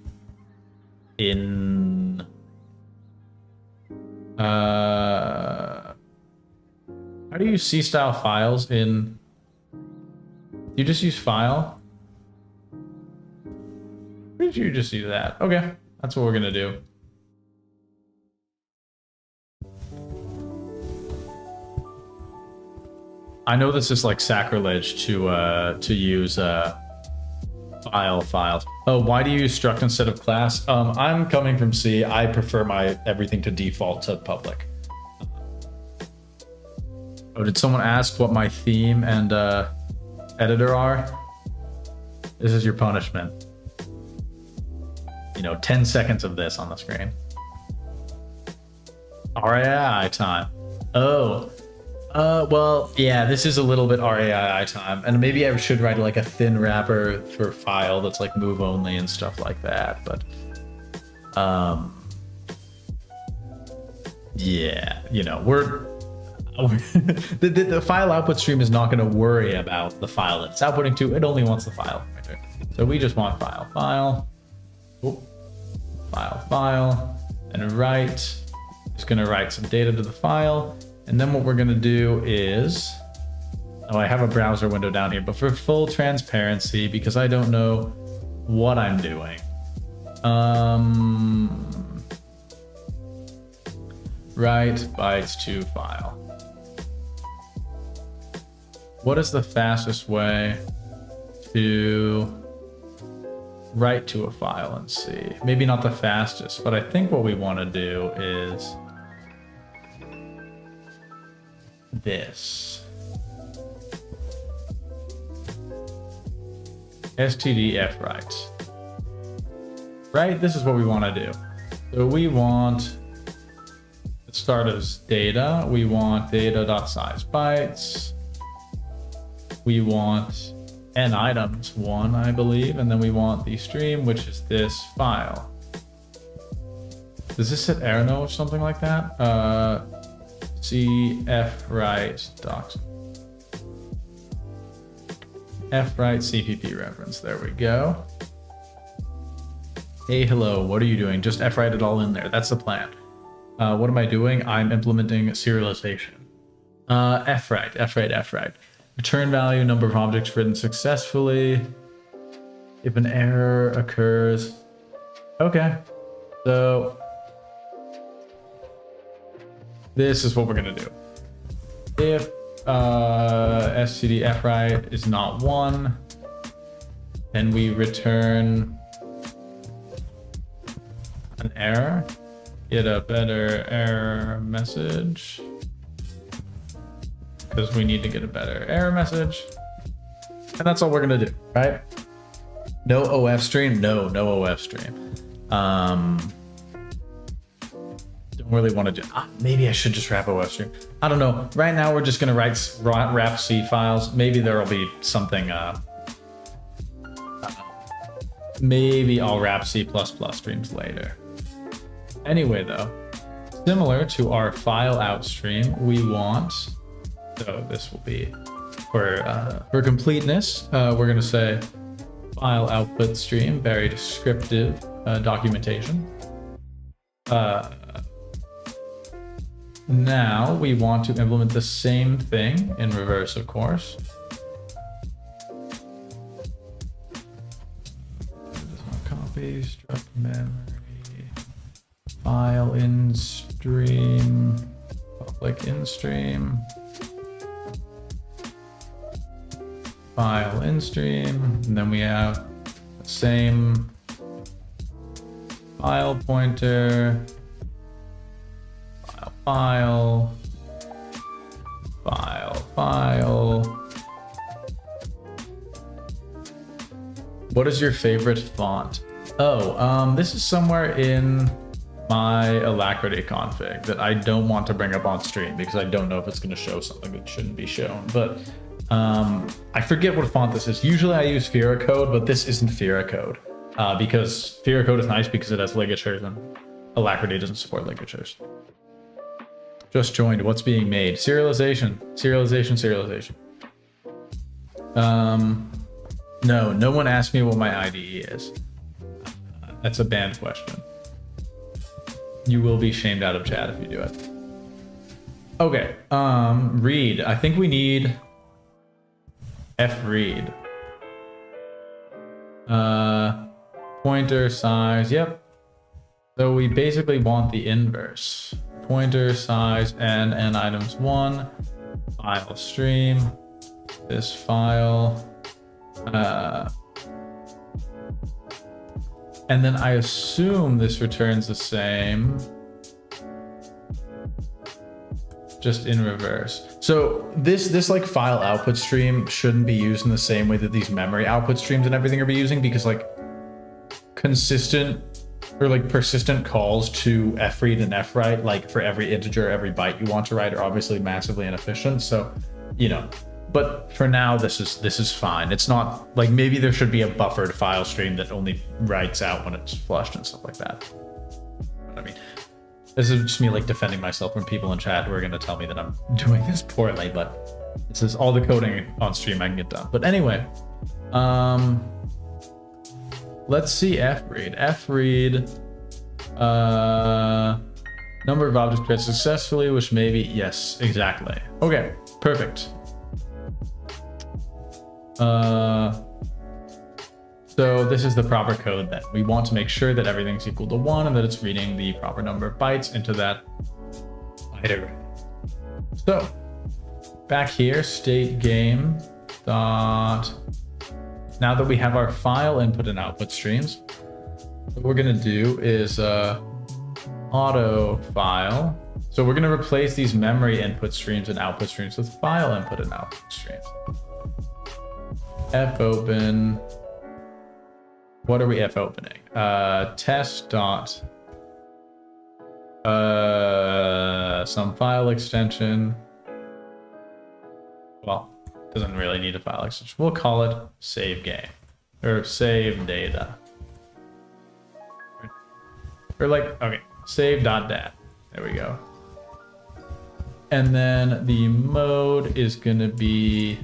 in how do you see style files in, you just use file? Or did you just do that? Okay, that's what we're gonna do. I know this is like sacrilege to use files. Oh, why do you use struct instead of class? I'm coming from C. I prefer my everything to default to public. Oh, did someone ask what my theme and editor are? This is your punishment. You know, 10 seconds of this on the screen. RAI time. Oh. Well, yeah, this is a little bit RAI time, and maybe I should write like a thin wrapper for file that's like move only and stuff like that, but yeah, you know, the file output stream is not going to worry about the file that it's outputting to. It only wants the file pointer. So we just want file, and write. Just going to write some data to the file. And then what we're going to do is, oh, I have a browser window down here, but for full transparency, because I don't know what I'm doing. Write bytes to file. What is the fastest way to write to a file in C? Maybe not the fastest, but I think what we want to do is this. stdf write. right? This is what we want to do. So we want the start as data. We want data.size bytes. We want n items 1, I believe, and then we want the stream, which is this file. Does this hit error or something like that? Cfwrite docs. Fwrite CPP reference. There we go. Hey, hello. What are you doing? Just fwrite it all in there. That's the plan. What am I doing? I'm implementing serialization. Fwrite. Return value, number of objects written successfully. If an error occurs. Okay. So this is what we're going to do. If std fwrite is not 1, then we return an error. Get a better error message. Because we need to get a better error message. And that's all we're going to do, right? No OF stream? No OF stream. Don't really want to do... maybe I should just wrap OF stream. I don't know. Right now, we're just going to wrap C files. Maybe there will be something... maybe I'll wrap C++ streams later. Anyway, though, similar to our file out stream, we want... So this will be for completeness. We're going to say file output stream, very descriptive documentation. Now we want to implement the same thing in reverse, of course. Copy, struct memory, file in stream, public in stream. File in stream, and then we have the same file pointer, file. What is your favorite font? Oh, this is somewhere in my Alacrity config that I don't want to bring up on stream because I don't know if it's going to show something that shouldn't be shown, but I forget what font this is. Usually I use Fira code, but this isn't Fira code because Fira code is nice because it has ligatures and Alacrity doesn't support ligatures. Just joined. What's being made? Serialization. No one asked me what my IDE is. That's a banned question. You will be shamed out of chat if you do it. Okay. Read. I think we need fread. Pointer size. Yep. So we basically want the inverse. Pointer size and n items 1. File stream. This file. And then I assume this returns the same, just in reverse. So this like file output stream shouldn't be used in the same way that these memory output streams and everything are be using, because like consistent or like persistent calls to fread and fwrite, like for every integer, every byte you want to write, are obviously massively inefficient. So, you know, but for now, this is fine. It's not like, maybe there should be a buffered file stream that only writes out when it's flushed and stuff like that. I mean, this is just me like defending myself from people in chat who are going to tell me that I'm doing this poorly, but this is all the coding on stream I can get done. But anyway, let's see fread. Fread, number of objects created successfully, which maybe, yes, exactly. Okay, perfect. So this is the proper code then. We want to make sure that everything's equal to 1 and that it's reading the proper number of bytes into that iter. So back here, state game dot. Now that we have our file input and output streams, what we're going to do is auto file. So we're going to replace these memory input streams and output streams with file input and output streams. Fopen what are we f opening? Test dot some file extension. Well, doesn't really need a file extension. We'll call it save game or save data. Or like, okay, save.dat. There we go. And then the mode is going to be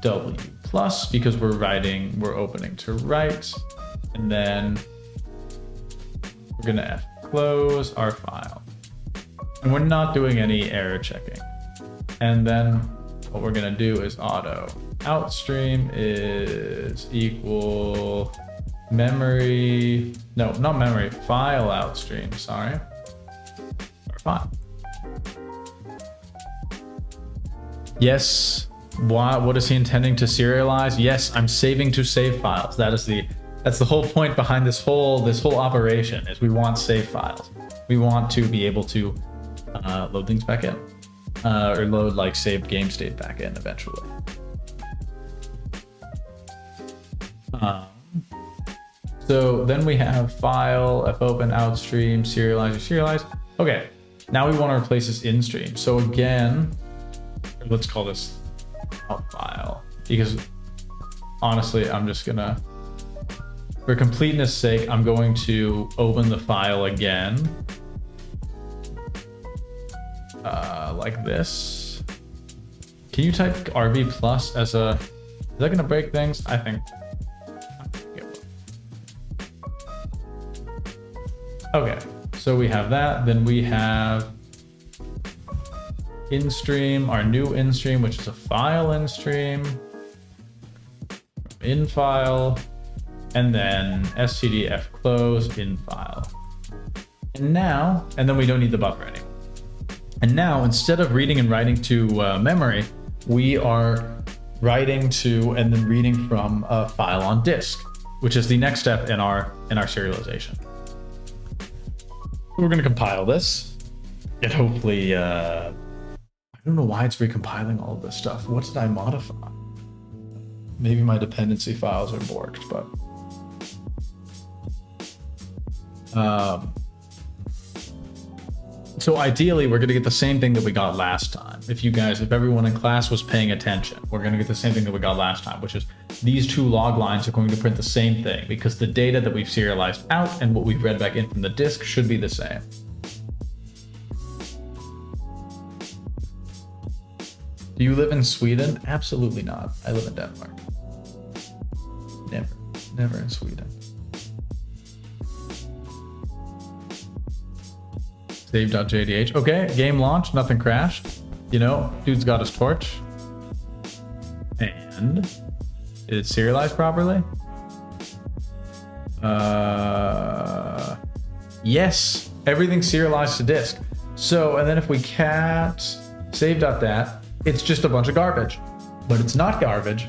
W plus because we're opening to write. And then we're going to F close our file. And we're not doing any error checking. And then what we're going to do is auto outstream is equal memory. No, not memory, file outstream. Sorry. Fine. Yes. What is he intending to serialize? Yes, I'm saving to save files. That's the whole point behind this whole operation is we want save files. We want to be able to load things back in or load like saved game state back in eventually. So then we have file, fopen, outstream, serialize. Okay. Now we want to replace this in stream. So again, let's call this out file because honestly, I'm just gonna, for completeness sake, I'm going to open the file again. Like this. Can you type RB plus as a, is that gonna break things? I think. Okay. So we have that, then we have in-stream, our new in-stream, which is a file in-stream, in-file, and then stdf close in-file. And then we don't need the buffer anymore. And now, instead of reading and writing to memory, we are writing to and then reading from a file on disk, which is the next step in our serialization. We're going to compile this. It hopefully, I don't know why it's recompiling all of this stuff. What did I modify? Maybe my dependency files are borked, but. So ideally, we're going to get the same thing that we got last time. If everyone in class was paying attention, we're going to get the same thing that we got last time, which is these two log lines are going to print the same thing because the data that we've serialized out and what we've read back in from the disk should be the same. Do you live in Sweden? Absolutely not. I live in Denmark. Never in Sweden. Save.jdh. Okay, game launched, nothing crashed. You know, dude's got his torch. And did it serialize properly? Yes, everything's serialized to disk. So, and then if we cat save.dat, it's just a bunch of garbage. But it's not garbage.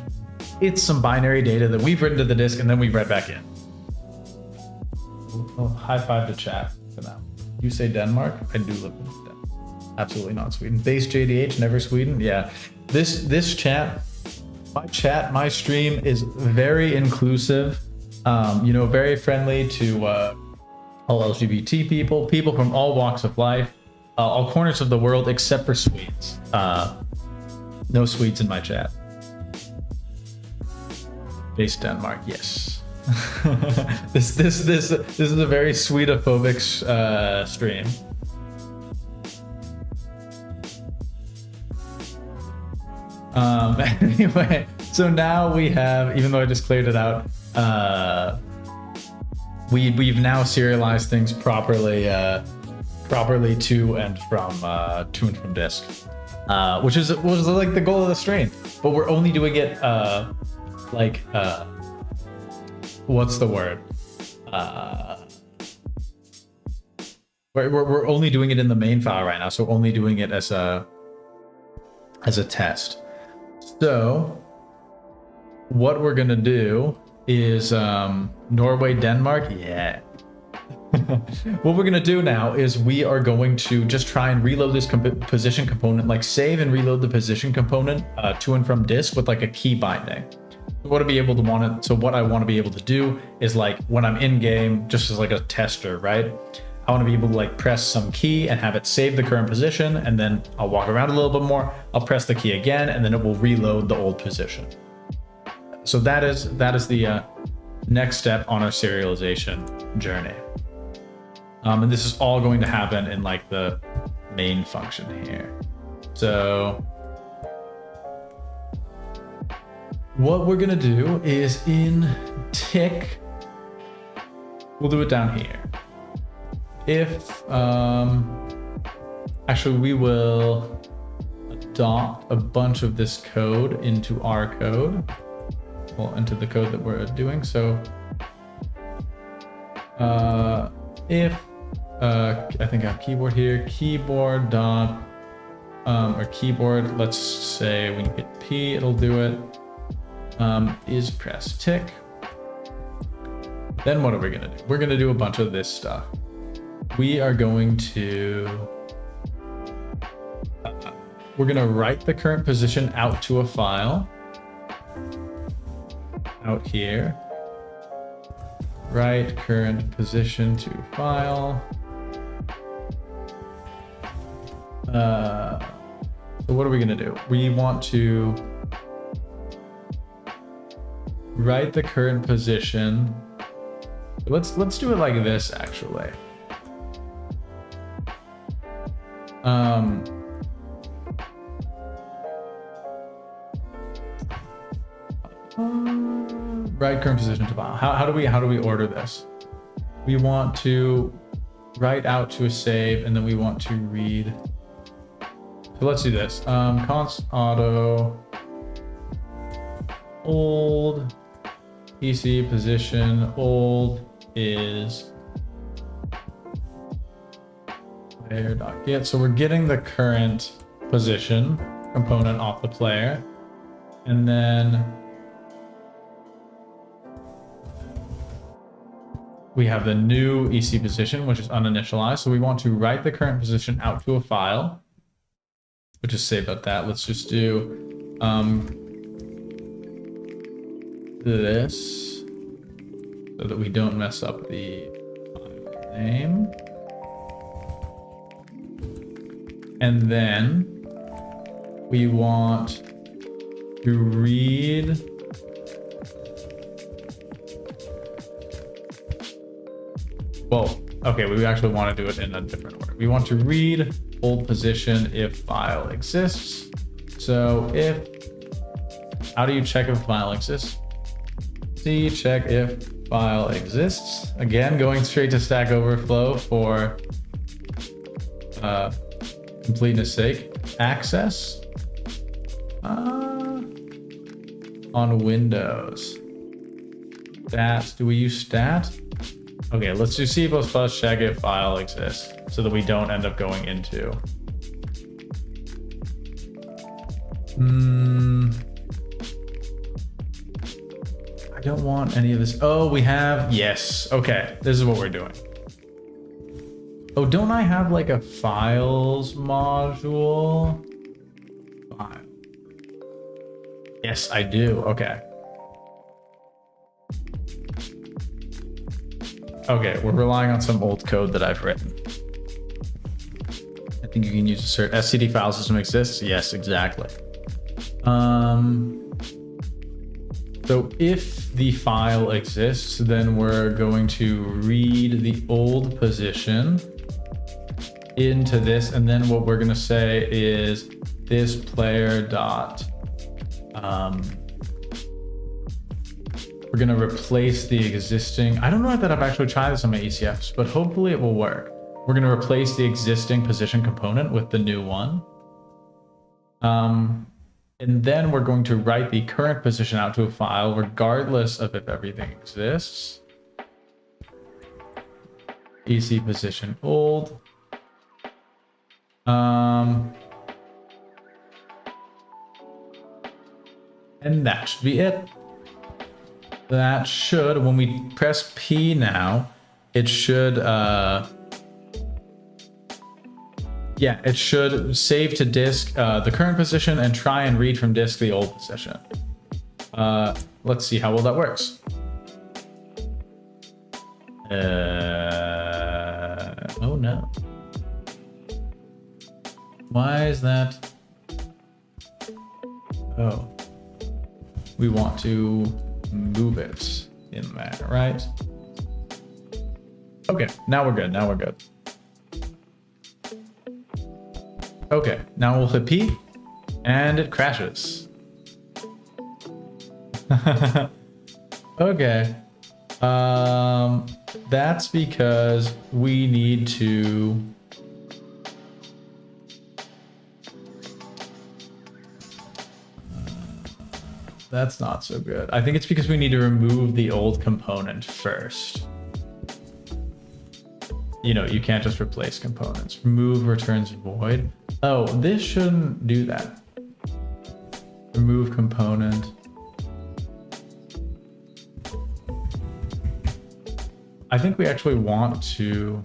It's some binary data that we've written to the disk and then we've read back in. Oh, high five to chat for now. You say Denmark? I do live in Denmark. Absolutely not Sweden. Base JDH, never Sweden. Yeah, this chat, my stream is very inclusive. You know, very friendly to all LGBT people from all walks of life, all corners of the world except for Swedes. No Swedes in my chat. Base Denmark, yes. This is a very Swedophobic stream. Anyway, so now we have, even though I just cleared it out, we've now serialized things properly to and from disk, which was like the goal of the stream. But we're only doing it what's the word? We're only doing it in the main file right now, so only doing it as a test. So what we're gonna do is Norway, Denmark, yeah. What we're gonna do now is we are going to just try and reload this position component, like save and reload the position component to and from disk with like a key binding. what I want to be able to do is like when I'm in game, just as like a tester, right? I want to be able to like press some key and have it save the current position, and then I'll walk around a little bit more. I'll press the key again, and then it will reload the old position. So that is the next step on our serialization journey. And this is all going to happen in like the main function here. So what we're gonna do is in tick, we'll do it down here. If, actually we will adopt a bunch of this code into our code, well, into the code that we're doing. So if, I think I have keyboard here, keyboard dot, or keyboard, let's say when you hit P, it'll do it, is press tick. Then what are we gonna do? We're gonna do a bunch of this stuff. We are going to, we're gonna write the current position out to a file, out here, write current position to file. So what are we gonna do? We want to write the current position. Let's do it like this actually. Write current position to file. How do we order this? We want to write out to a save, and then we want to read. So let's do this. Const auto old PC position old is player.get. So we're getting the current position component off the player, and then we have the new EC position, which is uninitialized. So we want to write the current position out to a file. We'll just say about that. Let's just do this so that we don't mess up the name. And then we want to read okay, we actually want to do it in a different order. We want to read old position if file exists. So how do you check if file exists? C, check if file exists. Again, going straight to Stack Overflow for completeness sake. Access on Windows. Stat, do we use stat? Okay, let's do C++ check if file exists so that we don't end up going into. I don't want any of this. Oh, we have, yes. Okay, this is what we're doing. Oh, don't I have like a files module? File. Yes, I do. Okay. Okay, we're relying on some old code that I've written. I think you can use assert std file system exists. Yes, exactly. So if the file exists, then we're going to read the old position into this, and then what we're going to say is this player dot we're going to replace the existing. I don't know that I've actually tried this on my ECFs, but hopefully it will work. We're going to replace the existing position component with the new one. And then we're going to write the current position out to a file regardless of if everything exists. EC position old. And that should be it. That should, when we press P now, it should, yeah, it should save to disk the current position and try and read from disk the old position. let's see how well that works. Oh no. Why is that? Oh, we want to move it in there, right? Okay, now we're good. Now we're good. Okay, now we'll hit P and it crashes. Okay. That's because we need to that's not so good. I think it's because we need to remove the old component first. You know, you can't just replace components. Remove returns void. Oh, this shouldn't do that. Remove component. I think we actually want to...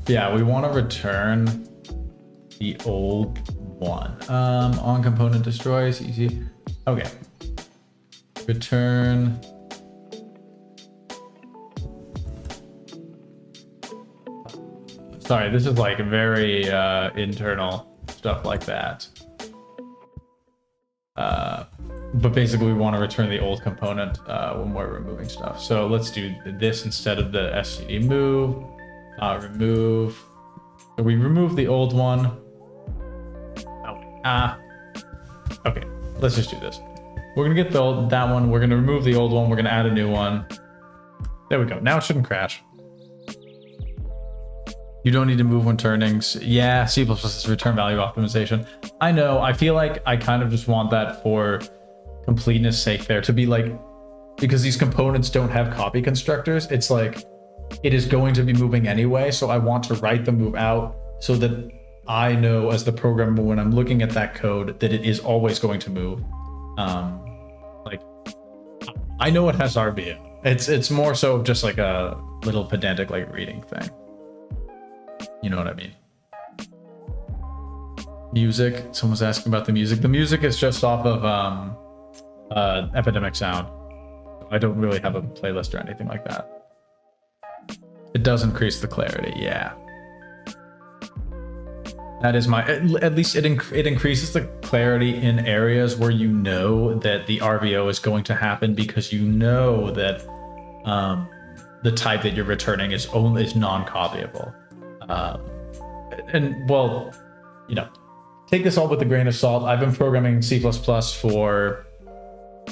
Yeah, we want to return the old one. On component destroys, easy. Okay. Return... Sorry, this is like very internal stuff like that. But basically we want to return the old component when we're removing stuff. So let's do this instead of the std move, remove. So we remove the old one. Okay, let's just do this. We're gonna get that one. We're gonna remove the old one. We're gonna add a new one. There we go. Now it shouldn't crash. You don't need to move when turning. Yeah, C++ is return value optimization. I know. I feel like I kind of just want that for completeness sake there to be like, because these components don't have copy constructors. It's like, it is going to be moving anyway. So I want to write the move out so that I know as the programmer when I'm looking at that code that it is always going to move. Like, I know it has RBO. It's more so just like a little pedantic like reading thing. You know what I mean? Music. Someone's asking about the music. The music is just off of Epidemic Sound. I don't really have a playlist or anything like that. It does increase the clarity, yeah. That is my, at least it increases the clarity in areas where you know that the RVO is going to happen because you know that the type that you're returning is non-copyable. And well, you know, take this all with a grain of salt. I've been programming C++ for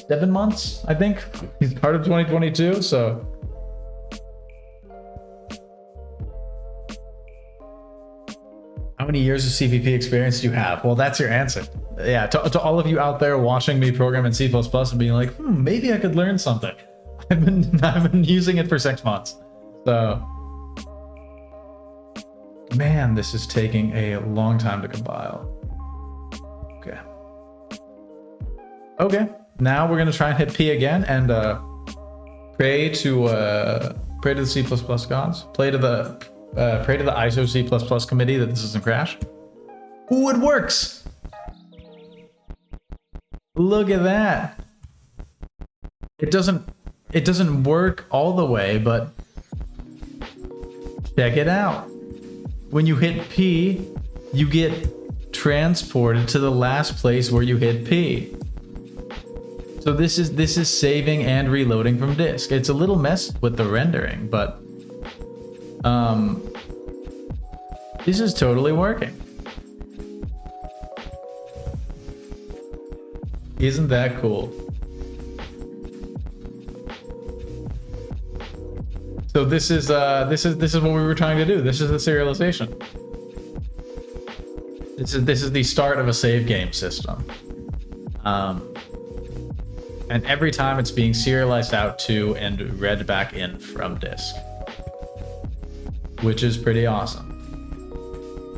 7 months, I think. He's part of 2022, so. How many years of CPP experience do you have? Well, that's your answer. Yeah, to all of you out there watching me program in C++ and being like, maybe I could learn something. I've been using it for 6 months. So, man, this is taking a long time to compile. Okay. Okay, now we're gonna try and hit P again and pray to the C++ gods. Pray to the ISO C++ committee that this doesn't crash. Ooh, it works! Look at that. It doesn't work all the way, but check it out. When you hit P, you get transported to the last place where you hit P. So this is saving and reloading from disk. It's a little messed with the rendering, but this is totally working. Isn't that cool? So this is what we were trying to do. This is the serialization. This is the start of a save game system. And every time it's being serialized out to and read back in from disk, which is pretty awesome.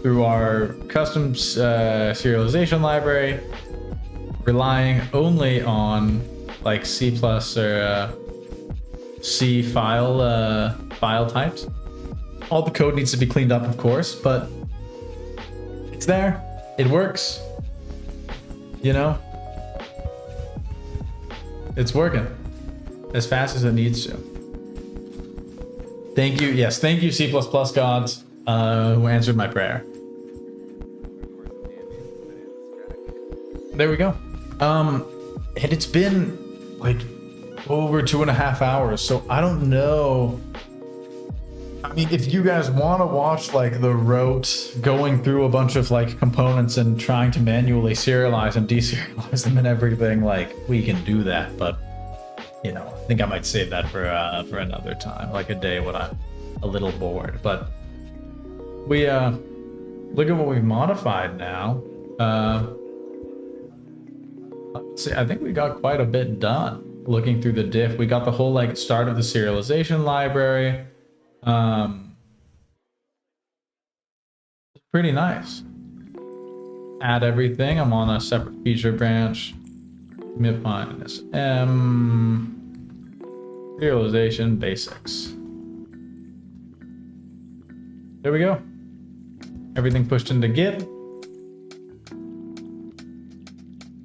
Through our custom serialization library, relying only on like C+ or C file types. All the code needs to be cleaned up, of course, but it's there. It works. You know? It's working as fast as it needs to. Thank you. Yes, thank you, C++ gods, who answered my prayer. There we go. And it's been like over 2.5 hours, so I don't know. I mean, if you guys want to watch like the rote going through a bunch of like components and trying to manually serialize and deserialize them and everything, like we can do that. But you know, I think I might save that for another time, like a day when I'm a little bored. But we look at what we've modified now. Let's see, I think we got quite a bit done. Looking through the diff, we got the whole like start of the serialization library. Pretty nice. Add everything. I'm on a separate feature branch. -m serialization basics. There we go. Everything pushed into Git.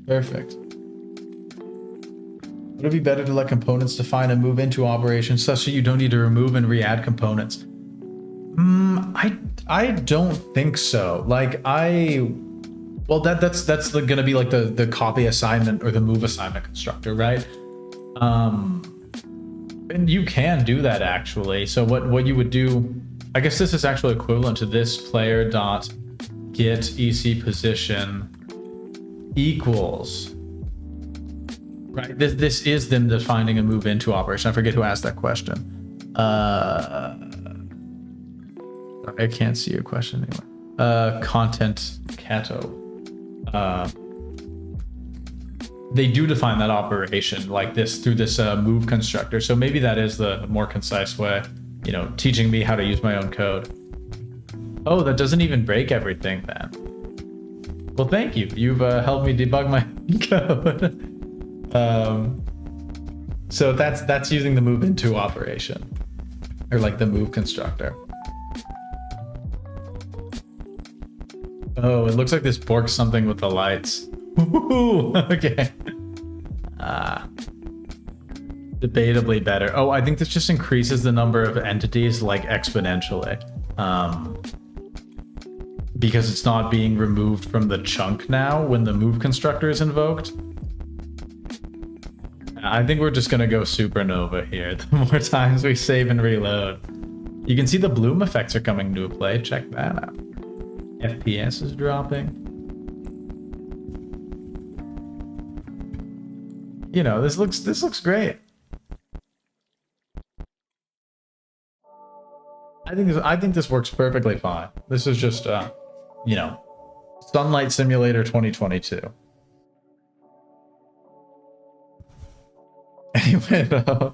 Perfect. Would it be better to let components define and move into operations such that you don't need to remove and re-add components? I don't think so. Like well, that's gonna be like the copy assignment or the move assignment constructor, right? And you can do that actually. So what you would do, I guess this is actually equivalent to this player dot get ec position equals, right? This is them defining a move into operation. I forget who asked that question. I can't see your question anyway. Content Cato. They do define that operation like this through this move constructor. So maybe that is the more concise way, you know, teaching me how to use my own code. Oh, that doesn't even break everything then. Well, thank you. You've helped me debug my code. So that's using the move into operation, or like the move constructor. Oh, it looks like this borks something with the lights. Ooh, okay. Debatably better. Oh, I think this just increases the number of entities like exponentially. Because it's not being removed from the chunk now when the move constructor is invoked. I think we're just gonna go supernova here. The more times we save and reload. You can see the bloom effects are coming into play. Check that out. FPS is dropping. You know, this looks great. I think this works perfectly fine. This is just you know, Sunlight Simulator 2022. Anyway, though,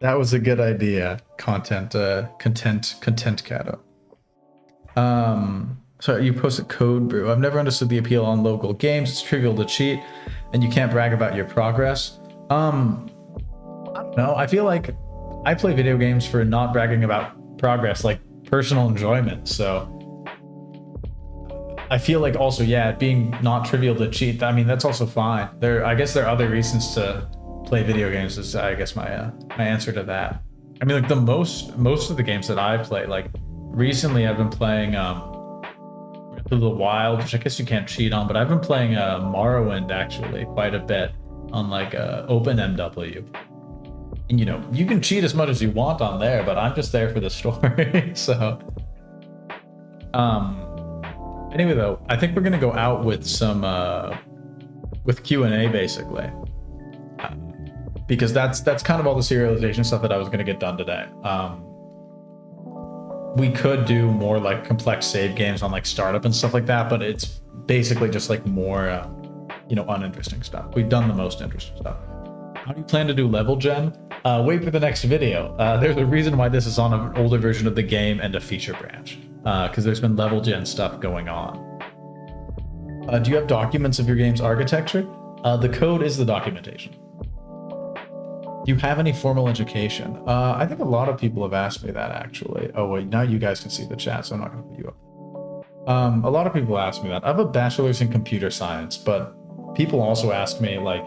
that was a good idea. Content Cato. So you posted Code Brew. I've never understood the appeal on local games. It's trivial to cheat, and you can't brag about your progress. I don't know. I feel like I play video games for not bragging about progress, like personal enjoyment. So I feel like also, yeah, being not trivial to cheat. I mean, that's also fine. I guess there are other reasons to play video games. Is I guess my answer to that. I mean, like the most of the games that I play, like recently I've been playing Breath of the Wild, which I guess you can't cheat on, but I've been playing Morrowind actually quite a bit on like OpenMW. And you know, you can cheat as much as you want on there, but I'm just there for the story. So anyway, though, I think we're gonna go out with some with Q&A basically, because that's kind of all the serialization stuff that I was gonna get done today. We could do more like complex save games on like startup and stuff like that, but it's basically just like more you know, uninteresting stuff. We've done the most interesting stuff. How do you plan to do level gen? Wait for the next video. There's a reason why this is on an older version of the game and a feature branch, because there's been level gen stuff going on. Do you have documents of your game's architecture? The code is the documentation. Do you have any formal education? I think a lot of people have asked me that actually. Oh wait, now you guys can see the chat, so I'm not gonna put you up. A lot of people ask me that. I have a bachelor's in computer science, but people also ask me like,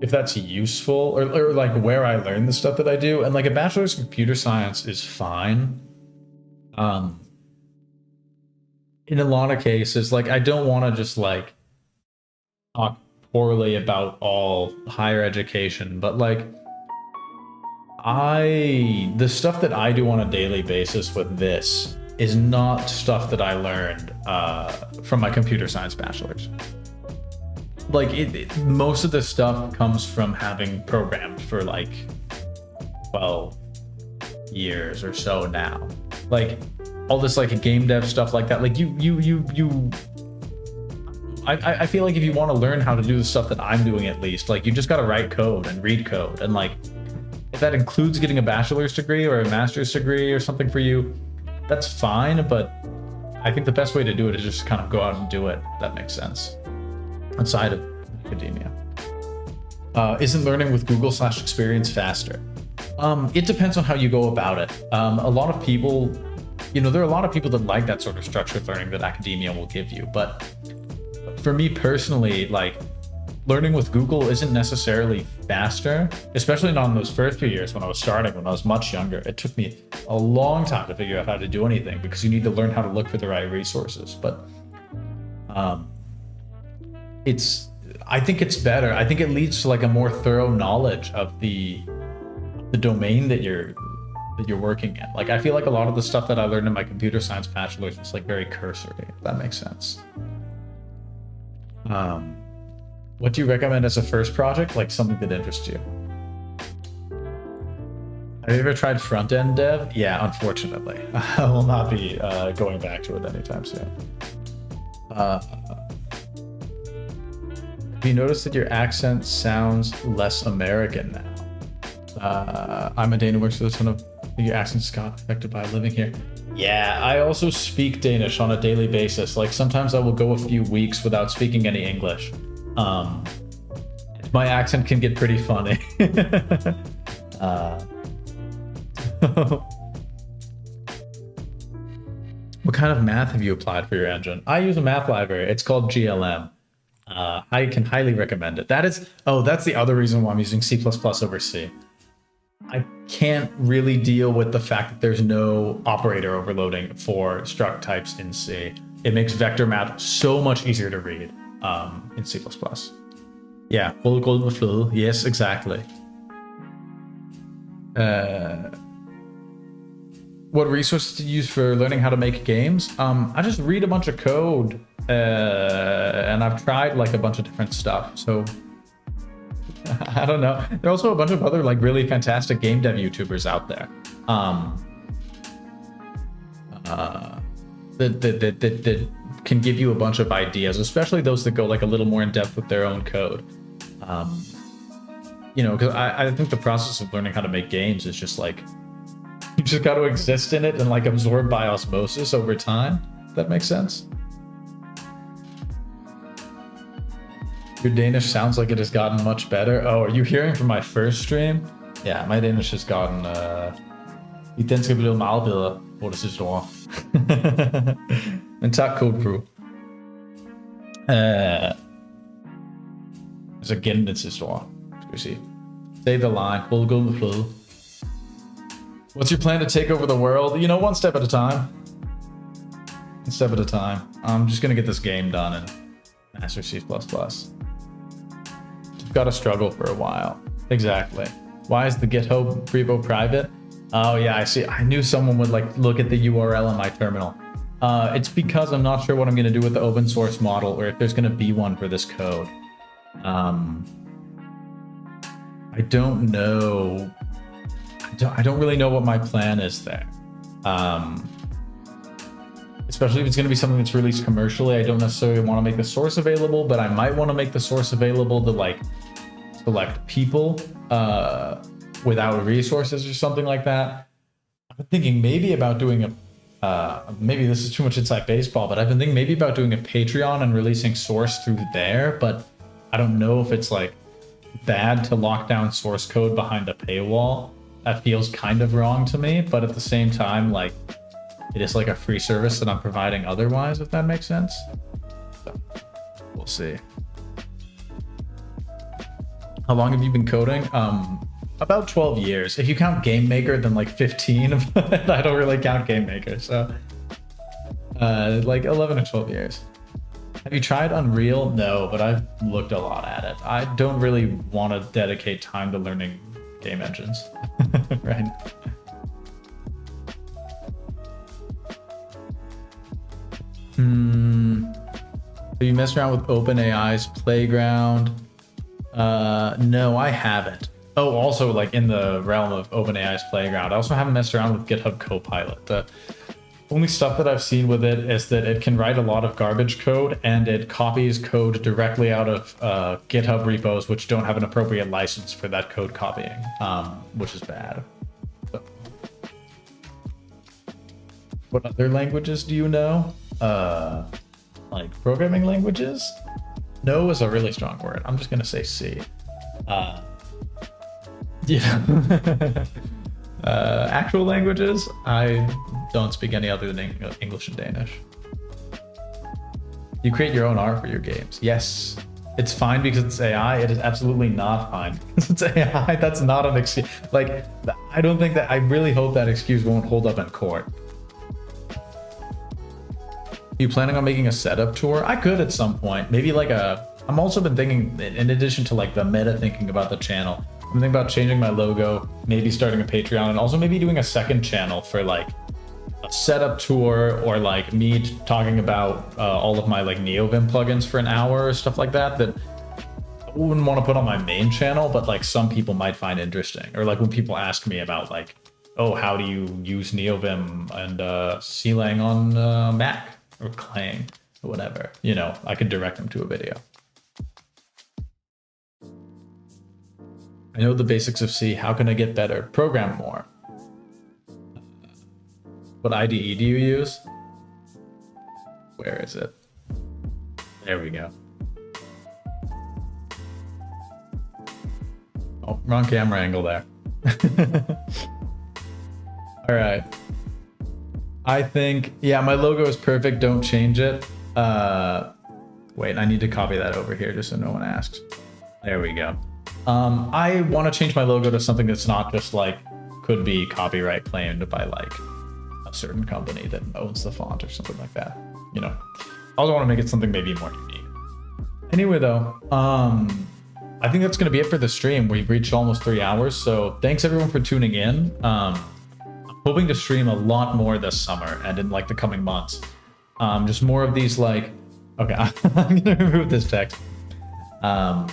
if that's useful or like where I learned the stuff that I do. And like a bachelor's in computer science is fine. In a lot of cases, like I don't want to just like talk poorly about all higher education, but like the stuff that I do on a daily basis with this is not stuff that I learned from my computer science bachelor's. Like most of this stuff comes from having programmed for like 12 years or so now. Like all this like game dev stuff like that. Like I feel like if you want to learn how to do the stuff that I'm doing, at least, like you just got to write code and read code. And like if that includes getting a bachelor's degree or a master's degree or something for you, that's fine. But I think the best way to do it is just kind of go out and do it. If that makes sense. Outside of academia. Isn't learning with Google/Experience faster? It depends on how you go about it. A lot of people, there are a lot of people that like that sort of structured learning that academia will give you. But for me personally, like learning with Google isn't necessarily faster, especially not in those first few years when I was starting, when I was much younger. It took me a long time to figure out how to do anything because you need to learn how to look for the right resources. But I think it's better. I think it leads to like a more thorough knowledge of the domain that you're working in. Like I feel like a lot of the stuff that I learned in my computer science bachelor's was like very cursory, if that makes sense. What do you recommend as a first project? Like something that interests you. Have you ever tried front-end dev? Yeah, unfortunately. I will not be going back to it anytime soon. Have you noticed that your accent sounds less American now? I'm a Dane who works with a ton of... Your accent's got affected by living here. Yeah, I also speak Danish on a daily basis. Like sometimes I will go a few weeks without speaking any English. My accent can get pretty funny. What kind of math have you applied for your engine? I use a math library. It's called GLM. I can highly recommend it. That's the other reason why I'm using C++ over C. I can't really deal with the fact that there's no operator overloading for struct types in C. It makes vector math so much easier to read in C++. Yeah, full golden flow. Yes, exactly. What resources do you use for learning how to make games? I just read a bunch of code, and I've tried like a bunch of different stuff. So I don't know. There are also a bunch of other like really fantastic game dev YouTubers out there. That can give you a bunch of ideas, especially those that go like a little more in depth with their own code. Because I think the process of learning how to make games is just like, you just got to exist in it and like absorb by osmosis over time. If that makes sense. Your Danish sounds like it has gotten much better. Oh, are you hearing from my first stream? Yeah, my Danish has gotten... Mit dansk er blevet meget bedre på det sidste år. Men tak, Code Crew. Altså gennem det sidste år. Skal vi se. Say the line. We'll go with the flow. What's your plan to take over the world? One step at a time. One step at a time. I'm just gonna get this game done in Master C++. You've got to struggle for a while. Exactly. Why is the Github repo private? Oh yeah, I see. I knew someone would like look at the URL on my terminal. It's because I'm not sure what I'm gonna do with the open source model, or if there's gonna be one for this code. I don't know. I don't really know what my plan is there. Especially if it's going to be something that's released commercially. I don't necessarily want to make the source available, but I might want to make the source available to like select people without resources or something like that. I've been thinking maybe about doing maybe this is too much inside baseball, but I've been thinking maybe about doing a Patreon and releasing source through there, but I don't know if it's like bad to lock down source code behind a paywall. That feels kind of wrong to me, but at the same time, like, it is like a free service that I'm providing otherwise, if that makes sense. So, we'll see. How long have you been coding? About 12 years. If you count Game Maker, then like 15, but I don't really count Game Maker, so like 11 or 12 years. Have you tried Unreal? No, but I've looked a lot at it. I don't really want to dedicate time to learning game engines, right? Have you messed around with OpenAI's Playground? No, I haven't. Oh, also like in the realm of OpenAI's Playground, I also haven't messed around with GitHub Copilot. The only stuff that I've seen with it is that it can write a lot of garbage code and it copies code directly out of GitHub repos which don't have an appropriate license for that code copying, which is bad. So. What other languages do you know? Like programming languages? No is a really strong word. I'm just gonna say C. Yeah. Actual languages? I don't speak any other than English and Danish. You create your own art for your games. Yes. It's fine because it's AI. It is absolutely not fine because it's AI. That's not an excuse. Like, I don't think that, I really hope that excuse won't hold up in court. You planning on making a setup tour? I could at some point. Maybe like I'm also been thinking, in addition to like the meta thinking about the channel, I'm thinking about changing my logo, maybe starting a Patreon, and also maybe doing a second channel for like a setup tour, or like me talking about all of my like NeoVim plugins for an hour or stuff like that, that I wouldn't want to put on my main channel, but like some people might find interesting. Or like when people ask me about like, oh, how do you use NeoVim and CLang on Mac or Clang or whatever, you know, I could direct them to a video. I know the basics of C. How can I get better? Program more. What IDE do you use? Where is it? There we go. Oh, wrong camera angle there. All right. I think, yeah, my logo is perfect. Don't change it. Wait, I need to copy that over here just so no one asks. There we go. I want to change my logo to something that's not just like could be copyright claimed by like a certain company that owns the font or something like that, you know. I also want to make it something maybe more unique. Anyway though, I think that's going to be it for the stream. We've reached almost 3 hours, so thanks everyone for tuning in. I'm hoping to stream a lot more this summer and in like the coming months. Just more of these like, okay, I'm gonna remove this text. I'm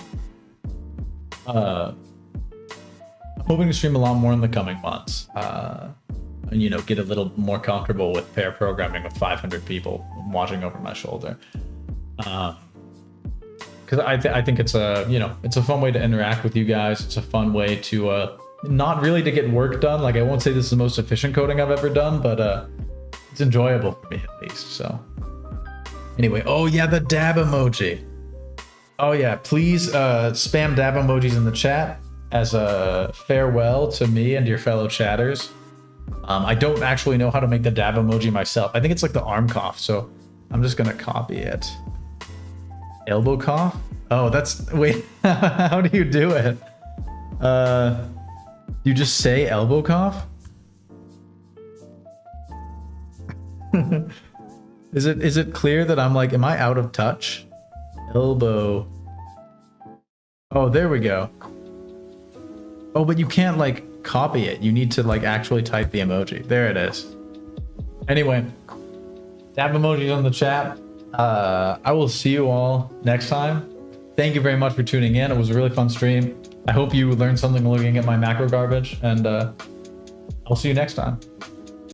hoping to stream a lot more in the coming months, and you know, get a little more comfortable with pair programming with 500 people watching over my shoulder. Because I think it's a, you know, it's a fun way to interact with you guys. It's a fun way to not really to get work done. Like, I won't say this is the most efficient coding I've ever done, but it's enjoyable for me at least. So anyway, oh yeah, the dab emoji. Oh yeah, please spam dab emojis in the chat as a farewell to me and your fellow chatters. I don't actually know how to make the dab emoji myself. I think it's like the arm cough, so I'm just gonna copy it. Elbow cough? Oh, that's, wait, how do you do it? You just say elbow cough? Is it clear that I'm like, am I out of touch? Elbow. Oh, there we go. Oh, but you can't like copy it. You need to like actually type the emoji. There it is. Anyway, dab emojis on the chat. I will see you all next time. Thank you very much for tuning in. It was a really fun stream. I hope you learned something looking at my macro garbage, and I'll see you next time.